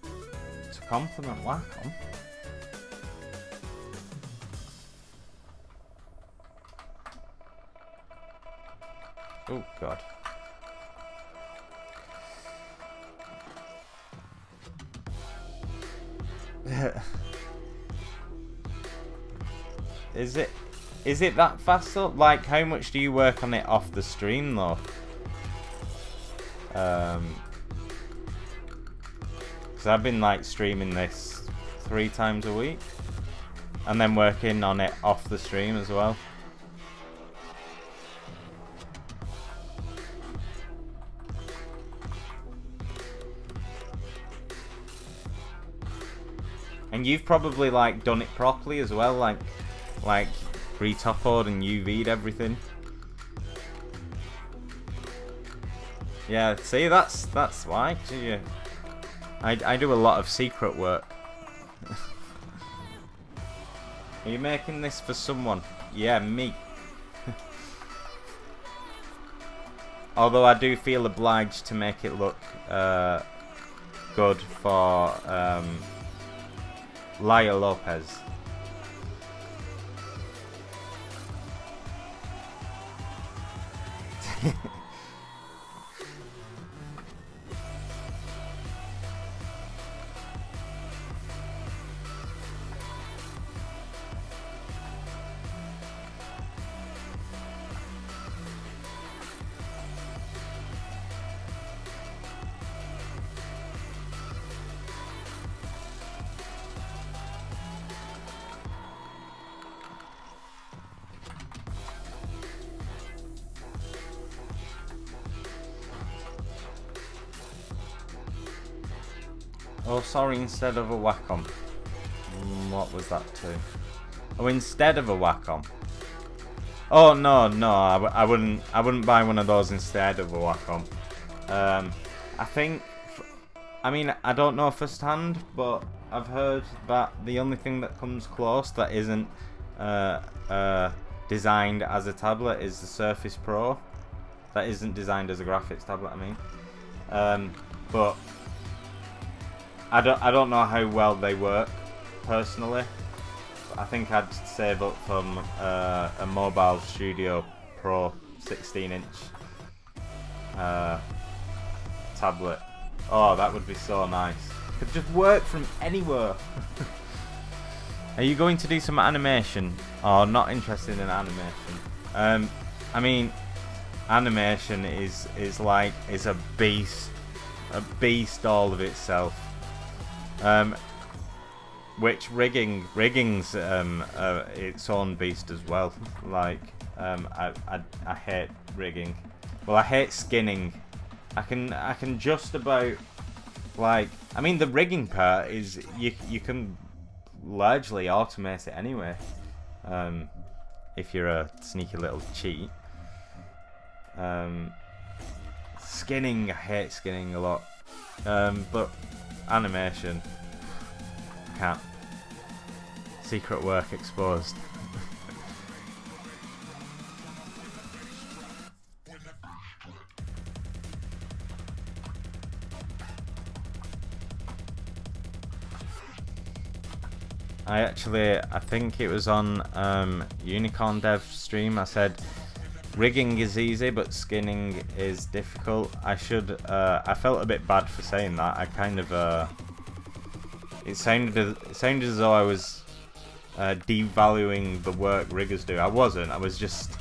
To complement Wacom? Oh god. Is it that fast though? Like, how much do you work on it off the stream though? Because I've been like streaming this 3 times a week and then working on it off the stream as well. And you've probably like done it properly as well, like re-topoed and UV'd everything. Yeah, see, that's why. I do a lot of secret work. Are you making this for someone? Yeah, me. Although I do feel obliged to make it look good for Laya Lopez. Oh, sorry, instead of a Wacom. What was that too? Oh, instead of a Wacom. Oh no, I wouldn't buy one of those instead of a Wacom. I think, I mean, I don't know firsthand, but I've heard that the only thing that comes close that isn't designed as a tablet is the Surface Pro. That isn't designed as a graphics tablet, I mean. But I don't know how well they work, personally. I think I'd save up from a Mobile Studio Pro 16-inch tablet. Oh, that would be so nice. Could just work from anywhere. Are you going to do some animation? Oh, not interested in animation. I mean, animation is a beast all of itself. Which rigging's its own beast as well. Like, I hate rigging. Well, I hate skinning. I can just about, like, I mean, the rigging part is you can largely automate it anyway. If you're a sneaky little cheat. Skinning, I hate skinning a lot. But animation, I can't. Secret work exposed. I think it was on Unicorn Dev stream. I said rigging is easy, but skinning is difficult. I felt a bit bad for saying that. I kind of it sounded as though I was devaluing the work riggers do. I wasn't. I was just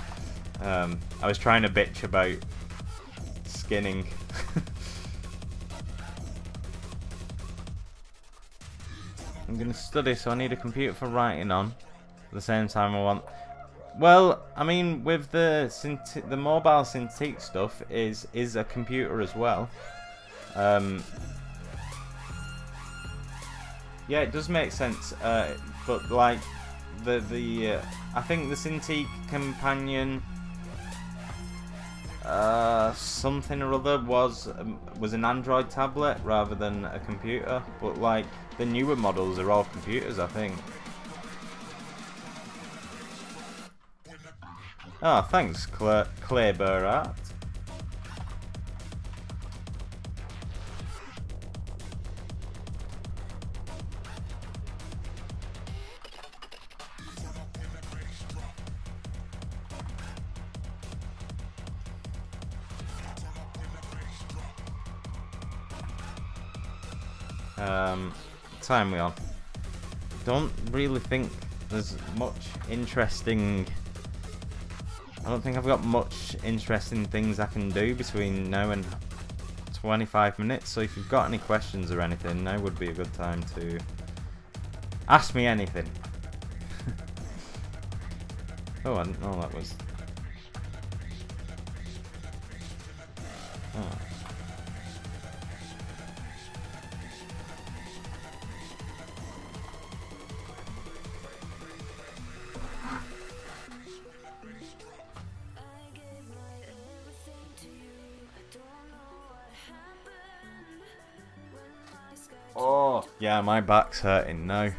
I was trying to bitch about skinning. I'm gonna study, so I need a computer for writing on. At the same time, I want. Well, I mean, with the mobile Cintiq stuff is a computer as well. Yeah, it does make sense. But like the I think the Cintiq Companion something or other was an Android tablet rather than a computer. But like the newer models are all computers, I think. Oh, thanks, Clay Burart. Time we on. Don't really think there's much interesting. I don't think I've got much interesting things I can do between now and 25 minutes. So if you've got any questions or anything, now would be a good time to ask me anything. Oh, I didn't know that was. Oh. Oh, yeah, my back's hurting now.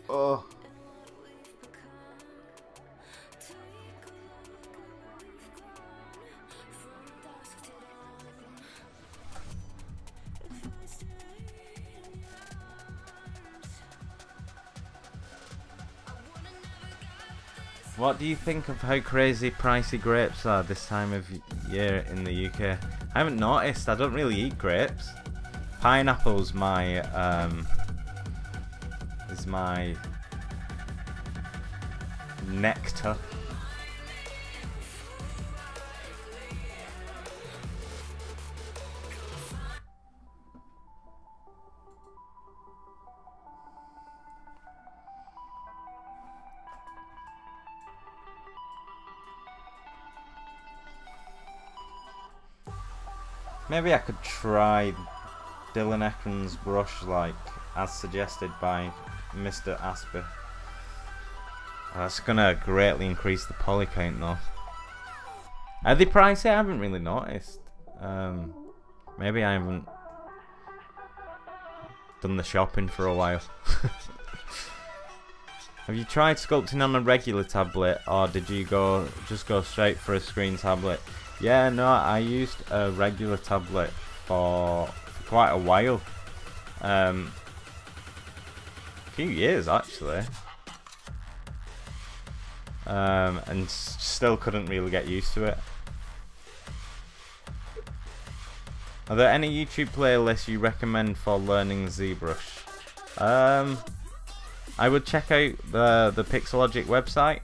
Oh. What do you think of how crazy pricey grapes are this time of year in the UK? I haven't noticed. I don't really eat grapes. Pineapple's my is my nectar. Maybe I could try Dylan Ecken's brush, like as suggested by Mr. Asper. That's gonna greatly increase the poly count though. Are they pricey? I haven't really noticed. Maybe I haven't done the shopping for a while. Have you tried sculpting on a regular tablet, or did you just go straight for a screen tablet? Yeah, no, I used a regular tablet for quite a while. A few years actually. And still couldn't really get used to it. Are there any YouTube playlists you recommend for learning ZBrush? I would check out the Pixelogic website,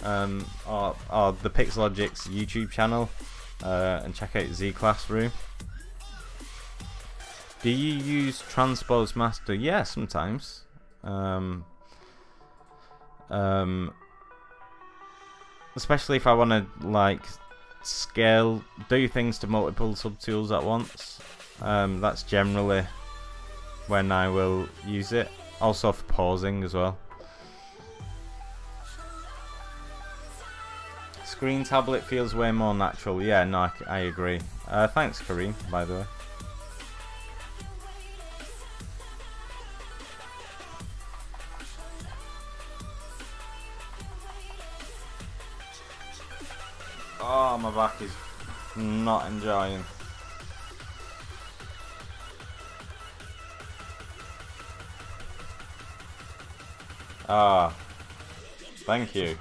or the Pixelogic's YouTube channel, and check out Z Classroom. Do you use Transpose Master? Yeah, sometimes. Especially if I want to like scale, do things to multiple subtools at once. That's generally when I will use it. Also for pausing as well. Screen tablet feels way more natural. Yeah, no, I agree. Thanks, Kareem, by the way. Oh, my back is not enjoying. Ah, thank you.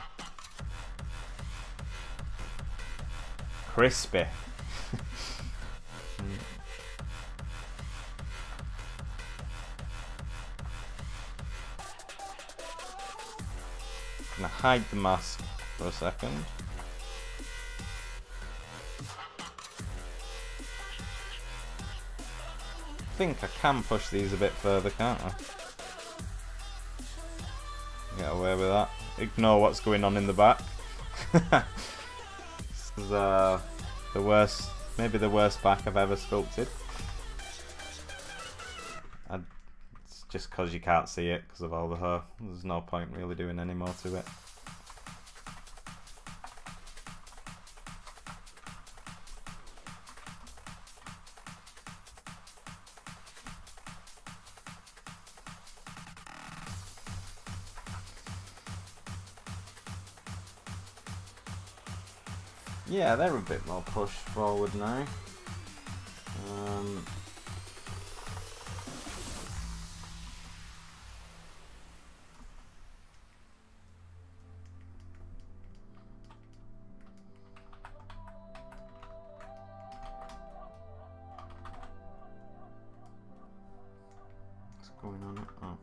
Crispy. Gonna hide the mask for a second. I think I can push these a bit further, can't I? Get away with that. Ignore what's going on in the back. This is the worst, maybe the worst back I've ever sculpted. It's just because you can't see it because of all the hair. There's no point really doing any more to it. Yeah, they're a bit more pushed forward now. What's going on? Oh.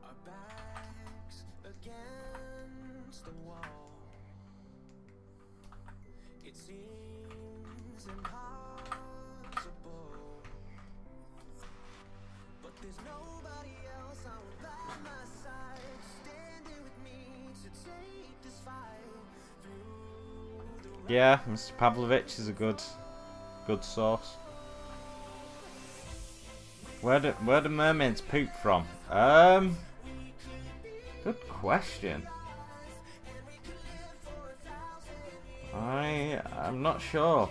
Our backs against the wall. It seems impossible, but there's nobody else out by my side, standing with me to take this fight through the Yeah, Mr. Pavlovich is a good source. Where do mermaids poop from? Good question. I'm not sure.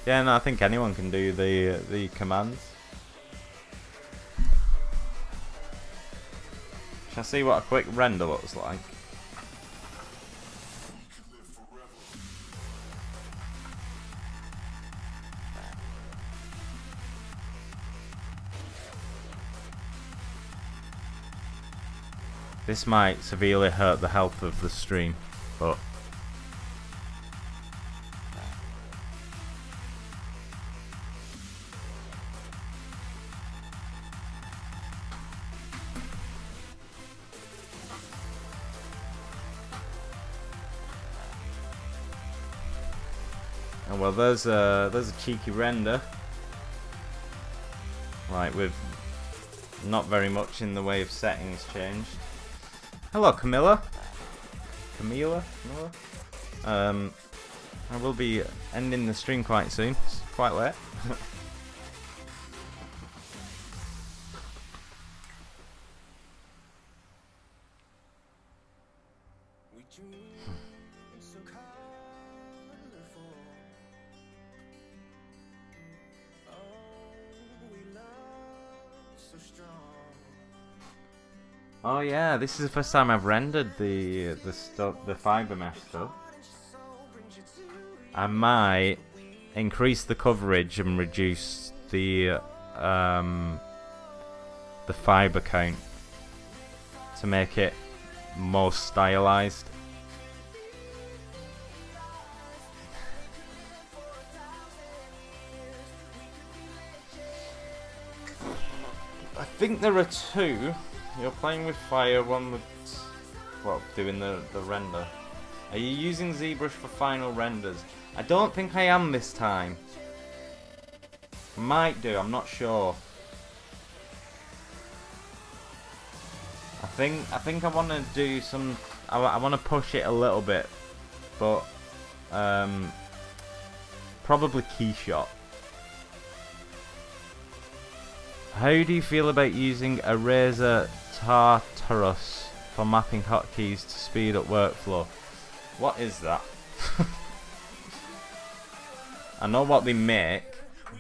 Yeah, no, I think anyone can do the commands. Shall I see what a quick render looks like? This might severely hurt the health of the stream, but oh well, there's a cheeky render, right, with not very much in the way of settings changed. Hello, Camilla. Camilla? I will be ending the stream quite soon. It's quite late. we dream so colorful. Oh, we love so strong. Oh yeah, this is the first time I've rendered the fiber mesh stuff. I might increase the coverage and reduce the fiber count to make it more stylized. I think there are two. You're playing with fire, one with, well, doing the render. Are you using ZBrush for final renders? I don't think I am this time. Might do, I'm not sure. I think I want to do some. I want to push it a little bit, but probably key shot. How do you feel about using a Razor Tartarus for mapping hotkeys to speed up workflow? What is that? I know what they make,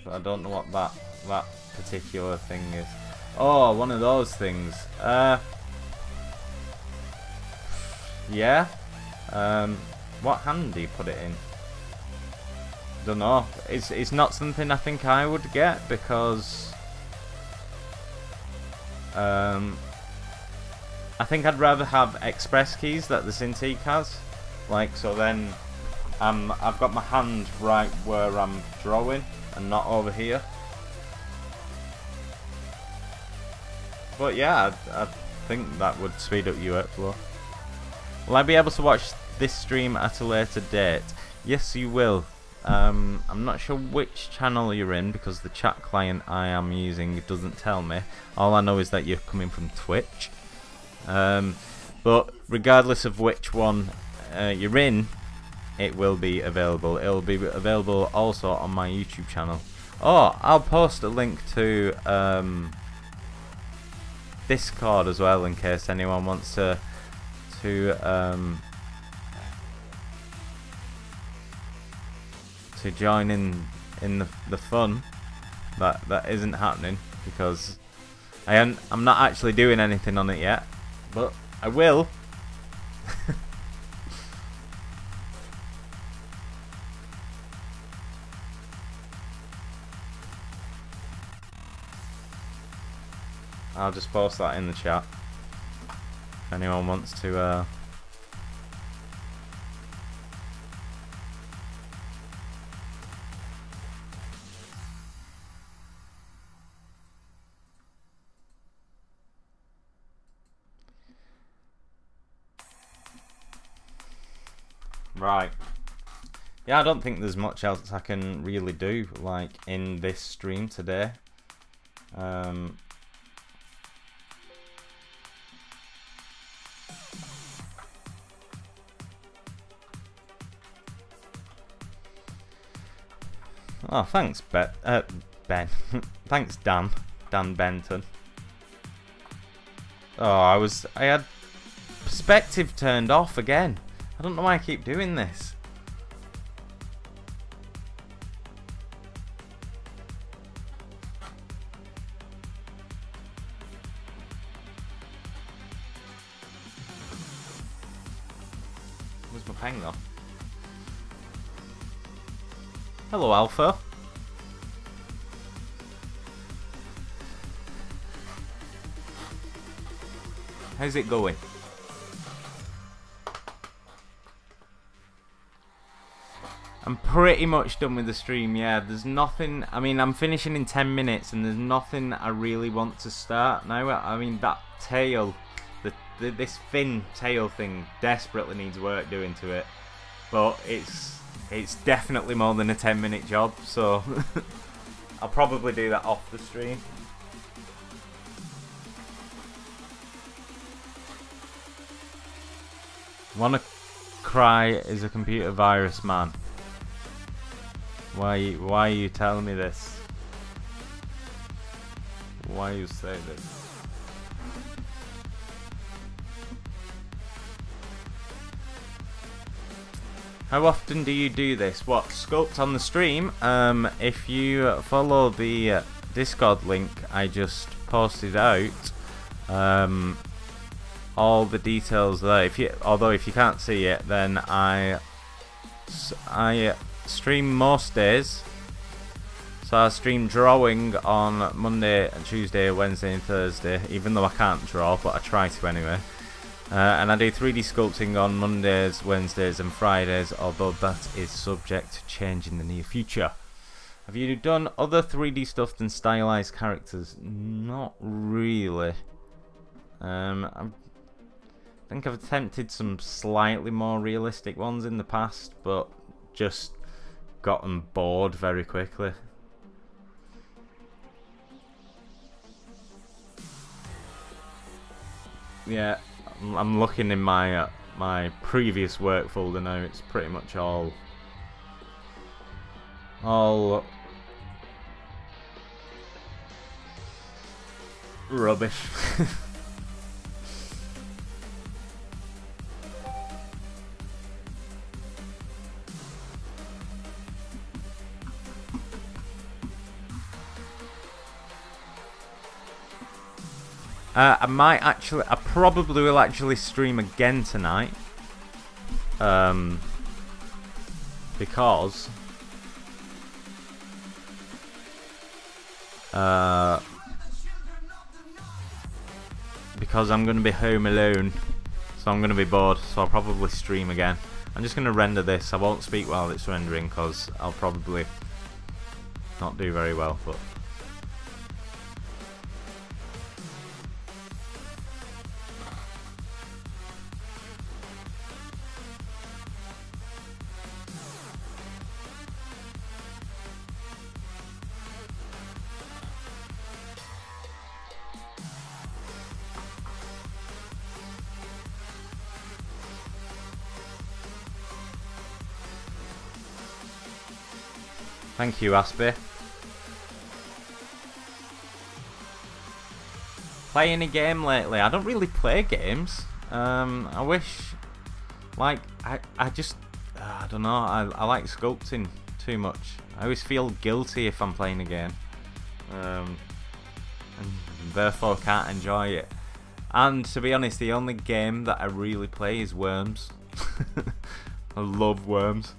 but I don't know what that particular thing is. Oh, one of those things. Yeah. What hand do you put it in? Don't know. It's not something I think I would get because I think I'd rather have express keys that the Cintiq has. Like, so then I've got my hand right where I'm drawing and not over here. But yeah, I think that would speed up your workflow. Will I be able to watch this stream at a later date? Yes, you will. I'm not sure which channel you're in because the chat client I am using doesn't tell me. All I know is that you're coming from Twitch. But regardless of which one you're in, it will be available. It will be available also on my YouTube channel. Oh, I'll post a link to Discord as well in case anyone wants to join in the fun that isn't happening because I'm not actually doing anything on it yet, but I will. I'll just post that in the chat if anyone wants to Right. Yeah, I don't think there's much else I can really do, like, in this stream today. Oh, thanks, Ben. Thanks, Dan Benton. Oh, I had perspective turned off again. I don't know why I keep doing this. Where's my pen gone? Hello, Alpha. How's it going? I'm pretty much done with the stream, yeah. There's nothing, I mean, I'm finishing in 10 minutes and there's nothing I really want to start now. I mean, that tail, this fin tail thing desperately needs work doing to it. But it's definitely more than a 10-minute job, so I'll probably do that off the stream. Wanna cry is a computer virus, man. Why are you telling me this? Why you say this? How often do you do this? What, sculpt on the stream? If you follow the Discord link I just posted out, all the details there. Although if you can't see it, then I stream most days. So I stream drawing on Monday and Tuesday, Wednesday and Thursday, even though I can't draw, but I try to anyway. And I do 3D sculpting on Mondays, Wednesdays and Fridays, although that is subject to change in the near future. Have you done other 3D stuff than stylized characters? Not really. I think I've attempted some slightly more realistic ones in the past, but just gotten bored very quickly. Yeah, I'm looking in my my previous work folder now. It's pretty much all rubbish. I probably will actually stream again tonight. Because I'm going to be home alone, so I'm going to be bored, so I'll probably stream again. I'm just going to render this. I won't speak while it's rendering because I'll probably not do very well, but thank you, Aspie. Playing a game lately? I don't really play games. I wish, like, I don't know. I like sculpting too much. I always feel guilty if I'm playing a game, and therefore can't enjoy it. And to be honest, the only game that I really play is Worms. I love Worms.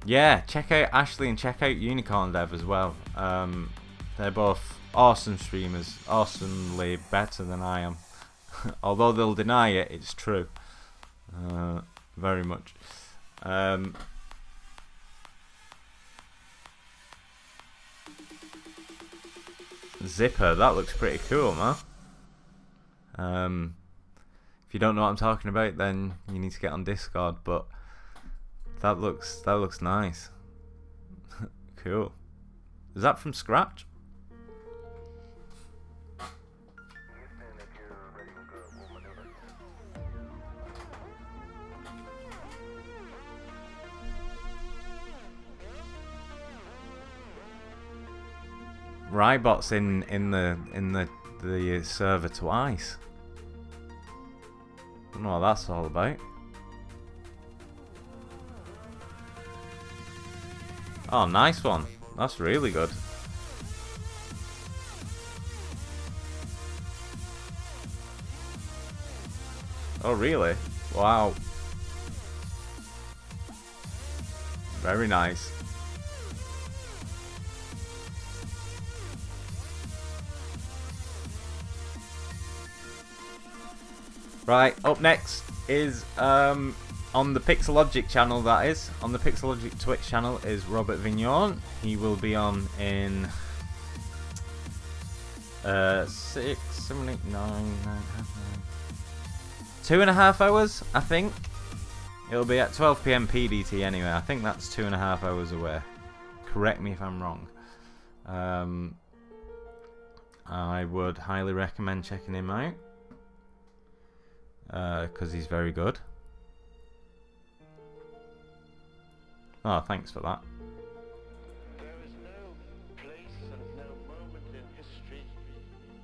Yeah, check out Ashley and check out Unicorn Dev as well. They're both awesome streamers, awesomely better than I am. Although they'll deny it, it's true. Very much. Zipper, that looks pretty cool, man. If you don't know what I'm talking about, then you need to get on Discord, but that looks nice. Cool. Is that from scratch? Rybot's in the server twice. Don't know what that's all about. Oh, nice one. That's really good. Oh, really? Wow. Very nice. Right, up next is on the Pixelogic channel, that is. On the Pixelogic Twitch channel is Robert Vignon. He will be on in 6, 7, 8, 9, 9, 2.5 hours, I think. It'll be at 12 PM PDT anyway. I think that's 2.5 hours away. Correct me if I'm wrong. I would highly recommend checking him out, because he's very good. Oh, thanks for that. There is no place and no moment in history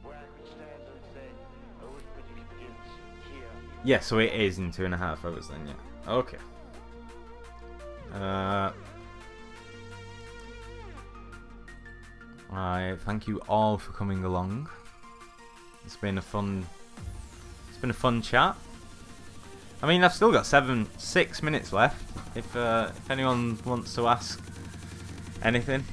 where I could stand and say, arithmetic begins here. Yeah, so it is in 2.5 hours then, yeah. Okay. I thank you all for coming along. It's been a fun been a fun chat. I mean, I've still got 6 minutes left. If anyone wants to ask anything.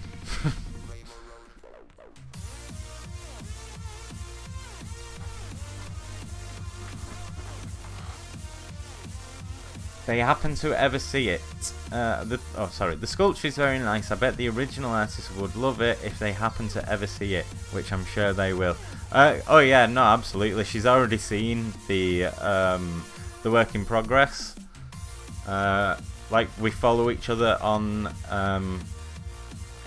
They happen to ever see it. The sculpture is very nice. I bet the original artist would love it if they happen to ever see it, which I'm sure they will. Oh yeah, no, absolutely. She's already seen the work in progress. Like, we follow each other on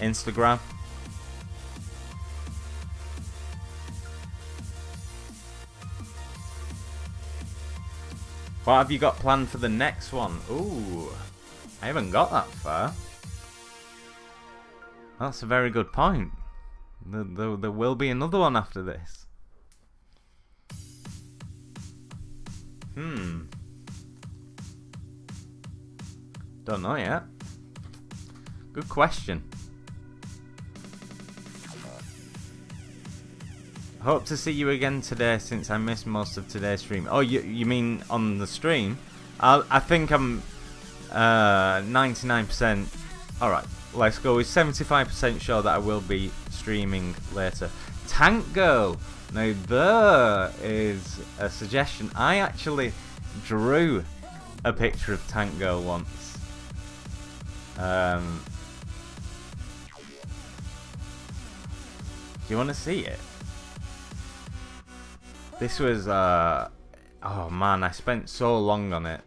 Instagram. What have you got planned for the next one? Ooh, I haven't got that far. That's a very good point. There will be another one after this. Don't know yet. Good question. Hope to see you again today since I missed most of today's stream. Oh, you mean on the stream? I think I'm 99%. Alright, let's go with 75% sure that I will be streaming later. Tank Girl. Now there is a suggestion. I actually drew a picture of Tank Girl once. Do you want to see it? This was, oh man, I spent so long on it.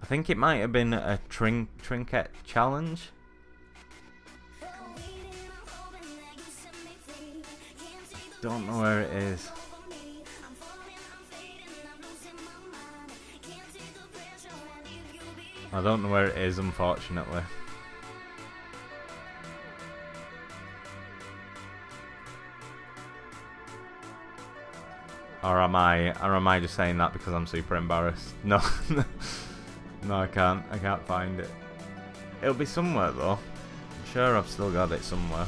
I think it might have been a trinket challenge. Don't know where it is. I don't know where it is, unfortunately. Or am I just saying that because I'm super embarrassed? No, no, I can't find it. It'll be somewhere though. I'm sure I've still got it somewhere.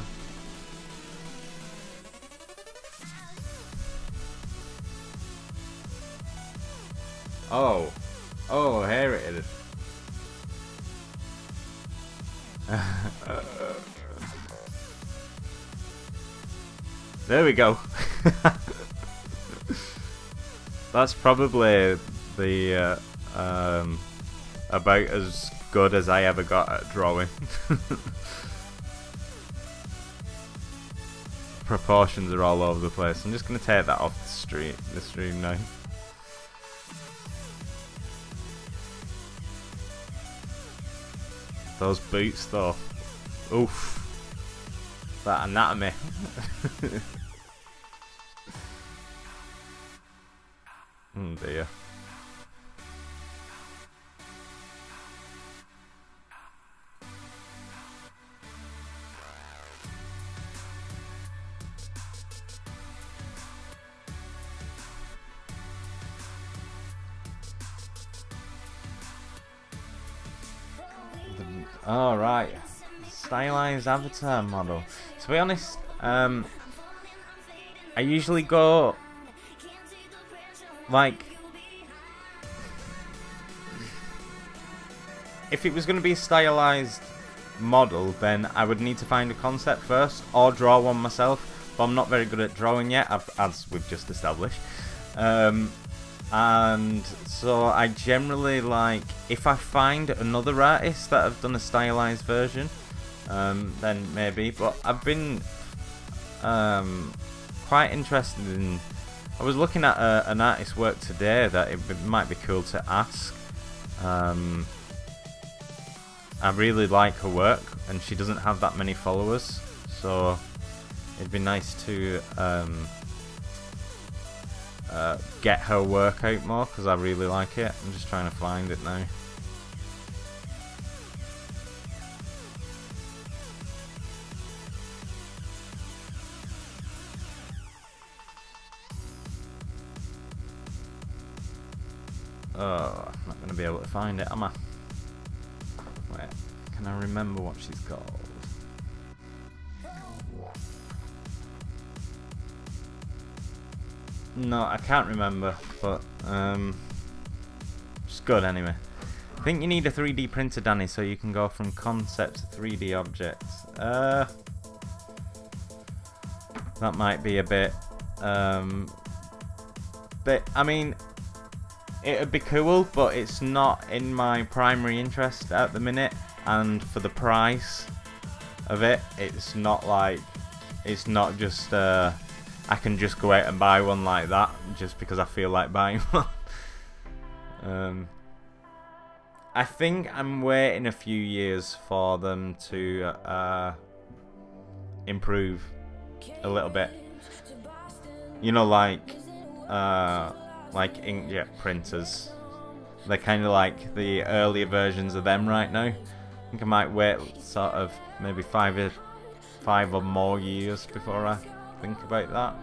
Oh, here it is. There we go. That's probably the about as good as I ever got at drawing. Proportions are all over the place. I'm just gonna take that off the stream now. Those boots though. Oof. That anatomy. Oh dear. All right, stylized avatar model. To be honest, I usually go like, if it was going to be a stylized model, then I would need to find a concept first or draw one myself. But I'm not very good at drawing yet, as we've just established. And so I generally, like, if I find another artist that have done a stylized version, then maybe. But I've been quite interested in, I was looking at an artist's work today that it might be cool to ask. I really like her work, and she doesn't have that many followers, so it'd be nice to get her work out more, because I really like it. I'm just trying to find it now. Oh, I'm not going to be able to find it, am I? Wait, can I remember what she's called? No, I can't remember, but it's good anyway. I think you need a 3D printer, Danny, so you can go from concept to 3D objects. That might be a bit, I mean, it'd be cool, but it's not in my primary interest at the minute, and for the price of it, it's not like, it's not just, I can just go out and buy one like that, just because I feel like buying one. I think I'm waiting a few years for them to improve a little bit. You know, like inkjet printers. They're kind of like the earlier versions of them right now. I think I might wait sort of maybe 5 or more years before I think about that.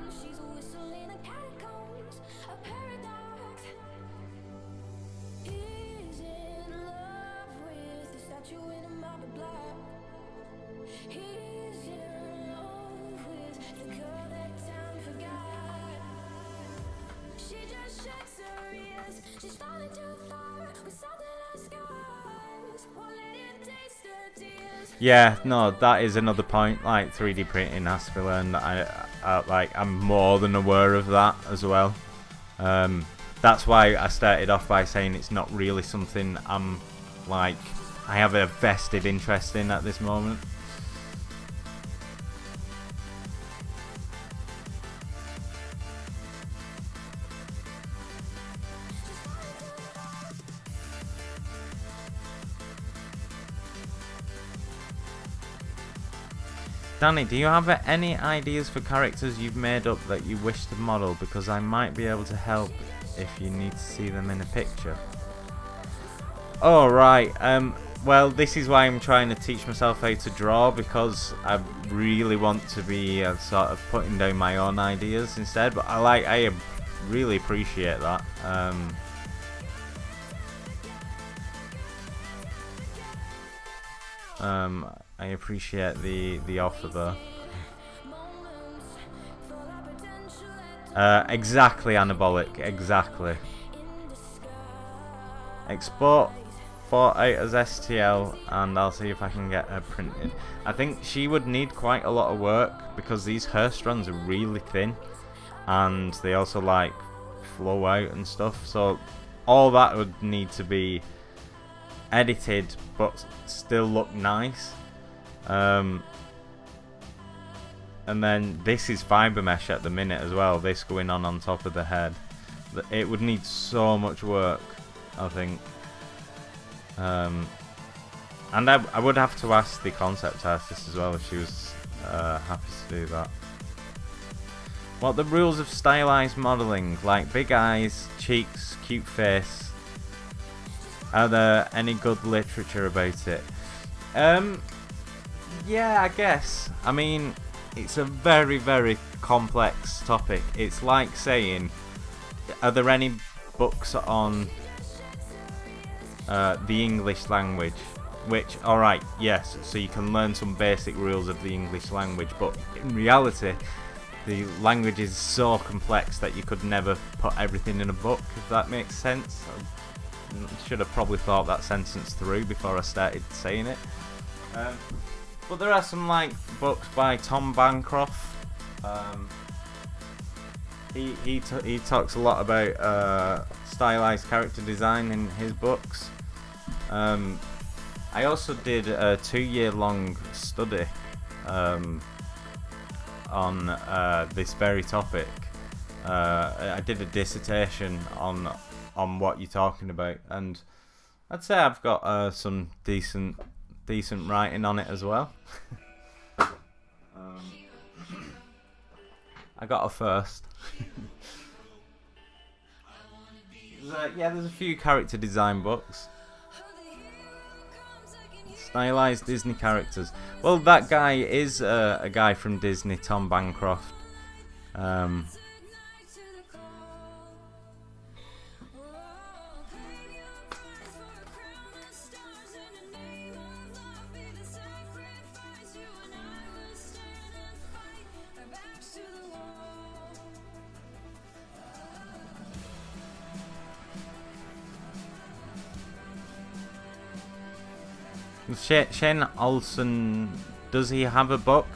Yeah, no, that is another point. Like 3D printing has to be learned. I'm more than aware of that as well. That's why I started off by saying it's not really something I have a vested interest in at this moment. Danny, do you have any ideas for characters you've made up that you wish to model? Because I might be able to help if you need to see them in a picture. Oh, right. Well, this is why I'm trying to teach myself how to draw, because I really want to be sort of putting down my own ideas instead. But I really appreciate that. I appreciate the offer though. Exactly, Anabolic, exactly. Export photo as STL and I'll see if I can get her printed. I think she would need quite a lot of work because these hair strands are really thin and they also like flow out and stuff, so all that would need to be edited but still look nice. And then this is fibre mesh at the minute as well, this going on top of the head. It would need so much work, I think. And I would have to ask the concept artist as well if she was happy to do that. What are the rules of stylized modelling? Like big eyes, cheeks, cute face. Are there any good literature about it? Yeah, I guess. I mean, it's a very, very complex topic. It's like saying, are there any books on the English language? Which, alright, yes, so you can learn some basic rules of the English language, but in reality, the language is so complex that you could never put everything in a book, if that makes sense. I should have probably thought that sentence through before I started saying it. But there are some like books by Tom Bancroft. He talks a lot about stylized character design in his books. I also did a 2-year-long study on this very topic. I did a dissertation on what you're talking about, and I'd say I've got some decent writing on it as well. I got a first. Yeah, there's a few character design books. Stylized Disney characters. Well, that guy is a guy from Disney, Tom Bancroft. Shane Olsen, does he have a book?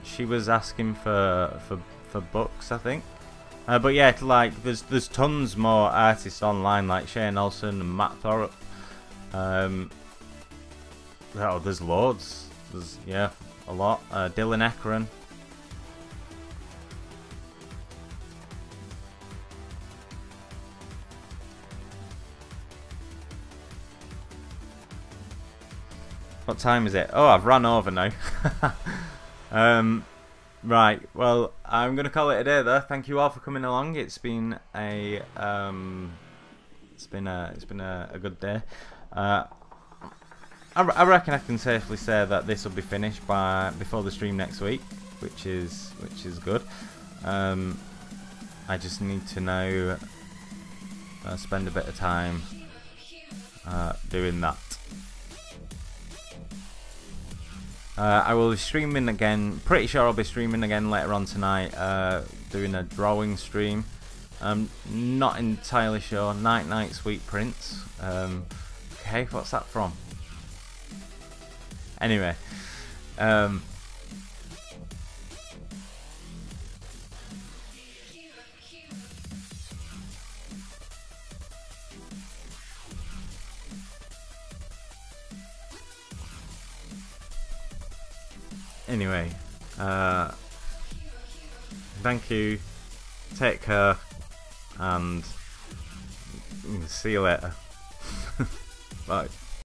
She was asking for books, I think. But yeah, like there's tons more artists online, like Shane Olsen and Matt Thorpe. Oh, there's loads. There's, yeah, a lot. Dylan Ekron. What time is it? Oh, I've run over now. Right. Well, I'm gonna call it a day there. Thank you all for coming along. It's been a good day. I reckon I can safely say that this will be finished before the stream next week, which is good. I just need to now spend a bit of time doing that. I will be streaming again. Pretty sure I'll be streaming again later on tonight, doing a drawing stream. I'm not entirely sure. Night Sweet Prince. Okay, what's that from? Anyway, thank you, take care, and see you later. Bye.